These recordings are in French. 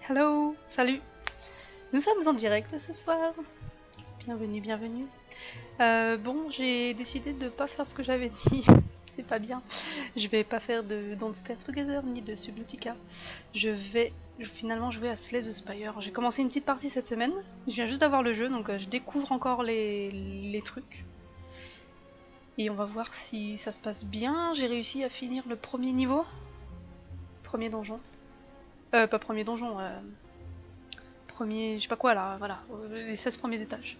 Hello, salut. Nous sommes en direct ce soir. Bienvenue, bienvenue. Bon, j'ai décidé de pas faire ce que j'avais dit. C'est pas bien. Je vais pas faire de Don't Starve Together ni de Subnautica. Je vais finalement jouer à Slay the Spire. J'ai commencé une petite partie cette semaine. Je viens juste d'avoir le jeu, donc je découvre encore les trucs. Et on va voir si ça se passe bien. J'ai réussi à finir le premier niveau. Premier donjon. Pas premier donjon. Premier, je sais pas quoi là, voilà, les 16 premiers étages.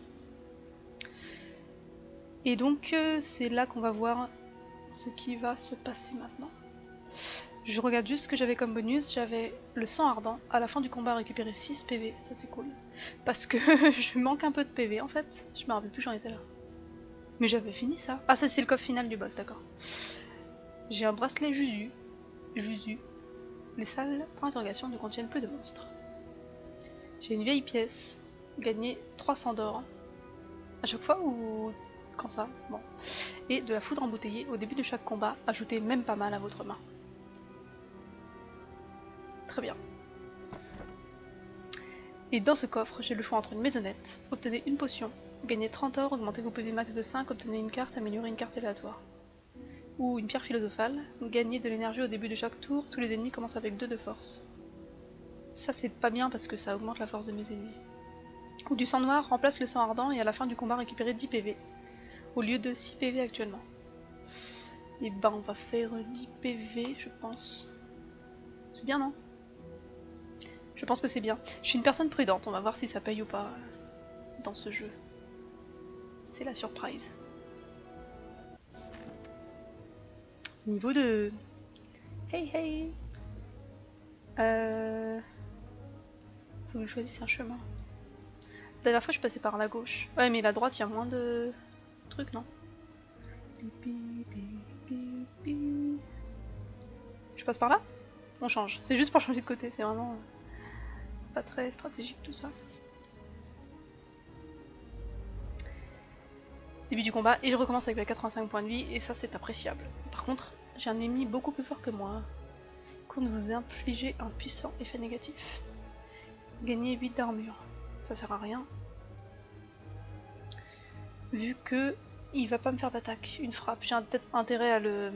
Et donc c'est là qu'on va voir ce qui va se passer maintenant. Je regarde juste ce que j'avais comme bonus, j'avais le sang ardent, à la fin du combat récupérer 6 PV, ça c'est cool. Parce que je manque un peu de PV en fait, je me rappelle plus j'en étais là. Mais j'avais fini ça. Ah ça c'est le coffre final du boss, d'accord. J'ai un bracelet Jusu. Les salles pour interrogation ne contiennent plus de monstres. J'ai une vieille pièce, gagner 300 d'or. À chaque fois ou quand ça? Bon. Et de la foudre embouteillée au début de chaque combat, ajoutez même pas mal à votre main. Très bien. Et dans ce coffre, j'ai le choix entre une maisonnette, obtenez une potion, gagnez 30 or, augmentez vos PV max de 5, obtenez une carte, améliorez une carte aléatoire. Ou une pierre philosophale, gagnez de l'énergie au début de chaque tour, tous les ennemis commencent avec 2 de force. Ça c'est pas bien parce que ça augmente la force de mes ennemis. Ou du sang noir, remplace le sang ardent et à la fin du combat récupérez 10 PV, au lieu de 6 PV actuellement. Et ben on va faire 10 PV je pense. C'est bien non? Je pense que c'est bien. Je suis une personne prudente, on va voir si ça paye ou pas dans ce jeu. C'est la surprise. Niveau 2. Hey hey. Faut que je choisisse un chemin. La dernière fois je passais par la gauche. Ouais mais la droite il y a moins de trucs non? Je passe par là? On change. C'est juste pour changer de côté, c'est vraiment pas très stratégique tout ça. Début du combat et je recommence avec mes 85 points de vie et ça c'est appréciable. Par contre, j'ai un ennemi beaucoup plus fort que moi. Quand vous infligez un puissant effet négatif. Gagnez 8 d'armure. Ça sert à rien. Vu que il va pas me faire d'attaque, une frappe. J'ai peut-être intérêt à le...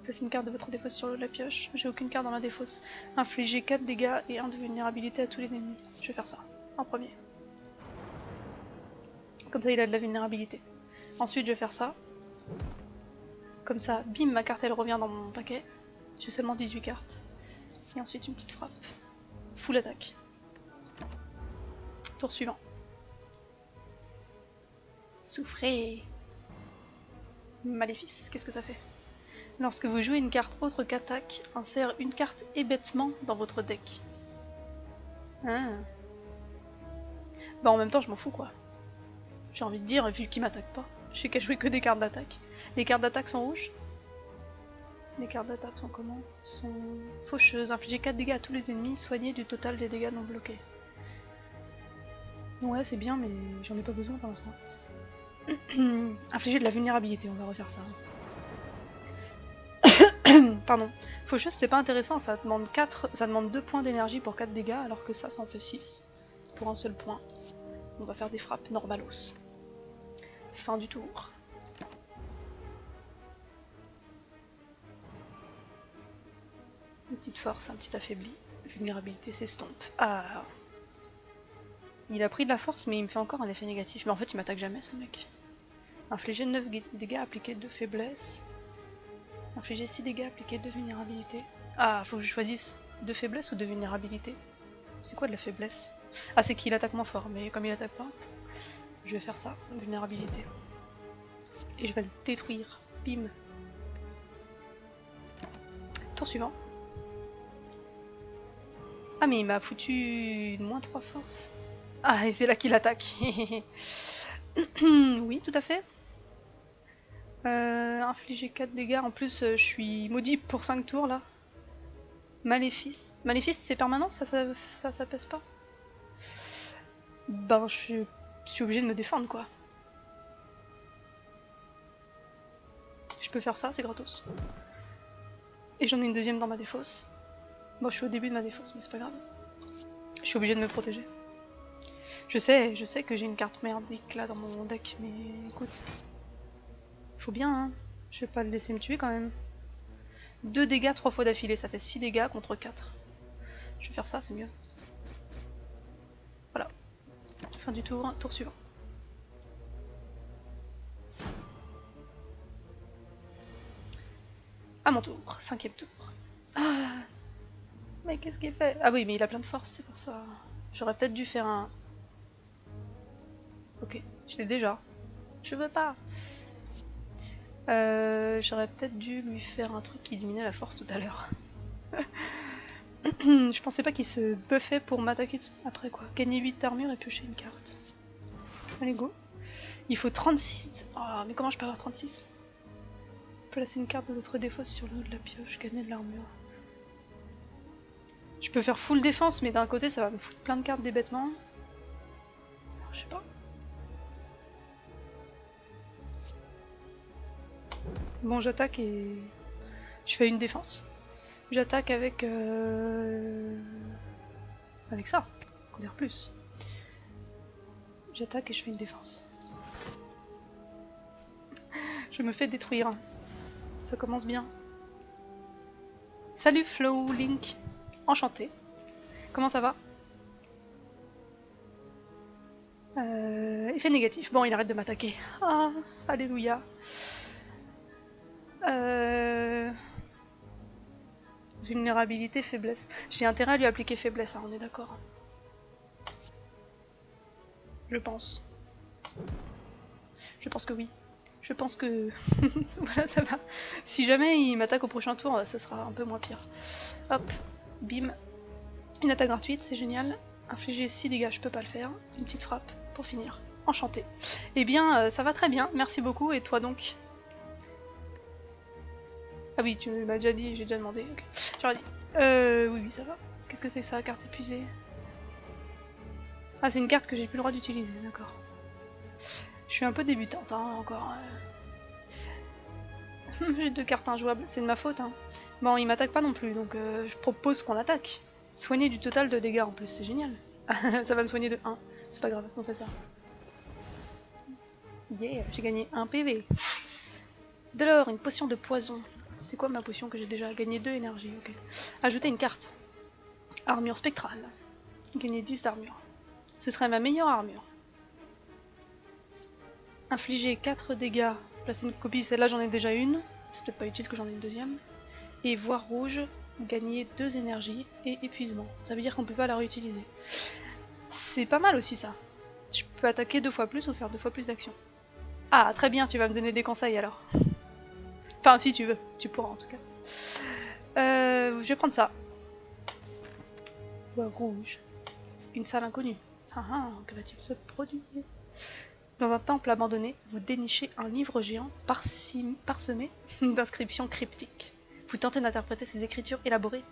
Placez une carte de votre défausse sur la pioche. J'ai aucune carte dans la défausse. Infligez 4 dégâts et 1 de vulnérabilité à tous les ennemis. Je vais faire ça, en premier. Comme ça il a de la vulnérabilité. Ensuite je vais faire ça. Comme ça, bim, ma carte elle revient dans mon paquet. J'ai seulement 18 cartes. Et ensuite une petite frappe. Full attaque. Tour suivant. Souffrez. Maléfice, qu'est-ce que ça fait? Lorsque vous jouez une carte autre qu'attaque, insère une carte hébétement dans votre deck. Ah. Bah en même temps je m'en fous quoi. J'ai envie de dire, vu qu'il m'attaque pas, je sais qu'à jouer que des cartes d'attaque. Les cartes d'attaque sont rouges. Les cartes d'attaque sont comment? Sont faucheuses. Infligez 4 dégâts à tous les ennemis, soignez du total des dégâts non bloqués. Ouais, c'est bien, mais j'en ai pas besoin pour l'instant. Infliger de la vulnérabilité, on va refaire ça. Pardon. Faucheuse, c'est pas intéressant, ça demande 2 points d'énergie pour 4 dégâts, alors que ça en fait 6 pour un seul point. On va faire des frappes normalos. Fin du tour. Une petite force, un petit affaibli. Vulnérabilité s'estompe. Ah. Il a pris de la force, mais il me fait encore un effet négatif. Mais en fait, il m'attaque jamais, ce mec. Infliger 9 dégâts, appliquer 2 faiblesse. Infliger 6 dégâts, appliquer 2 vulnérabilité. Ah, faut que je choisisse 2 faiblesse ou 2 vulnérabilité. C'est quoi de la faiblesse? Ah, c'est qu'il attaque moins fort, mais comme il attaque pas, je vais faire ça, vulnérabilité. Et je vais le détruire. Bim. Tour suivant. Ah, mais il m'a foutu moins 3 force. Ah, et c'est là qu'il attaque. Oui, tout à fait. Infliger 4 dégâts. En plus, je suis maudit pour 5 tours là. Maléfice. Maléfice, c'est permanent? Ça pèse pas? Ben, je suis obligée de me défendre quoi. Je peux faire ça, c'est gratos. Et j'en ai une deuxième dans ma défausse. Bon, je suis au début de ma défense, mais c'est pas grave. Je suis obligée de me protéger. Je sais que j'ai une carte merdique là dans mon deck, mais écoute. Faut bien, hein. Je vais pas le laisser me tuer quand même. 2 dégâts 3 fois d'affilée, ça fait 6 dégâts contre 4. Je vais faire ça, c'est mieux. Voilà. Fin du tour, tour suivant. À mon tour, 5ème tour. Ah, mais qu'est-ce qu'il fait? Ah oui, mais il a plein de force, c'est pour ça. J'aurais peut-être dû faire un... Ok, je l'ai déjà. Je veux pas. J'aurais peut-être dû lui faire un truc qui diminuait la force tout à l'heure. Je pensais pas qu'il se buffait pour m'attaquer après quoi. Gagner 8 d'armure et piocher une carte. Allez go. Il faut 36. Oh, mais comment je peux avoir 36? Placer une carte de l'autre défausse sur le haut de la pioche, gagner de l'armure. Je peux faire full défense, mais d'un côté ça va me foutre plein de cartes débêtement. Alors, je sais pas. Bon, j'attaque et je fais une défense. J'attaque avec avec ça, qu'on dire plus. J'attaque et je fais une défense. Je me fais détruire. Ça commence bien. Salut Flow Link. Enchanté. Comment ça va? Effet négatif. Bon, il arrête de m'attaquer. Ah, alléluia. Vulnérabilité, faiblesse. J'ai intérêt à lui appliquer faiblesse, hein, on est d'accord. Je pense. Je pense que oui. Je pense que... voilà, ça va. Si jamais il m'attaque au prochain tour, ça sera un peu moins pire. Hop, bim. Une attaque gratuite, c'est génial. Infliger 6 dégâts, je peux pas le faire. Une petite frappe, pour finir. Enchanté. Eh bien, ça va très bien, merci beaucoup. Et toi donc? Ah oui, tu m'as déjà dit, j'ai déjà demandé. Ok. J'aurais dit. Oui, ça va. Qu'est-ce que c'est ça, carte épuisée? Ah, c'est une carte que j'ai plus le droit d'utiliser, d'accord. Je suis un peu débutante, hein, encore. J'ai 2 cartes injouables, c'est de ma faute, hein. Bon, il m'attaque pas non plus, donc je propose qu'on l'attaque. Soigner du total de dégâts en plus, c'est génial. Ça va me soigner de 1, c'est pas grave, on fait ça. Yeah, j'ai gagné 1 PV. Dès lors, une potion de poison. C'est quoi ma potion que j'ai déjà gagné 2 énergie, ok. Ajouter une carte. Armure spectrale. Gagner 10 d'armure. Ce serait ma meilleure armure. Infliger 4 dégâts. Placer une copie, celle-là j'en ai déjà une. C'est peut-être pas utile que j'en ai une deuxième. Et voir rouge, gagner 2 énergies et épuisement. Ça veut dire qu'on peut pas la réutiliser. C'est pas mal aussi ça. Je peux attaquer 2 fois plus ou faire 2 fois plus d'actions. Ah, très bien, tu vas me donner des conseils alors. Enfin, si tu veux, tu pourras en tout cas. Je vais prendre ça. Voir rouge. Une salle inconnue. Ah ah, que va-t-il se produire? Dans un temple abandonné, vous dénichez un livre géant parsemé d'inscriptions cryptiques. Vous tentez d'interpréter ces écritures élaborées,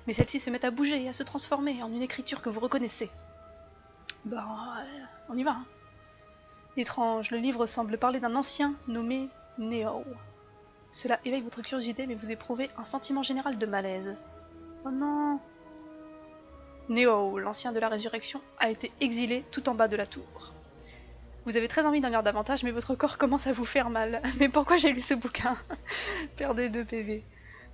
mais celles-ci se mettent à bouger et à se transformer en une écriture que vous reconnaissez. Bah, on y va. Hein. Étrange, le livre semble parler d'un ancien nommé Néo. Cela éveille votre curiosité, mais vous éprouvez un sentiment général de malaise. Oh non! Néo, l'ancien de la résurrection, a été exilé tout en bas de la tour. Vous avez très envie d'en lire davantage, mais votre corps commence à vous faire mal. Mais pourquoi j'ai lu ce bouquin? Perdez 2 PV.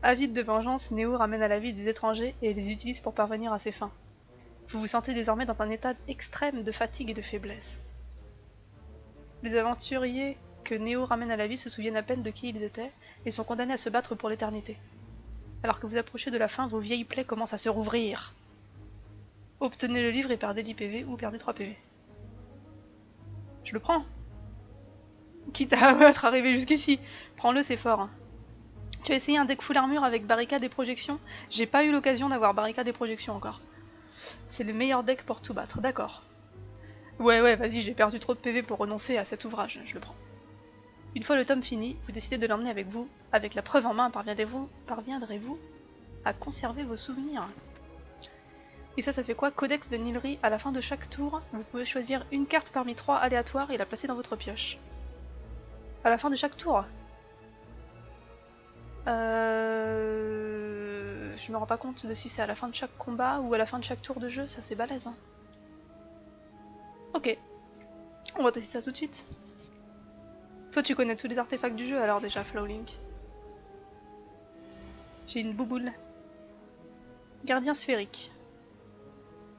Avide de vengeance, Néo ramène à la vie des étrangers et les utilise pour parvenir à ses fins. Vous vous sentez désormais dans un état extrême de fatigue et de faiblesse. Les aventuriers que Néo ramène à la vie se souviennent à peine de qui ils étaient et sont condamnés à se battre pour l'éternité. Alors que vous approchez de la fin, vos vieilles plaies commencent à se rouvrir. Obtenez le livre et perdez 10 PV ou perdez 3 PV. Je le prends. Quitte à être arrivé jusqu'ici. Prends-le, c'est fort. Hein. Tu as essayé un deck full armure avec barricade et projection. J'ai pas eu l'occasion d'avoir barricade et projection encore. C'est le meilleur deck pour tout battre, d'accord. Ouais, vas-y, j'ai perdu trop de PV pour renoncer à cet ouvrage, je le prends. Une fois le tome fini, vous décidez de l'emmener avec vous. Avec la preuve en main, parviendrez-vous à conserver vos souvenirs? Et ça fait quoi? Codex de Nilri, à la fin de chaque tour, vous pouvez choisir une carte parmi 3 aléatoires et la placer dans votre pioche. À la fin de chaque tour? je me rends pas compte de si c'est à la fin de chaque combat ou à la fin de chaque tour de jeu, ça c'est balèze. Hein. Ok, on va tester ça tout de suite. Toi tu connais tous les artefacts du jeu alors déjà, Flowlink. J'ai une bouboule. Gardien sphérique.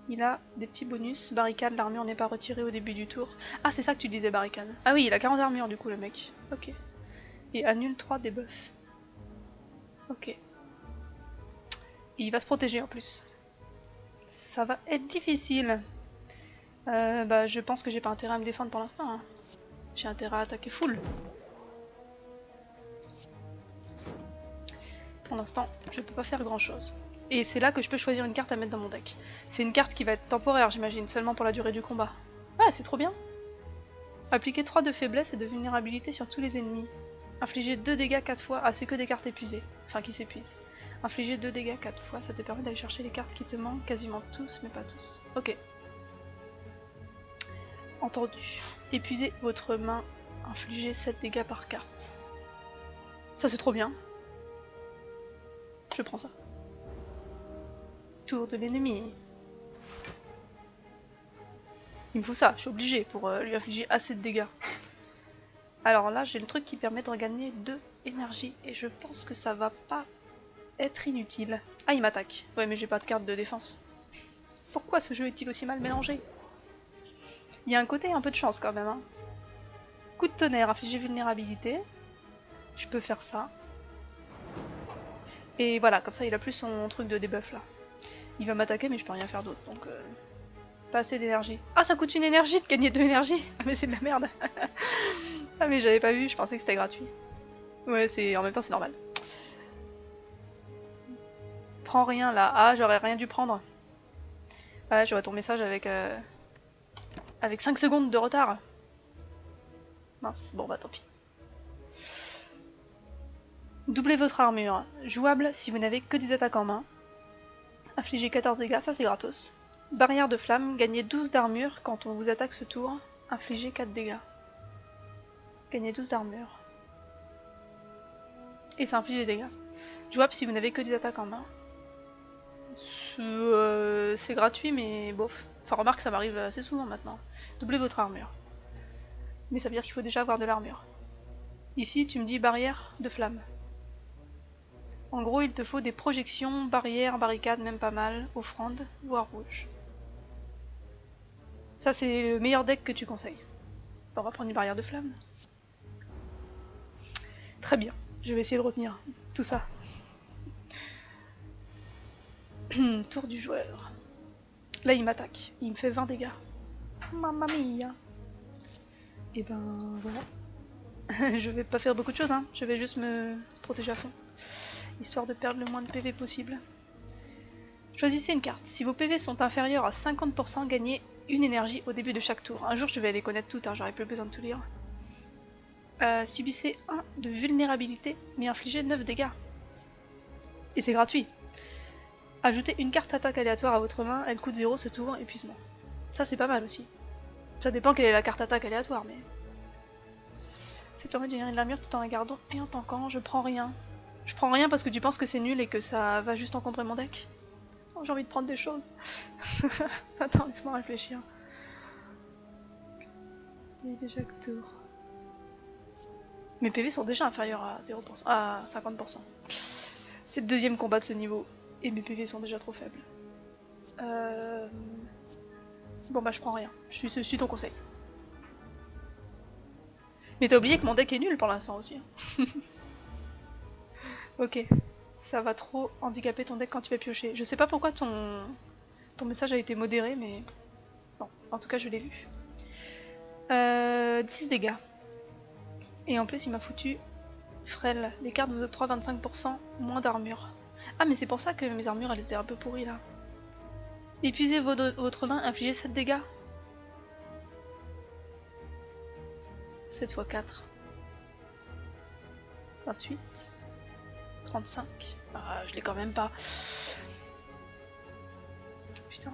Il a des petits bonus. Barricade, l'armure n'est pas retirée au début du tour. Ah c'est ça que tu disais, barricade. Ah oui, il a 40 armures du coup le mec. Ok. Et annule 3 debuffs. Ok. Et il va se protéger en plus. Ça va être difficile. Bah je pense que j'ai pas intérêt à me défendre pour l'instant. Hein. J'ai intérêt à attaquer full. Pour l'instant, je peux pas faire grand chose. Et c'est là que je peux choisir une carte à mettre dans mon deck. C'est une carte qui va être temporaire, j'imagine, seulement pour la durée du combat. Ah, c'est trop bien. Appliquer 3 de faiblesse et de vulnérabilité sur tous les ennemis. Infliger 2 dégâts 4 fois. Ah, c'est que des cartes épuisées. Enfin, qui s'épuisent. Infliger 2 dégâts 4 fois, ça te permet d'aller chercher les cartes qui te manquent, quasiment tous, mais pas tous. Ok. Entendu. Épuisez votre main. Infligez 7 dégâts par carte. Ça, c'est trop bien. Je prends ça. Tour de l'ennemi. Il me faut ça, je suis obligée pour lui infliger assez de dégâts. Alors là, j'ai le truc qui permet de regagner 2 énergies et je pense que ça va pas être inutile. Ah, il m'attaque. Ouais, mais j'ai pas de carte de défense. Pourquoi ce jeu est-il aussi mal mélangé? Il y a un côté un peu de chance quand même. Hein. Coup de tonnerre, infliger vulnérabilité. Je peux faire ça. Et voilà, comme ça il a plus son truc de debuff là. Il va m'attaquer mais je peux rien faire d'autre, donc pas assez d'énergie. Ah, ça coûte une énergie de gagner 2 énergies. Ah mais c'est de la merde. Ah mais j'avais pas vu, je pensais que c'était gratuit. Ouais, c'est en même temps c'est normal. Prends rien là. Ah, j'aurais rien dû prendre. Ah, j'aurais ton message avec 5 secondes de retard. Mince, bon bah tant pis. Doublez votre armure. Jouable si vous n'avez que des attaques en main. Infligez 14 dégâts, ça c'est gratos. Barrière de flamme, gagnez 12 d'armure quand on vous attaque ce tour. Infligez 4 dégâts. Gagnez 12 d'armure. Et ça inflige des dégâts. Jouable si vous n'avez que des attaques en main. C'est gratuit mais bof. Enfin remarque, ça m'arrive assez souvent maintenant. Doublez votre armure. Mais ça veut dire qu'il faut déjà avoir de l'armure. Ici tu me dis barrière de flamme. En gros, il te faut des projections, barrières, barricades, même pas mal, offrandes, voire rouge. Ça, c'est le meilleur deck que tu conseilles. On va prendre une barrière de flamme. Très bien, je vais essayer de retenir tout ça. Tour du joueur. Là, il m'attaque. Il me fait 20 dégâts. Mamma mia. Et ben voilà. Je vais pas faire beaucoup de choses, hein. Je vais juste me protéger à fond. Histoire de perdre le moins de PV possible. Choisissez une carte. Si vos PV sont inférieurs à 50%, gagnez une énergie au début de chaque tour. Un jour je vais les connaître toutes, hein, j'aurai plus besoin de tout lire. Subissez 1 de vulnérabilité, mais infligez 9 dégâts. Et c'est gratuit. Ajoutez une carte attaque aléatoire à votre main, elle coûte 0 ce tour, épuisement. Ça c'est pas mal aussi. Ça dépend quelle est la carte attaque aléatoire, mais... Ça permet de générer de l'armure tout en la gardant et en tankant, je prends rien. Je prends rien parce que tu penses que c'est nul et que ça va juste encombrer mon deck. Oh, j'ai envie de prendre des choses. Attends, laisse-moi réfléchir. Et chaque tour. Mes PV sont déjà inférieurs à 0%, à 50%. C'est le deuxième combat de ce niveau et mes PV sont déjà trop faibles. Bon bah je prends rien. Je suis ton conseil. Mais t'as oublié que mon deck est nul pour l'instant aussi. Ok, ça va trop handicaper ton deck quand tu vas piocher. Je sais pas pourquoi ton message a été modéré, mais bon, en tout cas je l'ai vu. 10 dégâts. Et en plus il m'a foutu frêle. Les cartes vous octroient 25% moins d'armure. Ah mais c'est pour ça que mes armures elles étaient un peu pourries là. Épuisez votre main, infligez 7 dégâts. 7 x 4. 28. 35. Ah, je l'ai quand même pas. Putain.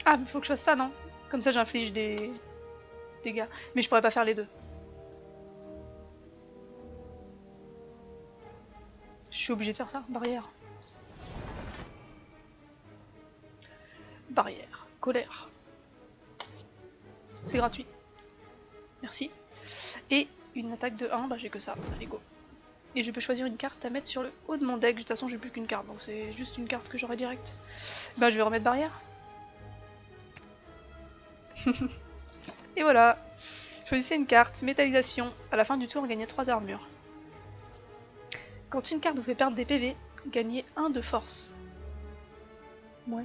Ah, mais faut que je fasse ça, non? Comme ça, j'inflige des dégâts. Mais je pourrais pas faire les deux. suis obligée de faire ça. Barrière. Barrière. Colère. C'est gratuit. Merci. Et une attaque de 1, bah j'ai que ça. Allez go. Et je peux choisir une carte à mettre sur le haut de mon deck. De toute façon j'ai plus qu'une carte, donc c'est juste une carte que j'aurai direct. Bah je vais remettre barrière. Et voilà. Choisissez une carte, métallisation. À la fin du tour, gagnez 3 armures. Quand une carte vous fait perdre des PV, gagnez 1 de force. Ouais.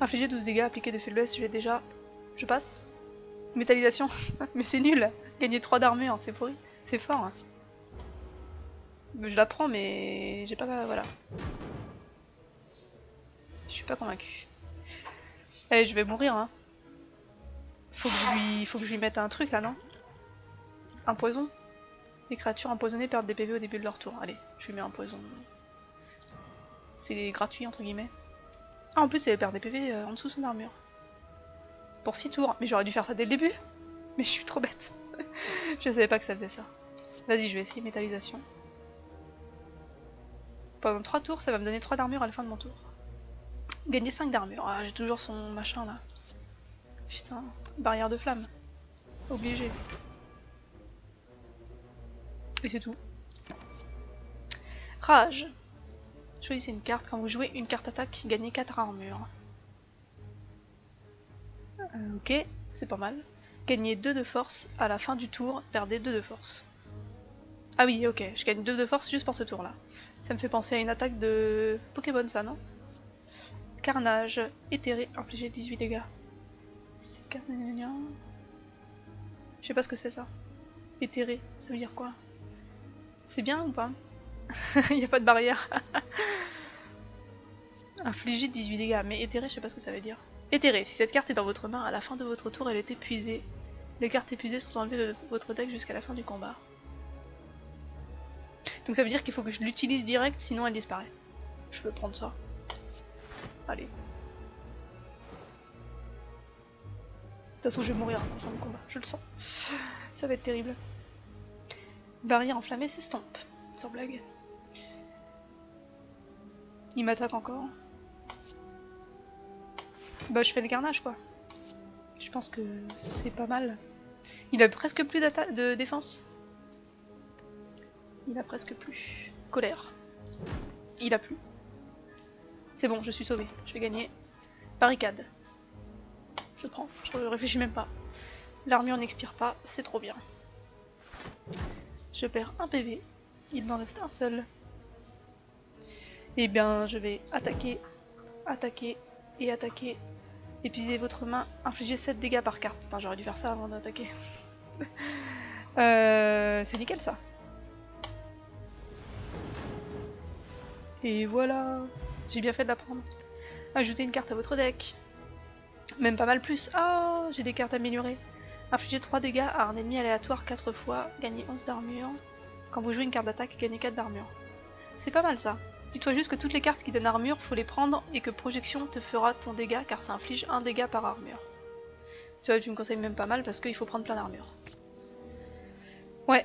Infliger 12 dégâts, appliquer de faiblesse, je l'ai déjà. Je passe. Métallisation. Mais c'est nul. Gagner 3 d'armure, c'est pourri. C'est fort. Hein. Je la prends, mais j'ai pas... Voilà. Je suis pas convaincue. Eh, je vais mourir, hein. Faut que je lui mette un truc, là, non? Un poison? Les créatures empoisonnées perdent des PV au début de leur tour. Allez, je lui mets un poison. C'est gratuit, entre guillemets. Ah, en plus, elle perd des PV en dessous de son armure. Pour 6 tours. Mais j'aurais dû faire ça dès le début. Mais je suis trop bête. Je savais pas que ça faisait ça. Vas-y, je vais essayer métallisation. Pendant 3 tours, ça va me donner 3 d'armure à la fin de mon tour. Gagner 5 d'armure. Ah, j'ai toujours son machin là. Putain, barrière de flamme. Obligé. Et c'est tout. Rage. Choisissez une carte. Quand vous jouez une carte attaque, gagnez 4 armures. Ok, c'est pas mal. Gagnez 2 de force. À la fin du tour, perdez 2 de force. Ah oui, ok, je gagne 2 de force juste pour ce tour là. Ça me fait penser à une attaque de Pokémon ça, non? Carnage, éthéré, infliger 18 dégâts. Je sais pas ce que c'est ça. Éthéré, ça veut dire quoi? C'est bien ou pas? Il n'y a pas de barrière. Infliger 18 dégâts, mais éthéré, je sais pas ce que ça veut dire. Éthéré, si cette carte est dans votre main, à la fin de votre tour, elle est épuisée. Les cartes épuisées sont enlevées de votre deck jusqu'à la fin du combat. Donc ça veut dire qu'il faut que je l'utilise direct, sinon elle disparaît. Je veux prendre ça. Allez. De toute façon, je vais mourir à la fin du combat, je le sens. Ça va être terrible. Barrière enflammée s'estompe, sans blague. Il m'attaque encore. Bah je fais le carnage quoi. Je pense que c'est pas mal. Il a presque plus de défense. Il a presque plus. Colère. Il a plus. C'est bon, je suis sauvé. Je vais gagner. Barricade. Je prends. Je réfléchis même pas. L'armure n'expire pas. C'est trop bien. Je perds un PV. Il m'en reste un seul. Eh bien, je vais attaquer. Attaquer. Et attaquer. Épuisez votre main. Infligez 7 dégâts par carte. Putain, j'aurais dû faire ça avant d'attaquer. C'est nickel ça. Et voilà, j'ai bien fait de la prendre. Ajoutez une carte à votre deck. Même pas mal plus. Ah, j'ai des cartes améliorées. Infligez 3 dégâts à un ennemi aléatoire 4 fois. Gagnez 11 d'armure. Quand vous jouez une carte d'attaque, gagnez 4 d'armure. C'est pas mal ça. Dis-toi juste que toutes les cartes qui donnent armure, faut les prendre et que projection te fera ton dégât car ça inflige 1 dégât par armure. Tu vois, tu me conseilles même pas mal parce qu'il faut prendre plein d'armure. Ouais.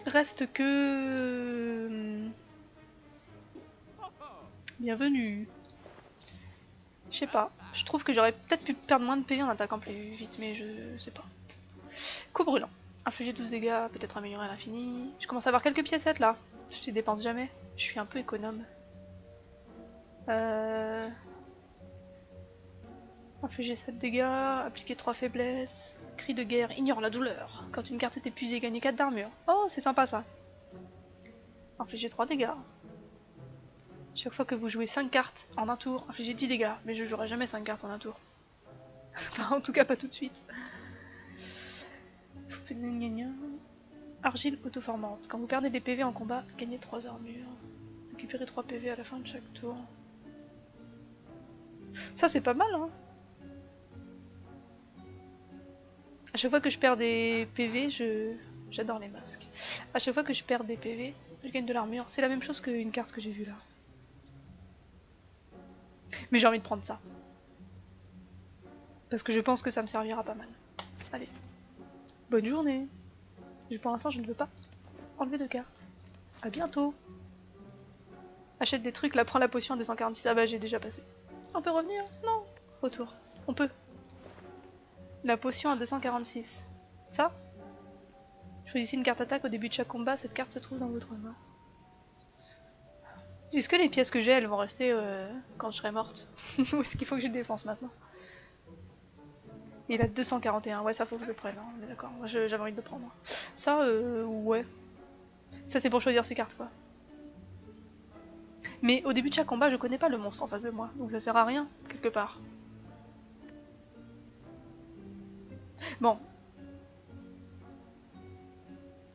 Reste que... Bienvenue. Je sais pas. Je trouve que j'aurais peut-être pu perdre moins de PV en attaquant plus vite, mais je sais pas. Coup brûlant. Infliger 12 dégâts, peut-être améliorer à l'infini. Je commence à avoir quelques piécettes là. Je les dépense jamais. Je suis un peu économe. Infliger 7 dégâts, appliquer 3 faiblesses. Cri de guerre, ignore la douleur. Quand une carte est épuisée, gagnez 4 d'armure. Oh, c'est sympa ça. Infliger 3 dégâts. Chaque fois que vous jouez 5 cartes en un tour, infligez 10 dégâts. Mais je jouerai jamais 5 cartes en un tour. Enfin, en tout cas, pas tout de suite. Argile auto-formante. Quand vous perdez des PV en combat, gagnez 3 armures. Récupérez 3 PV à la fin de chaque tour. Ça, c'est pas mal, hein. À chaque fois que je perds des PV, j'adore les masques. À chaque fois que je perds des PV, je gagne de l'armure. C'est la même chose qu'une carte que j'ai vue là. Mais j'ai envie de prendre ça. Parce que je pense que ça me servira pas mal. Allez. Bonne journée. Pour l'instant, je ne veux pas enlever de cartes. À bientôt. Achète des trucs, là prends la potion à 246. Ah bah j'ai déjà passé. On peut revenir? Non. Retour. On peut. La potion à 246. Ça? Choisissez une carte attaque au début de chaque combat, cette carte se trouve dans votre main. Est-ce que les pièces que j'ai, elles vont rester quand je serai morte? Ou est-ce qu'il faut que je dépense maintenant? Il a 241, ouais ça faut que je le prenne, hein. On est d'accord, moi j'avais envie de le prendre. Ça, ouais. Ça c'est pour choisir ses cartes quoi. Mais au début de chaque combat, je connais pas le monstre en face de moi, donc ça sert à rien, quelque part. Bon.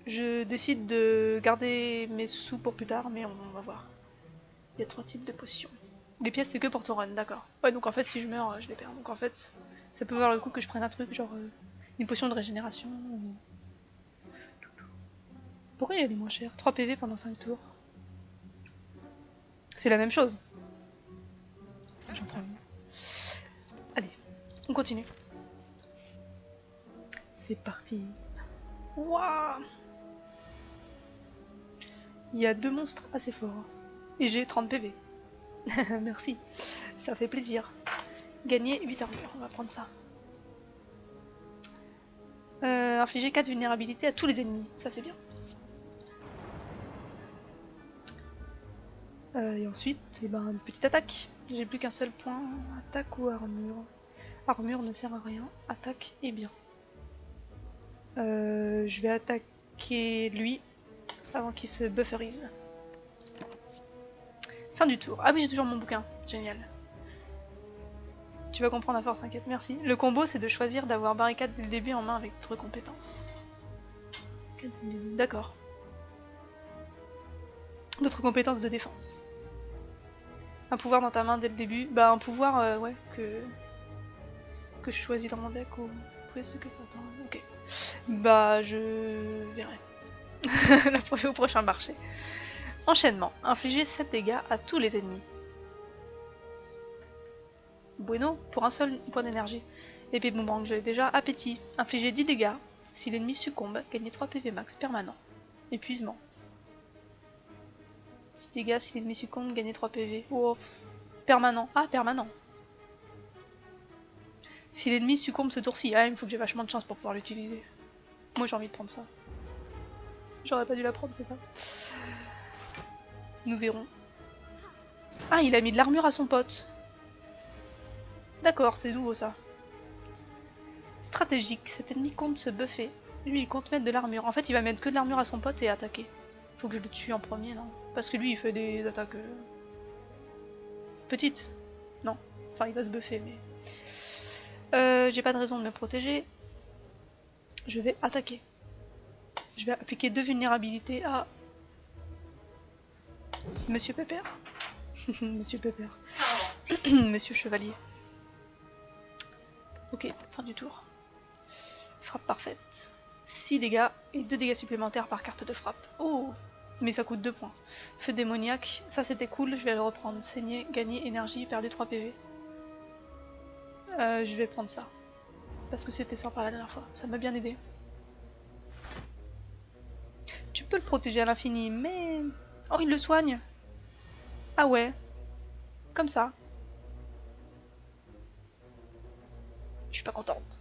Je décide de garder mes sous pour plus tard, mais on va voir. Il y a 3 types de potions. Les pièces c'est que pour ton run, d'accord. Ouais donc en fait si je meurs, je les perds. Donc en fait, ça peut valoir le coup que je prenne un truc genre une potion de régénération ou... Pourquoi il y a des moins chers? 3 PV pendant 5 tours. C'est la même chose. J'en prends une. Allez, on continue. C'est parti. Waouh! Il y a 2 monstres assez forts. Et j'ai 30 PV. Merci, ça fait plaisir. Gagner 8 armures, on va prendre ça. Infliger 4 vulnérabilités à tous les ennemis, ça c'est bien. Et ensuite, eh ben, une petite attaque. J'ai plus qu'un seul point, attaque ou armure. Armure ne sert à rien, attaque est bien. Je vais attaquer lui avant qu'il se bufferise. Fin du tour. Ah oui, j'ai toujours mon bouquin, génial. Tu vas comprendre à force, t'inquiète, merci. Le combo, c'est de choisir d'avoir barricade dès le début en main avec d'autres compétences. D'accord. D'autres compétences de défense. Un pouvoir dans ta main dès le début. Bah, un pouvoir, ouais, que je choisis dans mon deck ou... ce que pourtant... Ok. Bah, je verrai. Au prochain marché. Enchaînement. Infliger 7 dégâts à tous les ennemis. Bueno, pour un seul point d'énergie. Épée boomerang, j'ai déjà. Appétit. Infliger 10 dégâts. Si l'ennemi succombe, gagnez 3 PV max permanent. Épuisement. 10 dégâts si l'ennemi succombe, gagnez 3 PV. Oh, permanent. Ah, permanent. Si l'ennemi succombe ce tour-ci, ah, il faut que j'ai vachement de chance pour pouvoir l'utiliser. Moi j'ai envie de prendre ça. J'aurais pas dû la prendre, c'est ça. Nous verrons. Ah, il a mis de l'armure à son pote. D'accord, c'est nouveau ça. Stratégique, cet ennemi compte se buffer. Lui, il compte mettre de l'armure. En fait, il va mettre que de l'armure à son pote et attaquer. Faut que je le tue en premier, non? Parce que lui, il fait des attaques... petites. Non. Enfin, il va se buffer, mais... j'ai pas de raison de me protéger. Je vais attaquer. Je vais appliquer 2 vulnérabilités à... Monsieur Pépère. Monsieur Pépère. Monsieur Chevalier. Ok, fin du tour. Frappe parfaite. 6 dégâts et 2 dégâts supplémentaires par carte de frappe. Oh, mais ça coûte 2 points. Feu démoniaque, ça c'était cool, je vais le reprendre. Saigner, gagner énergie, perdre 3 PV. Je vais prendre ça. Parce que c'était sympa la dernière fois, ça m'a bien aidé. Tu peux le protéger à l'infini, mais... Oh, il le soigne. Ah ouais. Comme ça. Je suis pas contente.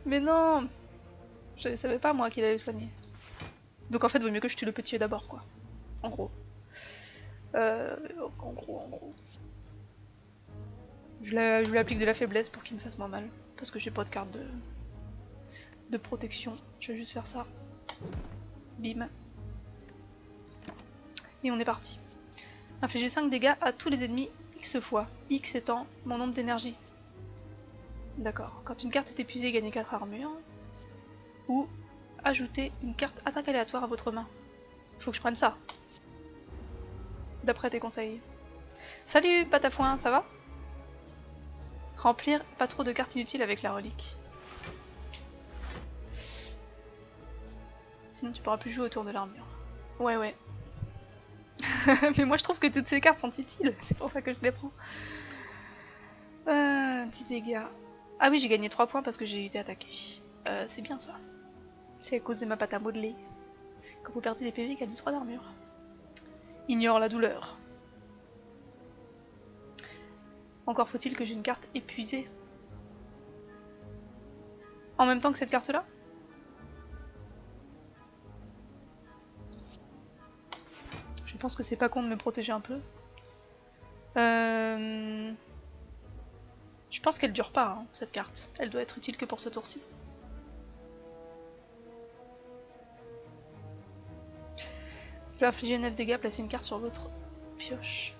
Mais non. Je ne savais pas moi qu'il allait le soigner. Donc en fait, il vaut mieux que je tue le petit d'abord, quoi. En gros. En gros. Je lui applique de la faiblesse pour qu'il me fasse moins mal. Parce que j'ai pas de carte de protection. Je vais juste faire ça. Bim. Et on est parti. Infliger 5 dégâts à tous les ennemis X fois. X étant mon nombre d'énergie. D'accord. Quand une carte est épuisée, gagnez 4 armures. Ou ajouter une carte attaque aléatoire à votre main. Faut que je prenne ça. D'après tes conseils. Salut Patafouin, ça va? Remplir pas trop de cartes inutiles avec la relique. Sinon tu pourras plus jouer autour de l'armure. Ouais. Mais moi je trouve que toutes ces cartes sont utiles, c'est pour ça que je les prends. Petit dégâts. Ah oui, j'ai gagné 3 points parce que j'ai été attaqué. C'est bien ça. C'est à cause de ma pâte à modeler. Quand vous perdez des PV, gagnez 3 d'armure. Ignore la douleur. Encore faut-il que j'ai une carte épuisée. En même temps que cette carte-là? Je pense que c'est pas con de me protéger un peu. Je pense qu'elle dure pas, hein, cette carte. Elle doit être utile que pour ce tour-ci. Je vais infliger 9 dégâts, placer une carte sur votre pioche.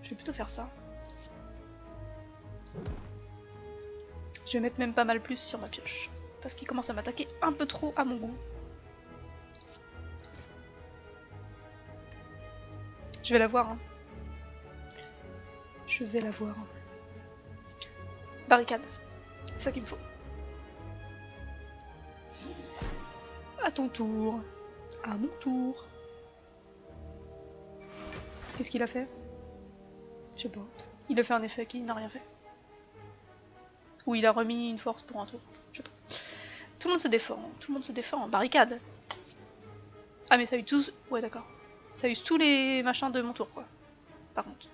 Je vais plutôt faire ça. Je vais mettre même pas mal plus sur ma pioche. Parce qu'il commence à m'attaquer un peu trop à mon goût. Je vais la voir. Hein. Je vais la voir. Barricade. C'est ça qu'il me faut. À ton tour. À mon tour. Qu'est-ce qu'il a fait? Je sais pas. Il a fait un effet qui n'a rien fait. Ou il a remis une force pour un tour. Je sais pas. Tout le monde se défend. Tout le monde se défend. Barricade. Ah mais ça use tous... Ouais d'accord. Ça use tous les machins de mon tour quoi. Par contre.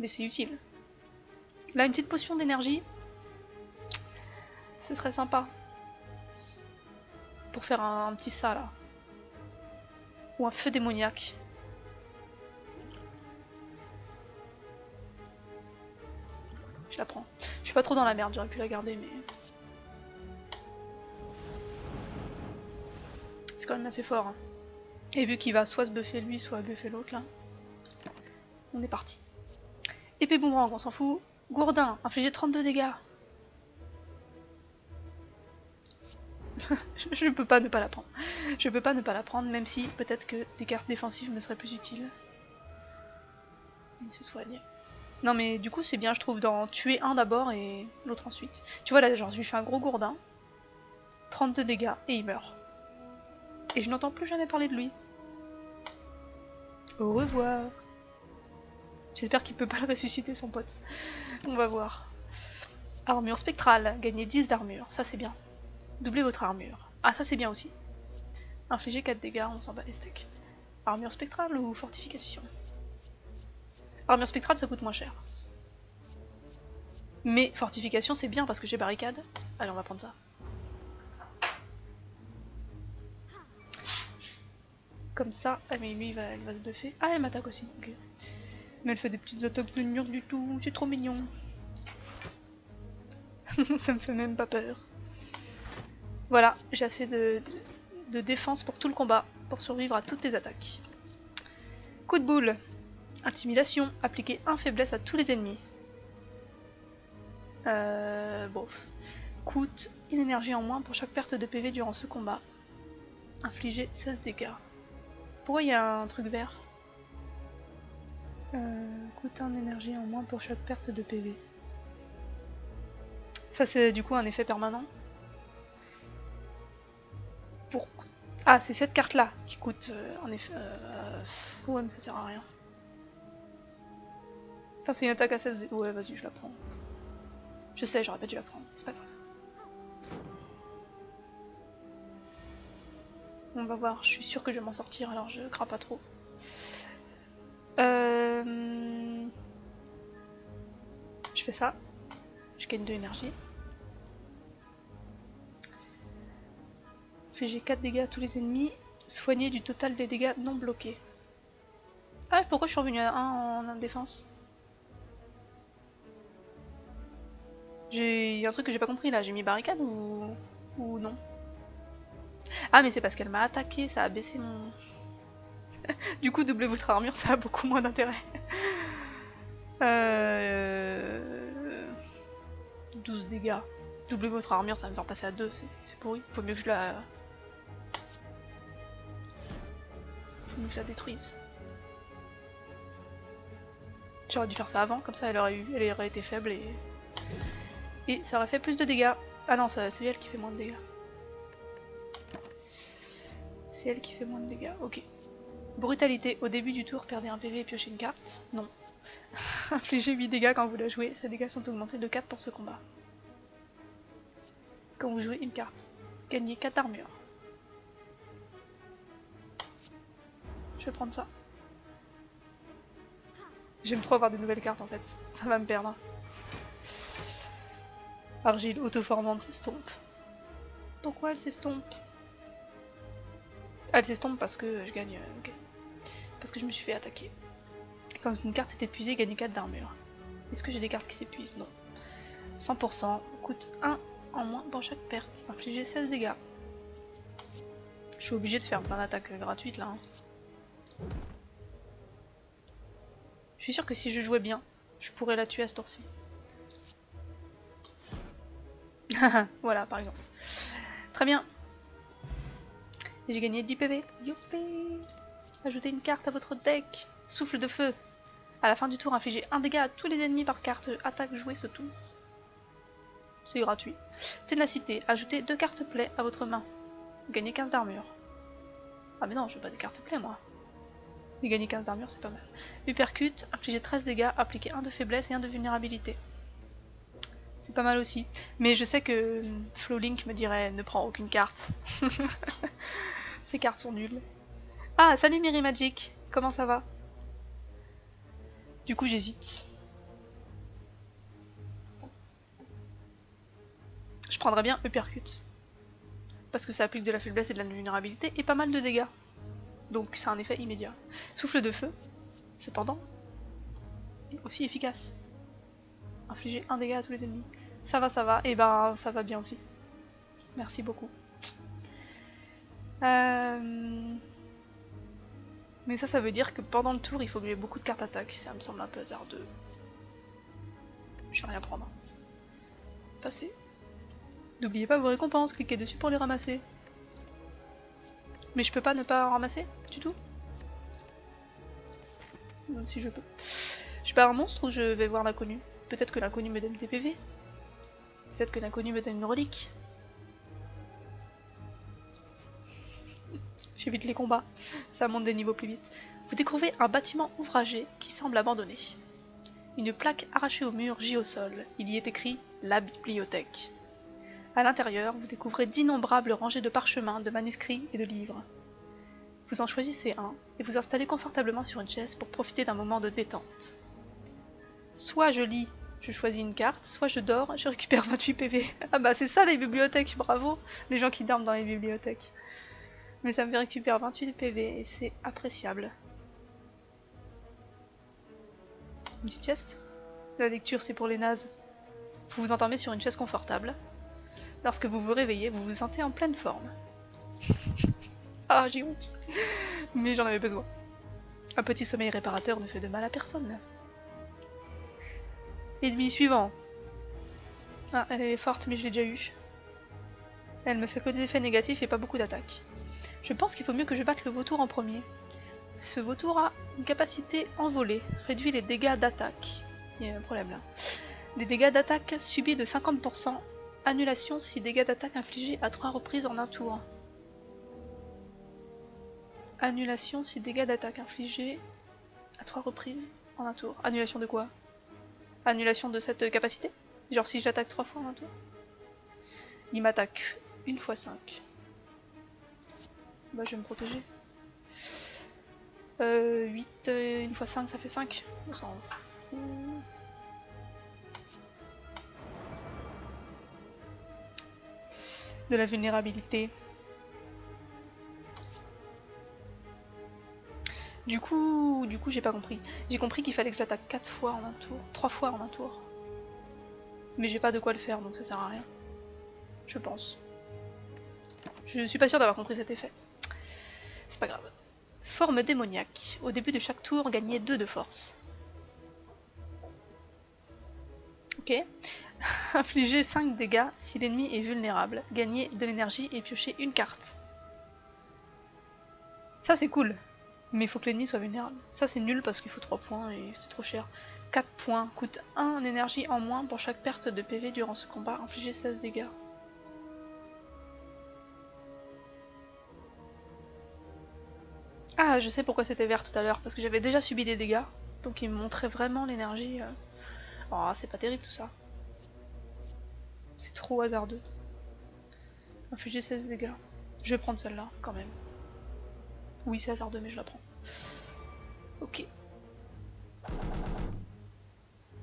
Mais c'est utile. Là une petite potion d'énergie. Ce serait sympa. Pour faire un petit ça là. Ou un feu démoniaque. Je la prends. Je suis pas trop dans la merde, j'aurais pu la garder mais... C'est quand même assez fort. Hein. Et vu qu'il va soit se buffer lui, soit buffer l'autre là. On est parti. Épée boomerang, on s'en fout. Gourdin, infliger 32 dégâts. Je ne peux pas ne pas la prendre. Je peux pas ne pas la prendre, même si peut-être que des cartes défensives me seraient plus utiles. Il se soigne. Non mais du coup c'est bien je trouve d'en tuer un d'abord et l'autre ensuite. Tu vois là genre je lui fais un gros gourdin. 32 dégâts et il meurt. Et je n'entends plus jamais parler de lui. Au revoir. J'espère qu'il peut pas le ressusciter son pote. On va voir. Armure spectrale, gagnez 10 d'armure, ça c'est bien. Doublez votre armure. Ah ça c'est bien aussi. Infliger 4 dégâts, on s'en bat les steaks. Armure spectrale ou fortification? Armure spectrale ça coûte moins cher. Mais fortification c'est bien parce que j'ai barricade. Allez on va prendre ça. Comme ça, ah mais lui il va se buffer. Ah elle m'attaque aussi, ok. Mais elle fait des petites attaques de mur du tout, c'est trop mignon. Ça me fait même pas peur. Voilà, j'ai assez de défense pour tout le combat, pour survivre à toutes tes attaques. Coup de boule. Intimidation, appliquer 1 faiblesse à tous les ennemis. Bon. Coûte une énergie en moins pour chaque perte de PV durant ce combat. Infliger 16 dégâts. Pourquoi il y a un truc vert? Coûte 1 énergie en moins pour chaque perte de PV. Ça c'est du coup un effet permanent. Pour... Ah c'est cette carte là qui coûte en effet... Ouais mais ça sert à rien. Enfin c'est une attaque à 16 dégâts. Ouais vas-y je la prends. Je sais j'aurais pas dû la prendre, c'est pas grave. On va voir, je suis sûre que je vais m'en sortir alors je crains pas trop. Je fais ça. Je gagne de l'énergie. Infliger 4 dégâts à tous les ennemis. Soigner du total des dégâts non bloqués. Ah pourquoi je suis revenu à 1 en défense? Il y a un truc que j'ai pas compris là, j'ai mis barricade ou non? Ah mais c'est parce qu'elle m'a attaqué, ça a baissé mon... Du coup doubler votre armure ça a beaucoup moins d'intérêt. 12 dégâts. Doubler votre armure ça va me faire passer à 2, c'est pourri. Faut mieux que je la... Faut mieux que je la détruise. J'aurais dû faire ça avant, comme ça elle aurait été faible et ça aurait fait plus de dégâts. Ah non, c'est elle qui fait moins de dégâts. C'est elle qui fait moins de dégâts, ok. Brutalité, au début du tour, perdez un PV et piochez une carte. Non. Infligez 8 dégâts quand vous la jouez, ces dégâts sont augmentés de 4 pour ce combat. Quand vous jouez une carte, gagnez 4 armures. Je vais prendre ça. J'aime trop avoir des nouvelles cartes en fait. Ça va me perdre. Argile auto-formante s'estompe. Pourquoi elle s'estompe? Elle s'estompe parce que je gagne. Ok. Parce que je me suis fait attaquer. Quand une carte est épuisée, gagne 4 d'armure. Est-ce que j'ai des cartes qui s'épuisent? Non. 100%. Coûte 1 en moins pour chaque perte. Infliger 16 dégâts. Je suis obligée de faire plein d'attaques gratuites là. Hein. Je suis sûre que si je jouais bien, je pourrais la tuer à ce tour-ci. Voilà, par exemple. Très bien. Et j'ai gagné 10 PV. Youpi! Ajoutez une carte à votre deck. Souffle de feu. À la fin du tour, infligez 1 dégât à tous les ennemis par carte attaque jouée ce tour. C'est gratuit. Ténacité. Ajoutez 2 cartes play à votre main. Gagnez 15 d'armure. Ah mais non, je veux pas des cartes play moi. Mais gagner 15 d'armure, c'est pas mal. Uppercut. Infligez 13 dégâts. Appliquez 1 de faiblesse et 1 de vulnérabilité. C'est pas mal aussi. Mais je sais que Flowlink me dirait ne prends aucune carte. Ces cartes sont nulles. Ah, salut Miri Magic. Comment ça va? Du coup, j'hésite. Je prendrais bien Uppercut. Parce que ça applique de la faiblesse et de la vulnérabilité et pas mal de dégâts. Donc c'est un effet immédiat. Souffle de feu, cependant, est aussi efficace. Infliger 1 dégât à tous les ennemis. Ça va, et ben ça va bien aussi. Merci beaucoup. Mais ça veut dire que pendant le tour, il faut que j'ai beaucoup de cartes attaque. Ça me semble un peu hasardeux. Je vais rien prendre. Passer. N'oubliez pas vos récompenses, cliquez dessus pour les ramasser. Mais je peux pas ne pas en ramasser du tout? Même si je peux. Je suis pas un monstre ou je vais voir l'inconnu? Peut-être que l'inconnu me donne des PV. Peut-être que l'inconnu me donne une relique. J'évite les combats, ça monte des niveaux plus vite. Vous découvrez un bâtiment ouvragé qui semble abandonné. Une plaque arrachée au mur gît au sol. Il y est écrit « La bibliothèque ». À l'intérieur, vous découvrez d'innombrables rangées de parchemins, de manuscrits et de livres. Vous en choisissez un et vous installez confortablement sur une chaise pour profiter d'un moment de détente. Soit je lis, je choisis une carte, soit je dors, je récupère 28 PV. Ah bah c'est ça les bibliothèques, bravo, les gens qui dorment dans les bibliothèques. Mais ça me récupère 28 PV et c'est appréciable. Une petite chest. La lecture c'est pour les nazes. Vous vous endormez sur une chaise confortable. Lorsque vous vous réveillez, vous vous sentez en pleine forme. Ah, j'ai honte. Mais j'en avais besoin. Un petit sommeil réparateur ne fait de mal à personne. Ennemi suivant. Ah, elle est forte, mais je l'ai déjà eu. Elle me fait que des effets négatifs et pas beaucoup d'attaques. Je pense qu'il faut mieux que je batte le vautour en premier. Ce vautour a une capacité envolée, réduit les dégâts d'attaque. Il y a un problème là. Les dégâts d'attaque subis de 50%. Annulation si dégâts d'attaque infligés à 3 reprises en un tour. Annulation si dégâts d'attaque infligés à 3 reprises en un tour. Annulation de quoi? Annulation de cette capacité? Genre si je l'attaque 3 fois en un tour? Il m'attaque 1 fois 5. Bah je vais me protéger. 8, 1 fois 5 ça fait 5. On s'en fout. De la vulnérabilité. Du coup j'ai pas compris. J'ai compris qu'il fallait que j'attaque 4 fois en un tour. 3 fois en un tour. Mais j'ai pas de quoi le faire donc ça sert à rien. Je pense. Je suis pas sûre d'avoir compris cet effet. C'est pas grave. Forme démoniaque. Au début de chaque tour, gagnez 2 de force. Ok. Infligez 5 dégâts si l'ennemi est vulnérable. Gagnez de l'énergie et piochez une carte. Ça c'est cool. Mais il faut que l'ennemi soit vulnérable. Ça c'est nul parce qu'il faut 3 points et c'est trop cher. 4 points. Coûte 1 énergie en moins pour chaque perte de PV durant ce combat. Infligez 16 dégâts. Ah, je sais pourquoi c'était vert tout à l'heure. Parce que j'avais déjà subi des dégâts. Donc il me montrait vraiment l'énergie. Oh, c'est pas terrible tout ça. C'est trop hasardeux. Infliger 16 dégâts. Je vais prendre celle-là, quand même. Oui, c'est hasardeux, mais je la prends. Ok.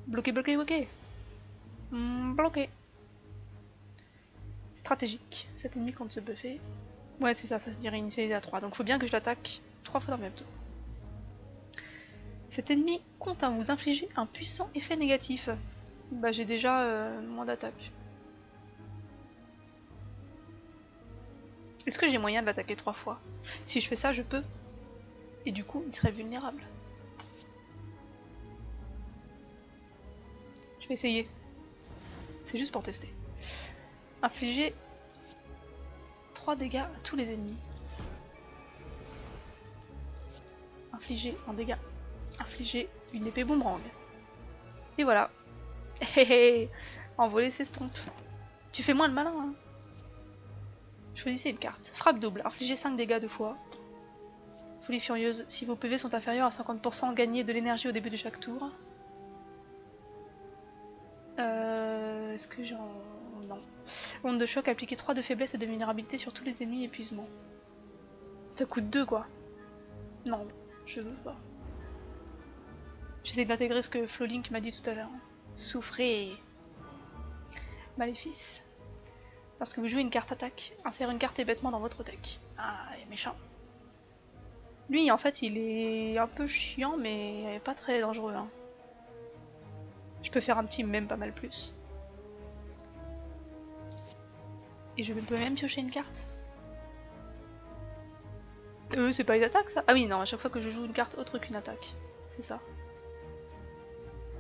Bloqué, bloqué, bloqué. Bloqué. Stratégique. Cet ennemi compte se buffer. Ouais, c'est ça, ça se dirait initialisé à 3. Donc faut bien que je l'attaque 3 fois dans le même tour. Cet ennemi compte vous infliger un puissant effet négatif. Bah j'ai déjà moins d'attaque. Est-ce que j'ai moyen de l'attaquer 3 fois? Si je fais ça, je peux. Et du coup, il serait vulnérable. Je vais essayer. C'est juste pour tester. Infliger 3 dégâts à tous les ennemis. Infliger un dégât. Infliger une épée boomerang. Et voilà. Hé hé. Envoler s'estompe. Tu fais moins le malin, hein. Choisissez une carte. Frappe double. Infligez 5 dégâts 2 fois. Folie furieuse. Si vos PV sont inférieurs à 50%, gagnez de l'énergie au début de chaque tour. Est-ce que j'en... Non. Onde de choc. Appliquez 3 de faiblesse et de vulnérabilité sur tous les ennemis. Épuisement. Ça coûte 2 quoi. Non, je veux pas. J'essaie d'intégrer ce que Flolink m'a dit tout à l'heure. Souffrez. Maléfice. Lorsque vous jouez une carte attaque, insérez une carte hébétement dans votre deck. Ah, il est méchant. Lui, en fait, il est un peu chiant, mais pas très dangereux. Hein. Je peux faire un petit même pas mal plus. Et je peux même piocher une carte. C'est pas une attaque ça? Ah oui, non, à chaque fois que je joue une carte autre qu'une attaque. C'est ça.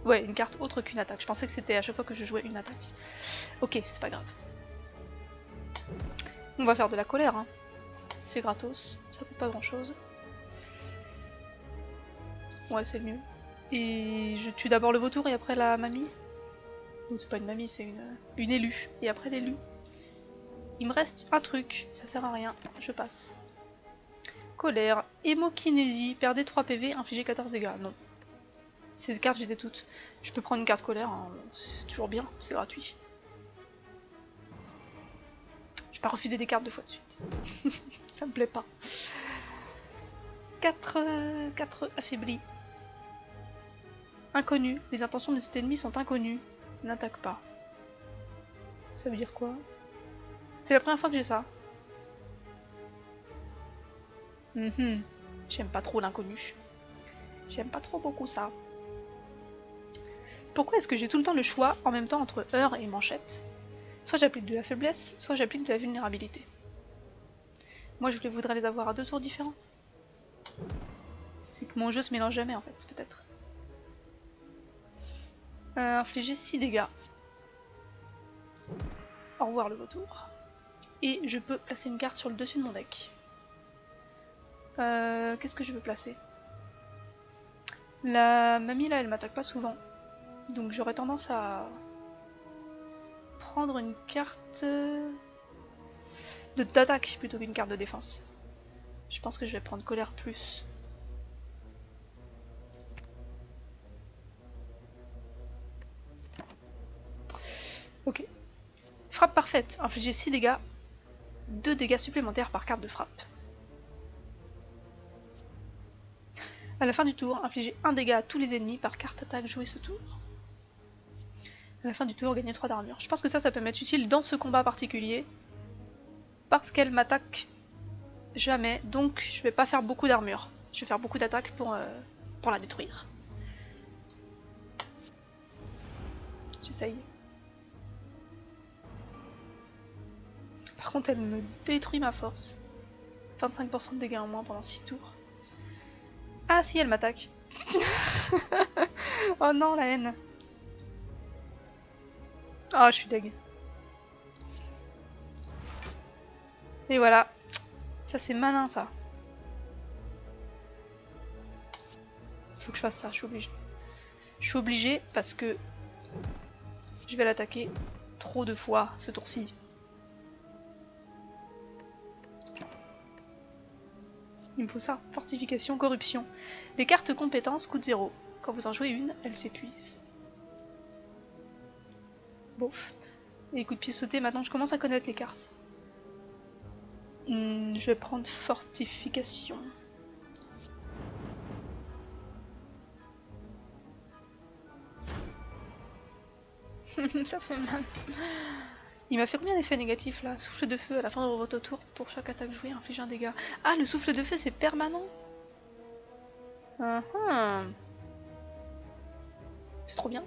Ouais, une carte autre qu'une attaque. Je pensais que c'était à chaque fois que je jouais une attaque. Ok, c'est pas grave. On va faire de la colère, hein. C'est gratos, ça coûte pas grand chose. Ouais, c'est le mieux. Et je tue d'abord le vautour et après la mamie. Non, c'est pas une mamie, c'est une élue. Et après l'élu. Il me reste un truc, ça sert à rien, je passe. Colère, hémokinésie, perdez 3 PV, infligez 14 dégâts. Non. Ces cartes, je les ai toutes. Je peux prendre une carte colère, hein. C'est toujours bien, c'est gratuit. Je vais pas refuser des cartes 2 fois de suite. Ça me plaît pas. 4 affaiblis. Inconnu. Les intentions de cet ennemi sont inconnues. N'attaque pas. Ça veut dire quoi? C'est la première fois que j'ai ça. J'aime pas trop l'inconnu. J'aime pas trop beaucoup ça. Pourquoi est-ce que j'ai tout le temps le choix en même temps entre heurts et manchette? Soit j'applique de la faiblesse, soit j'applique de la vulnérabilité. Moi je voudrais les avoir à 2 tours différents. C'est que mon jeu se mélange jamais en fait, peut-être. Infliger 6 dégâts. Au revoir le vautour. Et je peux placer une carte sur le dessus de mon deck. Qu'est-ce que je veux placer? La mamie là elle m'attaque pas souvent. Donc j'aurais tendance à prendre une carte d'attaque plutôt qu'une carte de défense. Je pense que je vais prendre colère plus. Ok. Frappe parfaite. Infliger 6 dégâts. 2 dégâts supplémentaires par carte de frappe. À la fin du tour, infliger 1 dégât à tous les ennemis par carte attaque jouée ce tour. À la fin du tour, gagner 3 d'armure. Je pense que ça peut m'être utile dans ce combat particulier. Parce qu'elle m'attaque jamais, donc je vais pas faire beaucoup d'armure. Je vais faire beaucoup d'attaques pour la détruire. J'essaye. Par contre, elle me détruit ma force. 25% de dégâts en moins pendant 6 tours. Ah si, elle m'attaque. Oh non, la haine. Ah, je suis deg. Et voilà. Ça, c'est malin, ça. Faut que je fasse ça, je suis obligée. Je suis obligée parce que je vais l'attaquer trop de fois ce tour-ci. Il me faut ça. Fortification, corruption. Les cartes compétences coûtent 0. Quand vous en jouez une, elles s'épuisent. Bof. Et coup de pied sauté, maintenant je commence à connaître les cartes. Je vais prendre fortification. Ça fait mal. Il m'a fait combien d'effets négatifs là? Souffle de feu à la fin de votre tour pour chaque attaque jouée inflige un dégât. Ah, le souffle de feu c'est permanent. C'est trop bien.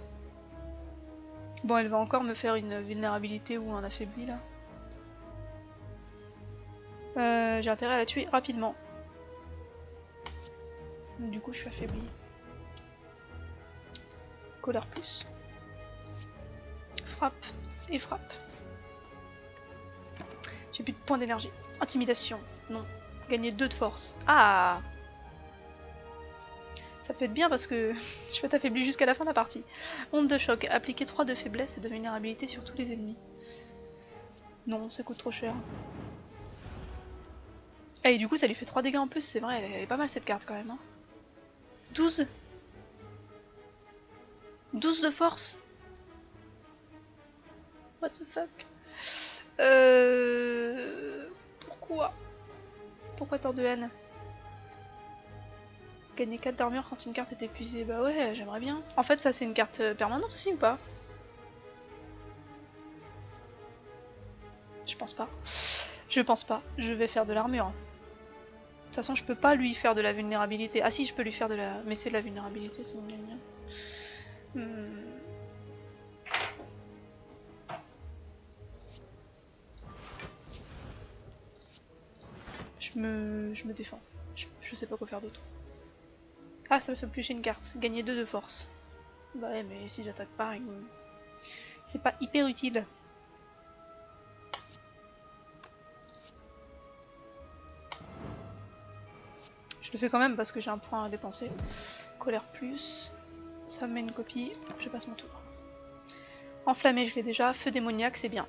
Bon, elle va encore me faire une vulnérabilité ou un affaibli là. J'ai intérêt à la tuer rapidement. Du coup, je suis affaibli. Colère plus. Frappe et frappe. J'ai plus de points d'énergie. Intimidation. Non. Gagner 2 de force. Ah! Ça peut être bien parce que je vais t'affaiblir jusqu'à la fin de la partie. Onde de choc. Appliquer 3 de faiblesse et de vulnérabilité sur tous les ennemis. Non, ça coûte trop cher. Et du coup, ça lui fait 3 dégâts en plus. C'est vrai, elle est pas mal cette carte quand même. Hein. 12 12 de force. What the fuck? Pourquoi tant de haine? Gagner 4 d'armure quand une carte est épuisée. Bah ouais, j'aimerais bien. En fait, ça c'est une carte permanente aussi ou pas? Je pense pas. Je pense pas. Je vais faire de l'armure. De toute façon, je peux pas lui faire de la vulnérabilité. Ah si, je peux lui faire de la... Mais c'est de la vulnérabilité, c'est bien. Je me défends. Je sais pas quoi faire d'autre. Ah, ça me fait piocher une carte. Gagner 2 de force. Bah ouais, mais si j'attaque pas, c'est pas hyper utile. Je le fais quand même parce que j'ai un point à dépenser. Colère plus. Ça me met une copie. Je passe mon tour. Enflammé, je l'ai déjà. Feu démoniaque, c'est bien.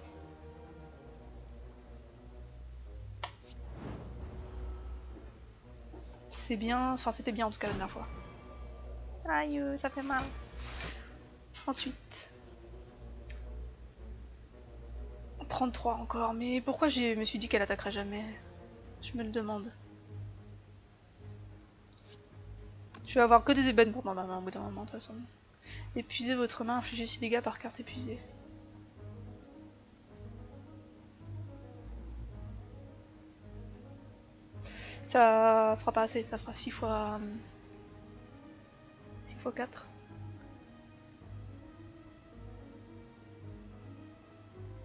C'est bien. Enfin, c'était bien en tout cas la dernière fois. Aïe, ça fait mal. Ensuite. 33 encore. Mais pourquoi je me suis dit qu'elle attaquerait jamais? Je me le demande. Je vais avoir que des ébènes pour ma main au bout d'un moment de toute façon. Épuisez votre main, infligez 6 dégâts par carte épuisée. Ça fera pas assez, ça fera 6 fois... 6 fois 4.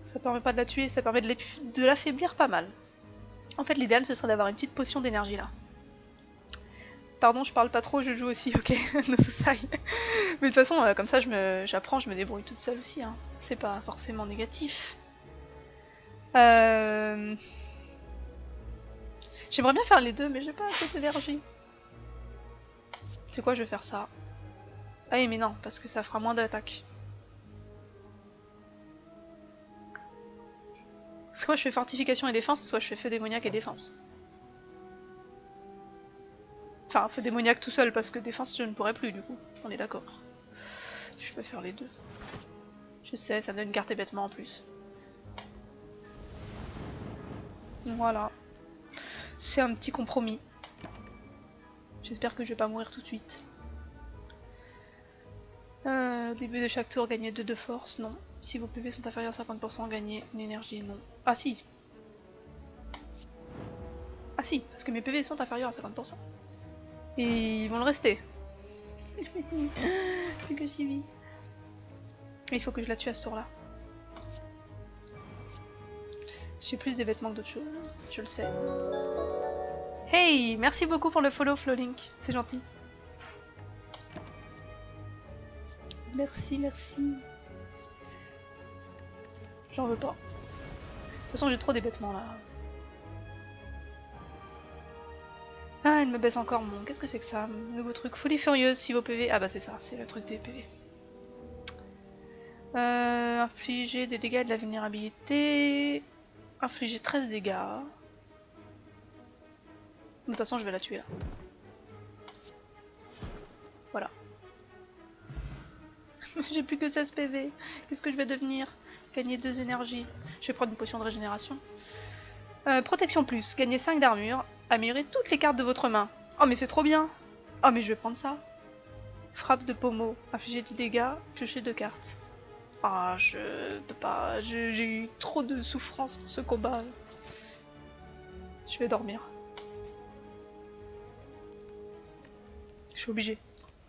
Ça permet pas de la tuer, ça permet de l'affaiblir pas mal. En fait, l'idéal ce serait d'avoir une petite potion d'énergie là. Pardon, je parle pas trop, je joue aussi, ok, no suicide. Mais de toute façon, comme ça, j'apprends, je me débrouille toute seule aussi. Hein. C'est pas forcément négatif. J'aimerais bien faire les deux, mais j'ai pas assez d'énergie. C'est quoi, je vais faire ça. Ah oui, mais non, parce que ça fera moins d'attaque. Soit je fais fortification et défense, soit je fais feu démoniaque et défense. Enfin, feu démoniaque tout seul, parce que défense je ne pourrais plus du coup. On est d'accord. Je peux faire les deux. Je sais, ça me donne une carte bêtement en plus. Voilà. C'est un petit compromis. J'espère que je vais pas mourir tout de suite. Début de chaque tour, gagner 2 de force, non. Si vos PV sont inférieurs à 50%, gagner une énergie, non. Ah si. Ah si, parce que mes PV sont inférieurs à 50%. Et ils vont le rester. Plus que 6 vies. Il faut que je la tue à ce tour là. J'ai plus des vêtements que d'autres choses, je le sais. Hey, merci beaucoup pour le follow Flowlink, c'est gentil. Merci, merci. J'en veux pas. De toute façon j'ai trop des vêtements là. Ah, elle me baisse encore mon... Qu'est-ce que c'est que ça? Nouveau truc. Folie furieuse, si vos PV... Ah bah c'est ça, c'est le truc des PV. Infliger des dégâts et de la vulnérabilité. Infliger 13 dégâts. De toute façon je vais la tuer là. Voilà. J'ai plus que 16 PV. Qu'est-ce que je vais devenir? Gagner 2 énergies. Je vais prendre une potion de régénération. Protection plus. Gagner 5 d'armure. Améliorer toutes les cartes de votre main. Oh mais c'est trop bien. Oh mais je vais prendre ça. Frappe de pommeau. Infliger 10 dégâts. Piocher 2 cartes. Ah, je peux pas. J'ai eu trop de souffrance dans ce combat. Je vais dormir. Je suis obligée.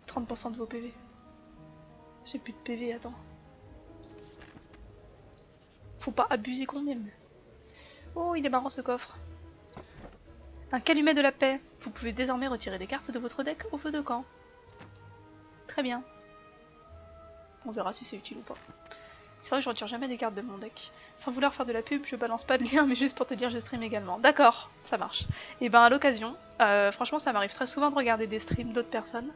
30% de vos PV. J'ai plus de PV, attends. Faut pas abuser quand même. Oh, il est marrant ce coffre. Un calumet de la paix. Vous pouvez désormais retirer des cartes de votre deck au feu de camp. Très bien. On verra si c'est utile ou pas. C'est vrai que je retire jamais des cartes de mon deck. Sans vouloir faire de la pub, je balance pas de lien, mais juste pour te dire je stream également. D'accord, ça marche. Et ben à l'occasion, franchement ça m'arrive très souvent de regarder des streams d'autres personnes.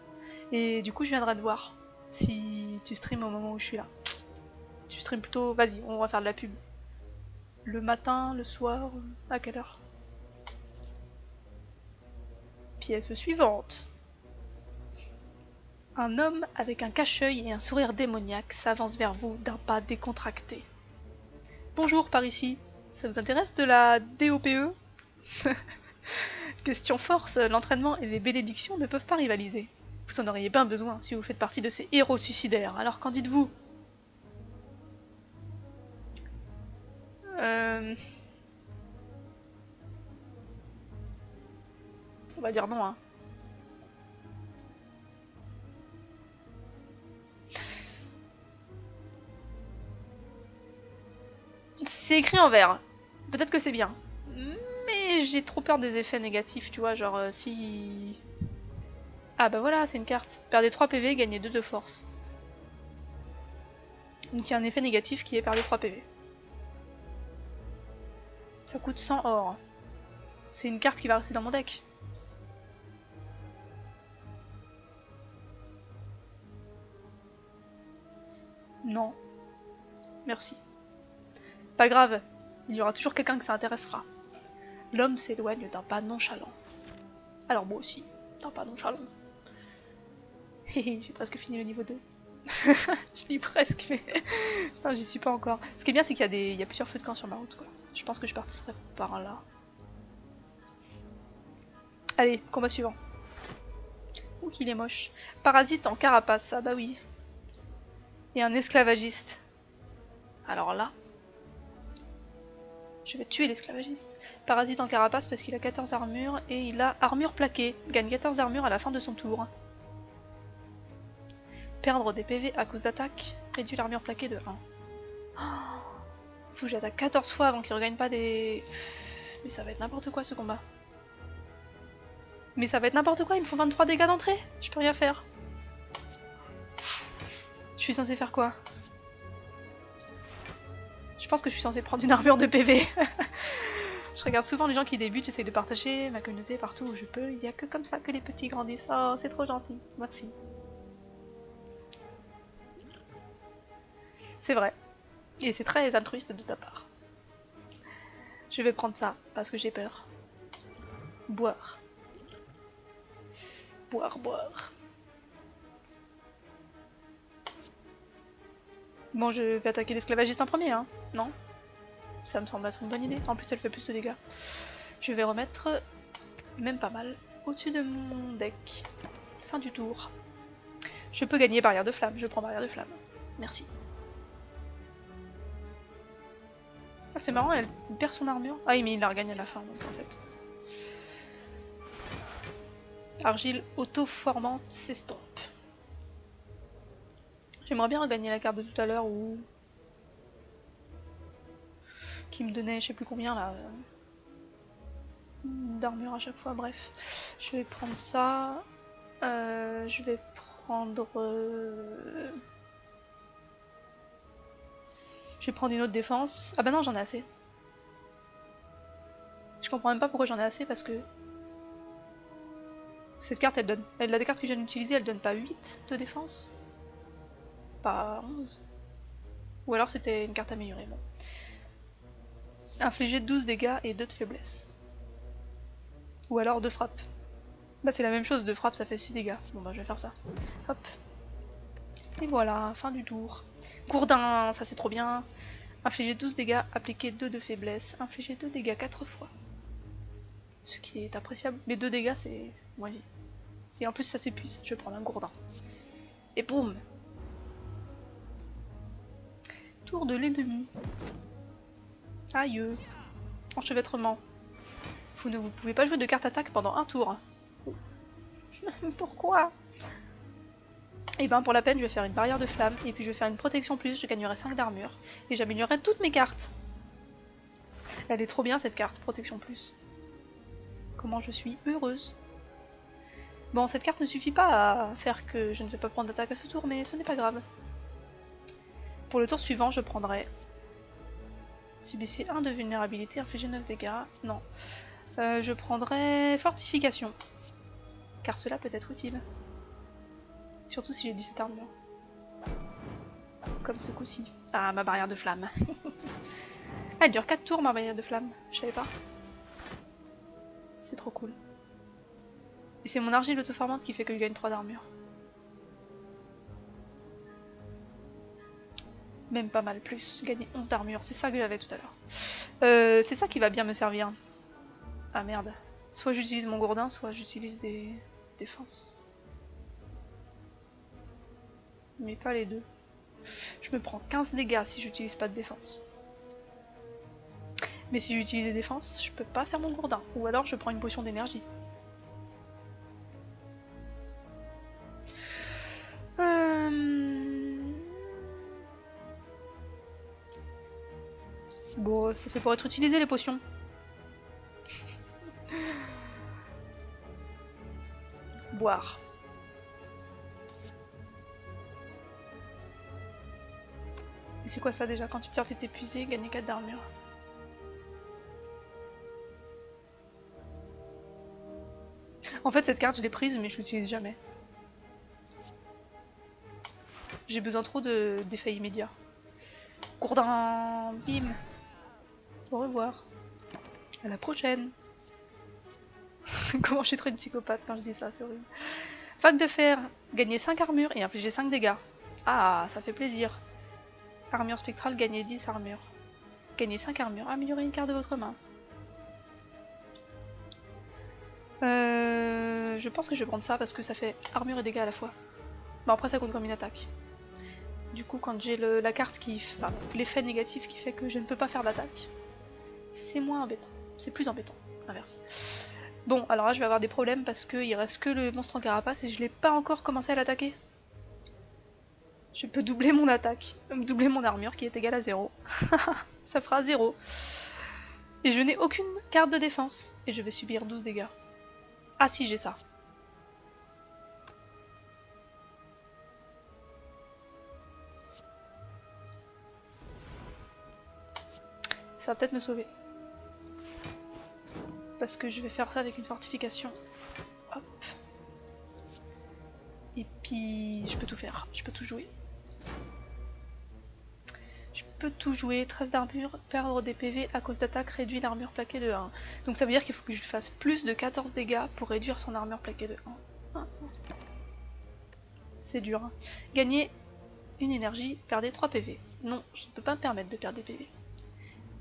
Et du coup je viendrai te voir si tu streams au moment où je suis là. Tu streams plutôt... Vas-y, on va faire de la pub. Le matin, le soir, à quelle heure? Pièce suivante. Un homme avec un cache-œil et un sourire démoniaque s'avance vers vous d'un pas décontracté. Bonjour, par ici. Ça vous intéresse de la DOPE? Question force, l'entraînement et les bénédictions ne peuvent pas rivaliser. Vous en auriez bien besoin si vous faites partie de ces héros suicidaires, alors qu'en dites-vous? On va dire non, hein. C'est écrit en vert. Peut-être que c'est bien. Mais j'ai trop peur des effets négatifs, tu vois, genre si... Ah bah voilà, c'est une carte. Perdez 3 PV, gagnez 2 de force. Donc il y a un effet négatif qui est perdre 3 PV. Ça coûte 100 or. C'est une carte qui va rester dans mon deck. Non. Merci. Pas grave, il y aura toujours quelqu'un que ça intéressera. L'homme s'éloigne d'un pas nonchalant. Alors moi aussi, d'un pas nonchalant. J'ai presque fini le niveau 2. Je dis presque, mais putain, j'y suis pas encore. Ce qui est bien, c'est qu'il y a plusieurs feux de camp sur ma route, quoi. Je pense que je partirai par là. Allez, combat suivant. Ouh, qu'il est moche. Parasite en carapace, ah bah oui. Et un esclavagiste. Alors là, je vais tuer l'esclavagiste. Parasite en carapace parce qu'il a 14 armures et il a armure plaquée. Gagne 14 armures à la fin de son tour. Perdre des PV à cause d'attaque. Réduit l'armure plaquée de 1. Oh, faut que j'attaque 14 fois avant qu'il regagne pas des... Mais ça va être n'importe quoi ce combat. Mais ça va être n'importe quoi, il me faut 23 dégâts d'entrée. Je peux rien faire. Je suis censée faire quoi? Je pense que je suis censée prendre une armure de PV. Je regarde souvent les gens qui débutent, j'essaie de partager ma communauté partout où je peux. Il n'y a que comme ça que les petits grandissent. Oh, c'est trop gentil. Merci. C'est vrai. Et c'est très altruiste de ta part. Je vais prendre ça parce que j'ai peur. Boire. Boire, boire. Bon, je vais attaquer l'esclavagiste en premier, hein. Non? Ça me semble être une bonne idée. En plus, elle fait plus de dégâts. Je vais remettre, même pas mal, au-dessus de mon deck. Fin du tour. Je peux gagner barrière de flamme. Je prends barrière de flamme. Merci. Ah, c'est marrant, elle perd son armure. Ah oui, mais il la regagne à la fin, donc en fait. Argile auto-formante s'estompe. J'aimerais bien regagner la carte de tout à l'heure où... qui me donnait je sais plus combien là. D'armure à chaque fois, bref. Je vais prendre ça. Je vais prendre... Je vais prendre une autre défense. Ah bah non, j'en ai assez. Je comprends même pas pourquoi j'en ai assez parce que... Cette carte, elle donne... La carte que je viens d'utiliser, elle donne pas 8 de défense. Pas 11. Ou alors c'était une carte améliorée, bon. Infliger 12 dégâts et 2 de faiblesse. Ou alors 2 frappes. Bah c'est la même chose, 2 frappes ça fait 6 dégâts. Bon bah je vais faire ça. Hop. Et voilà, fin du tour. Gourdin, ça c'est trop bien. Infliger 12 dégâts, appliquer 2 de faiblesse. Infliger 2 dégâts 4 fois. Ce qui est appréciable. Les 2 dégâts c'est moisi. Et en plus ça s'épuise, je vais prendre un gourdin. Et boum. Tour de l'ennemi. Aïe. Enchevêtrement. Vous ne pouvez pas jouer de carte attaque pendant un tour. Pourquoi? Et ben pour la peine, je vais faire une barrière de flamme, et puis je vais faire une protection plus, je gagnerai 5 d'armure, et j'améliorerai toutes mes cartes. Elle est trop bien cette carte, protection plus. Comment je suis heureuse. Bon, cette carte ne suffit pas à faire que je ne vais pas prendre d'attaque à ce tour, mais ce n'est pas grave. Pour le tour suivant, je prendrai... Subissez 1 de vulnérabilité, infligez 9 dégâts. Non. Je prendrai fortification. Car cela peut être utile. Surtout si j'ai 17 armures. Comme ce coup-ci. Ah, ma barrière de flamme. Elle dure 4 tours ma barrière de flamme. Je savais pas. C'est trop cool. Et c'est mon argile auto-formante qui fait que je gagne 3 d'armure. Même pas mal plus. Gagner 11 d'armure. C'est ça que j'avais tout à l'heure. C'est ça qui va bien me servir. Ah merde. Soit j'utilise mon gourdin, soit j'utilise des défenses. Mais pas les deux. Je me prends 15 dégâts si j'utilise pas de défense. Mais si j'utilise des défenses, je peux pas faire mon gourdin. Ou alors je prends une potion d'énergie. Bon, c'est fait pour être utilisé les potions. Boire. Et c'est quoi ça déjà? Quand tu tires t'es épuisé, gagner 4 d'armure. En fait cette carte je l'ai prise mais je l'utilise jamais. J'ai besoin trop d'effets immédiats. Gourdin, bim. Au revoir. À la prochaine. Comment je suis trop une psychopathe quand je dis ça, c'est horrible. Fac de fer, gagner 5 armures et infliger 5 dégâts. Ah, ça fait plaisir. Armure spectrale, gagner 10 armures. Gagner 5 armures, améliorer une carte de votre main. Je pense que je vais prendre ça parce que ça fait armure et dégâts à la fois. Bon après ça compte comme une attaque. Du coup quand j'ai la carte qui... Enfin, l'effet négatif qui fait que je ne peux pas faire d'attaque, c'est moins embêtant. C'est plus embêtant, l'inverse. Bon, alors là je vais avoir des problèmes parce qu'il reste que le monstre en carapace et je l'ai pas encore commencé à l'attaquer. Je peux doubler mon attaque, doubler mon armure qui est égale à 0. Ça fera 0. Et je n'ai aucune carte de défense. Et je vais subir 12 dégâts. Ah si, j'ai ça. Ça va peut-être me sauver. Parce que je vais faire ça avec une fortification. Hop. Et puis je peux tout faire. Je peux tout jouer. Je peux tout jouer. 13 d'armure, perdre des PV à cause d'attaque réduit l'armure plaquée de 1. Donc ça veut dire qu'il faut que je fasse plus de 14 dégâts pour réduire son armure plaquée de 1. C'est dur. Hein. Gagner une énergie, perdez 3 PV. Non, je ne peux pas me permettre de perdre des PV.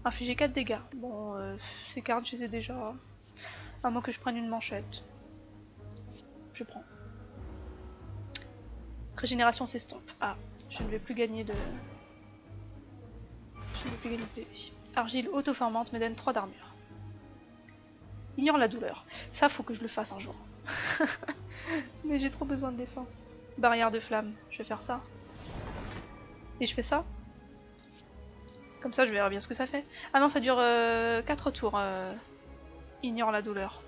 Infliger 4 dégâts. Bon, ces cartes, je les ai déjà. À moins que je prenne une manchette. Je prends. Régénération s'estompe. Ah, je ne vais plus gagner de... Je ne vais plus gagner de PV. Argile auto-formante me donne 3 d'armure. Ignore la douleur. Ça, faut que je le fasse un jour. Mais j'ai trop besoin de défense. Barrière de flamme. Je vais faire ça. Et je fais ça. Comme ça, je verrai bien ce que ça fait. Ah non, ça dure 4 tours. Ignore la douleur.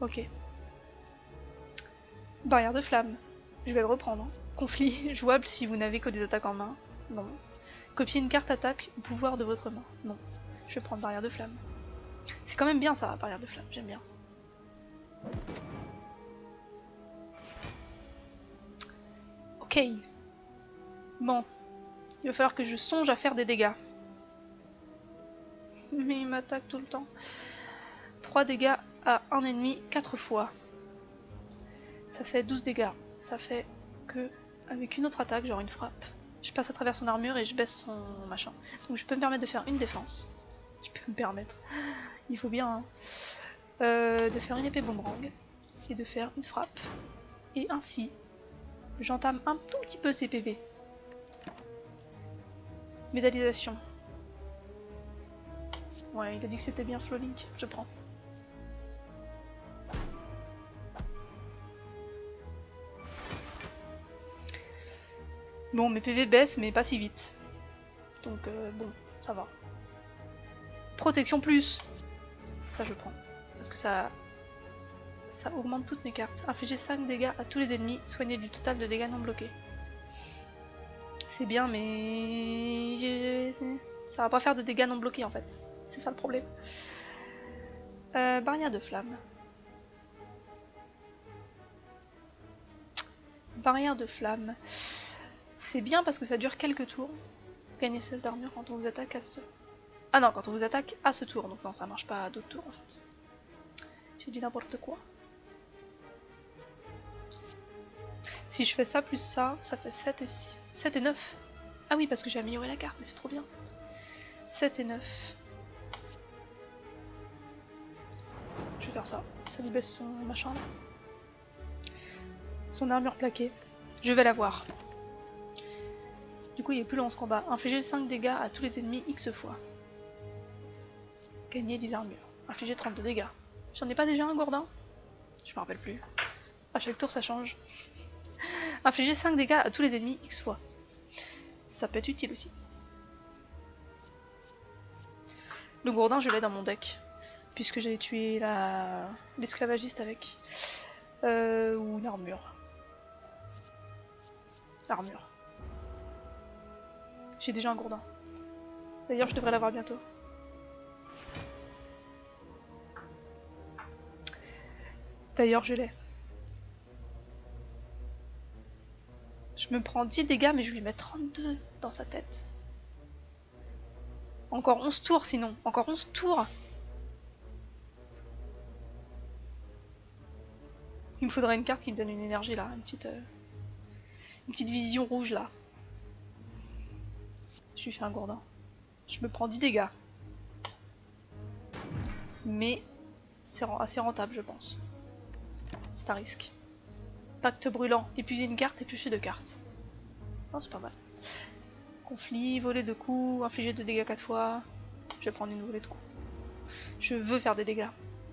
Ok. Barrière de flamme. Je vais le reprendre. Conflit jouable si vous n'avez que des attaques en main. Non. Copier une carte attaque ou pouvoir de votre main. Non. Je vais prendre barrière de flamme. C'est quand même bien ça, barrière de flamme. J'aime bien. Ok. Bon. Il va falloir que je songe à faire des dégâts. Mais il m'attaque tout le temps. 3 dégâts à un ennemi 4 fois. Ça fait 12 dégâts. Ça fait que, avec une autre attaque, genre une frappe, je passe à travers son armure et je baisse son machin. Donc je peux me permettre de faire une défense. Je peux me permettre. Il faut bien, hein. De faire une épée boomerang. Et de faire une frappe. Et ainsi, j'entame un tout petit peu ses PV. Métallisation. Ouais, il a dit que c'était bien Flowlink, je prends. Bon, mes PV baissent, mais pas si vite. Donc bon, ça va. Protection plus. Ça je prends. Parce que ça augmente toutes mes cartes. Infliger 5 dégâts à tous les ennemis, soigner du total de dégâts non bloqués. C'est bien, mais ça va pas faire de dégâts non bloqués en fait. C'est ça le problème. Barrière de flamme. Barrière de flamme. C'est bien parce que ça dure quelques tours. Gagner 16 d'armure quand on vous attaque à ce... Ah non, quand on vous attaque à ce tour. Donc non, ça marche pas à d'autres tours en fait. J'ai dit n'importe quoi. Si je fais ça plus ça, ça fait 7 et 6. 7 et 9. Ah oui, parce que j'ai amélioré la carte, mais c'est trop bien. 7 et 9. Je vais faire ça. Ça lui baisse son machin là. Son armure plaquée. Je vais l'avoir. Du coup, il est plus long ce combat. Infliger 5 dégâts à tous les ennemis X fois. Gagner 10 armures. Infliger 32 dégâts. J'en ai pas déjà un gourdin? Je me rappelle plus. À chaque tour ça change. Infliger 5 dégâts à tous les ennemis X fois. Ça peut être utile aussi. Le gourdin je l'ai dans mon deck. Puisque j'ai tué l'esclavagiste avec. Ou une armure. Armure. J'ai déjà un gourdin. D'ailleurs je devrais l'avoir bientôt. D'ailleurs je l'ai. Je me prends 10 dégâts mais je lui mets 32 dans sa tête. Encore 11 tours sinon. Encore 11 tours. Il me faudrait une carte qui me donne une énergie là. Une petite vision rouge là. Je lui fais un gourdin. Je me prends 10 dégâts. Mais c'est assez rentable je pense. C'est un risque. Pacte brûlant. Épuiser une carte, éplucher 2 cartes. Oh, c'est pas mal. Conflit, voler de coups, infliger 2 dégâts 4 fois. Je vais prendre une volée de coups. Je veux faire des dégâts.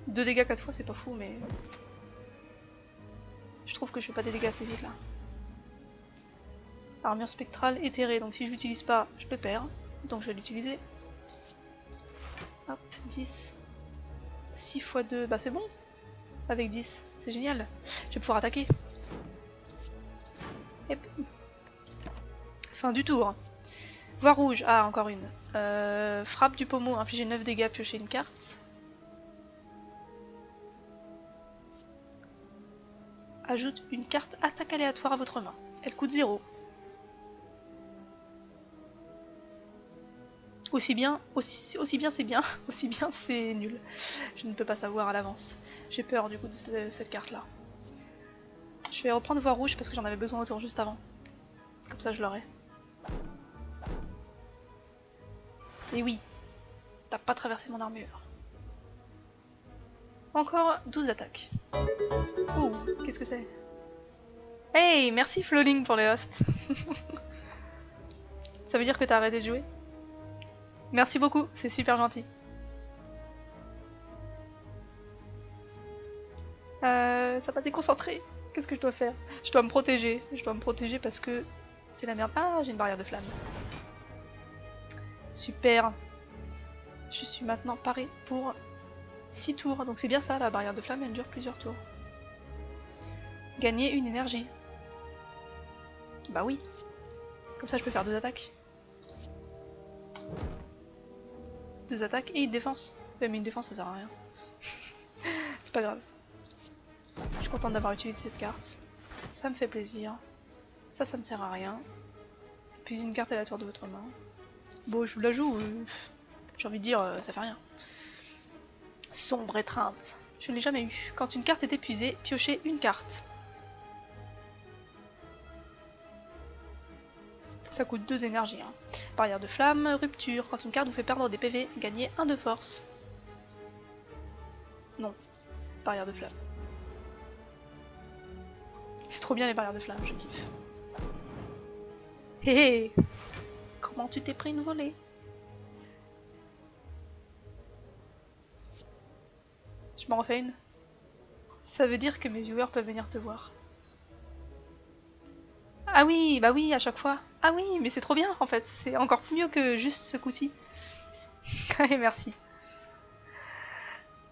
2 dégâts 4 fois, c'est pas fou, mais... Je trouve que je fais pas des dégâts assez vite, là. Armure spectrale éthérée, donc si je l'utilise pas, je le perds. Donc je vais l'utiliser. Hop, 10. 6 x 2, bah c'est bon. Avec 10, c'est génial. Je vais pouvoir attaquer. Et boum. Fin du tour. Voie rouge, ah encore une. Frappe du pommeau, infliger 9 dégâts, piocher une carte. Ajoute une carte attaque aléatoire à votre main. Elle coûte 0. Aussi bien c'est bien, aussi bien c'est nul. Je ne peux pas savoir à l'avance. J'ai peur du coup de cette carte là. Je vais reprendre voie rouge parce que j'en avais besoin au tour juste avant. Comme ça je l'aurai. Et oui, t'as pas traversé mon armure. Encore 12 attaques. Ouh, qu'est-ce que c'est? Hey, merci Flowlink pour les hosts. Ça veut dire que t'as arrêté de jouer? Merci beaucoup, c'est super gentil. Ça m'a déconcentré. Qu'est-ce que je dois faire? Je dois me protéger. Je dois me protéger parce que c'est la merde. Ah, j'ai une barrière de flamme. Super. Je suis maintenant parée pour 6 tours. Donc c'est bien ça, la barrière de flamme, elle dure plusieurs tours. Gagner une énergie. Bah oui. Comme ça je peux faire 2 attaques. 2 attaques et une défense. Ouais, mais une défense ça sert à rien. C'est pas grave. Je suis contente d'avoir utilisé cette carte. Ça me fait plaisir. Ça ne sert à rien. Puis une carte aléatoire de votre main. Bon, je vous la joue. J'ai envie de dire, ça fait rien. Sombre étreinte. Je ne l'ai jamais eu. Quand une carte est épuisée, piochez une carte. Ça coûte 2 énergies. Hein. Barrière de flamme, rupture. Quand une carte vous fait perdre des PV, gagnez 1 de force. Non. Barrière de flamme. C'est trop bien les barrières de flamme, je kiffe. Hé hé. Comment tu t'es pris une volée? Je m'en refais une. Ça veut dire que mes viewers peuvent venir te voir. Ah oui, bah oui, à chaque fois. Ah oui, mais c'est trop bien en fait. C'est encore mieux que juste ce coup-ci. Allez, merci.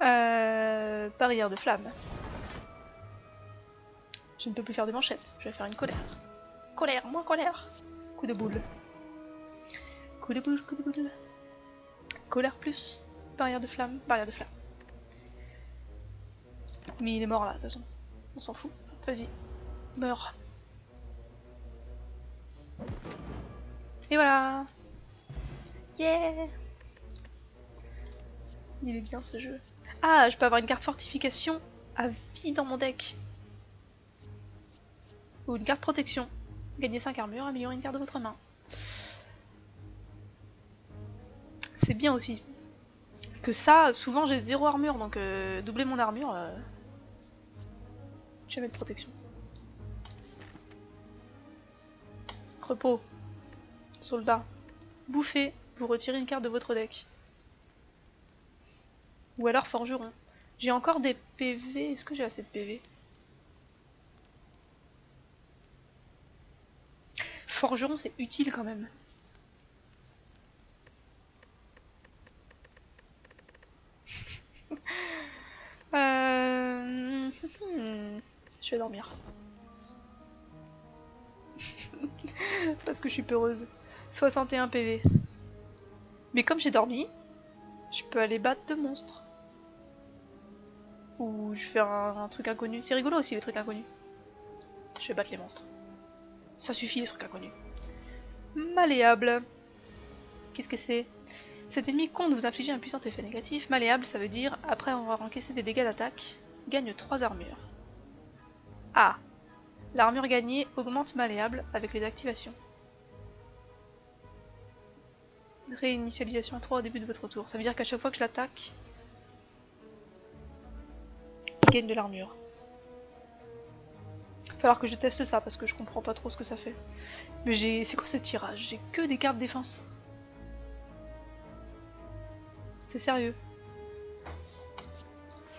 Barrière de flamme. Je ne peux plus faire de manchette. Je vais faire une colère. Colère, moins colère. Coup de boule. Coup de boule, coup de boule. Colère plus. Barrière de flamme, barrière de flamme. Mais il est mort là, de toute façon. On s'en fout. Vas-y. Meurs. Et voilà. Yeah. Il est bien ce jeu. Ah, je peux avoir une carte fortification à vie dans mon deck. Ou une carte protection. Gagner 5 armures, améliorer une carte de votre main. C'est bien aussi. Que ça, souvent j'ai 0 armure, donc doubler mon armure, jamais de protection. Repos. Soldat. Bouffer. Vous retirez une carte de votre deck. Ou alors forgeron. J'ai encore des PV. Est-ce que j'ai assez de PV? Forgeron, c'est utile quand même. Je vais dormir. Parce que je suis peureuse. 61 PV. Mais comme j'ai dormi, je peux aller battre deux monstres. Ou je fais un truc inconnu. C'est rigolo aussi les trucs inconnus. Je vais battre les monstres. Ça suffit les trucs inconnus. Malléable. Qu'est-ce que c'est? Cet ennemi compte vous infliger un puissant effet négatif. Malléable, ça veut dire, après avoir encaissé des dégâts d'attaque, gagne 3 armures. Ah. L'armure gagnée augmente malléable avec les activations. Réinitialisation à 3 au début de votre tour. Ça veut dire qu'à chaque fois que je l'attaque, il gagne de l'armure. Il va falloir que je teste ça parce que je comprends pas trop ce que ça fait. Mais j'ai... C'est quoi ce tirage? J'ai que des cartes défense. C'est sérieux.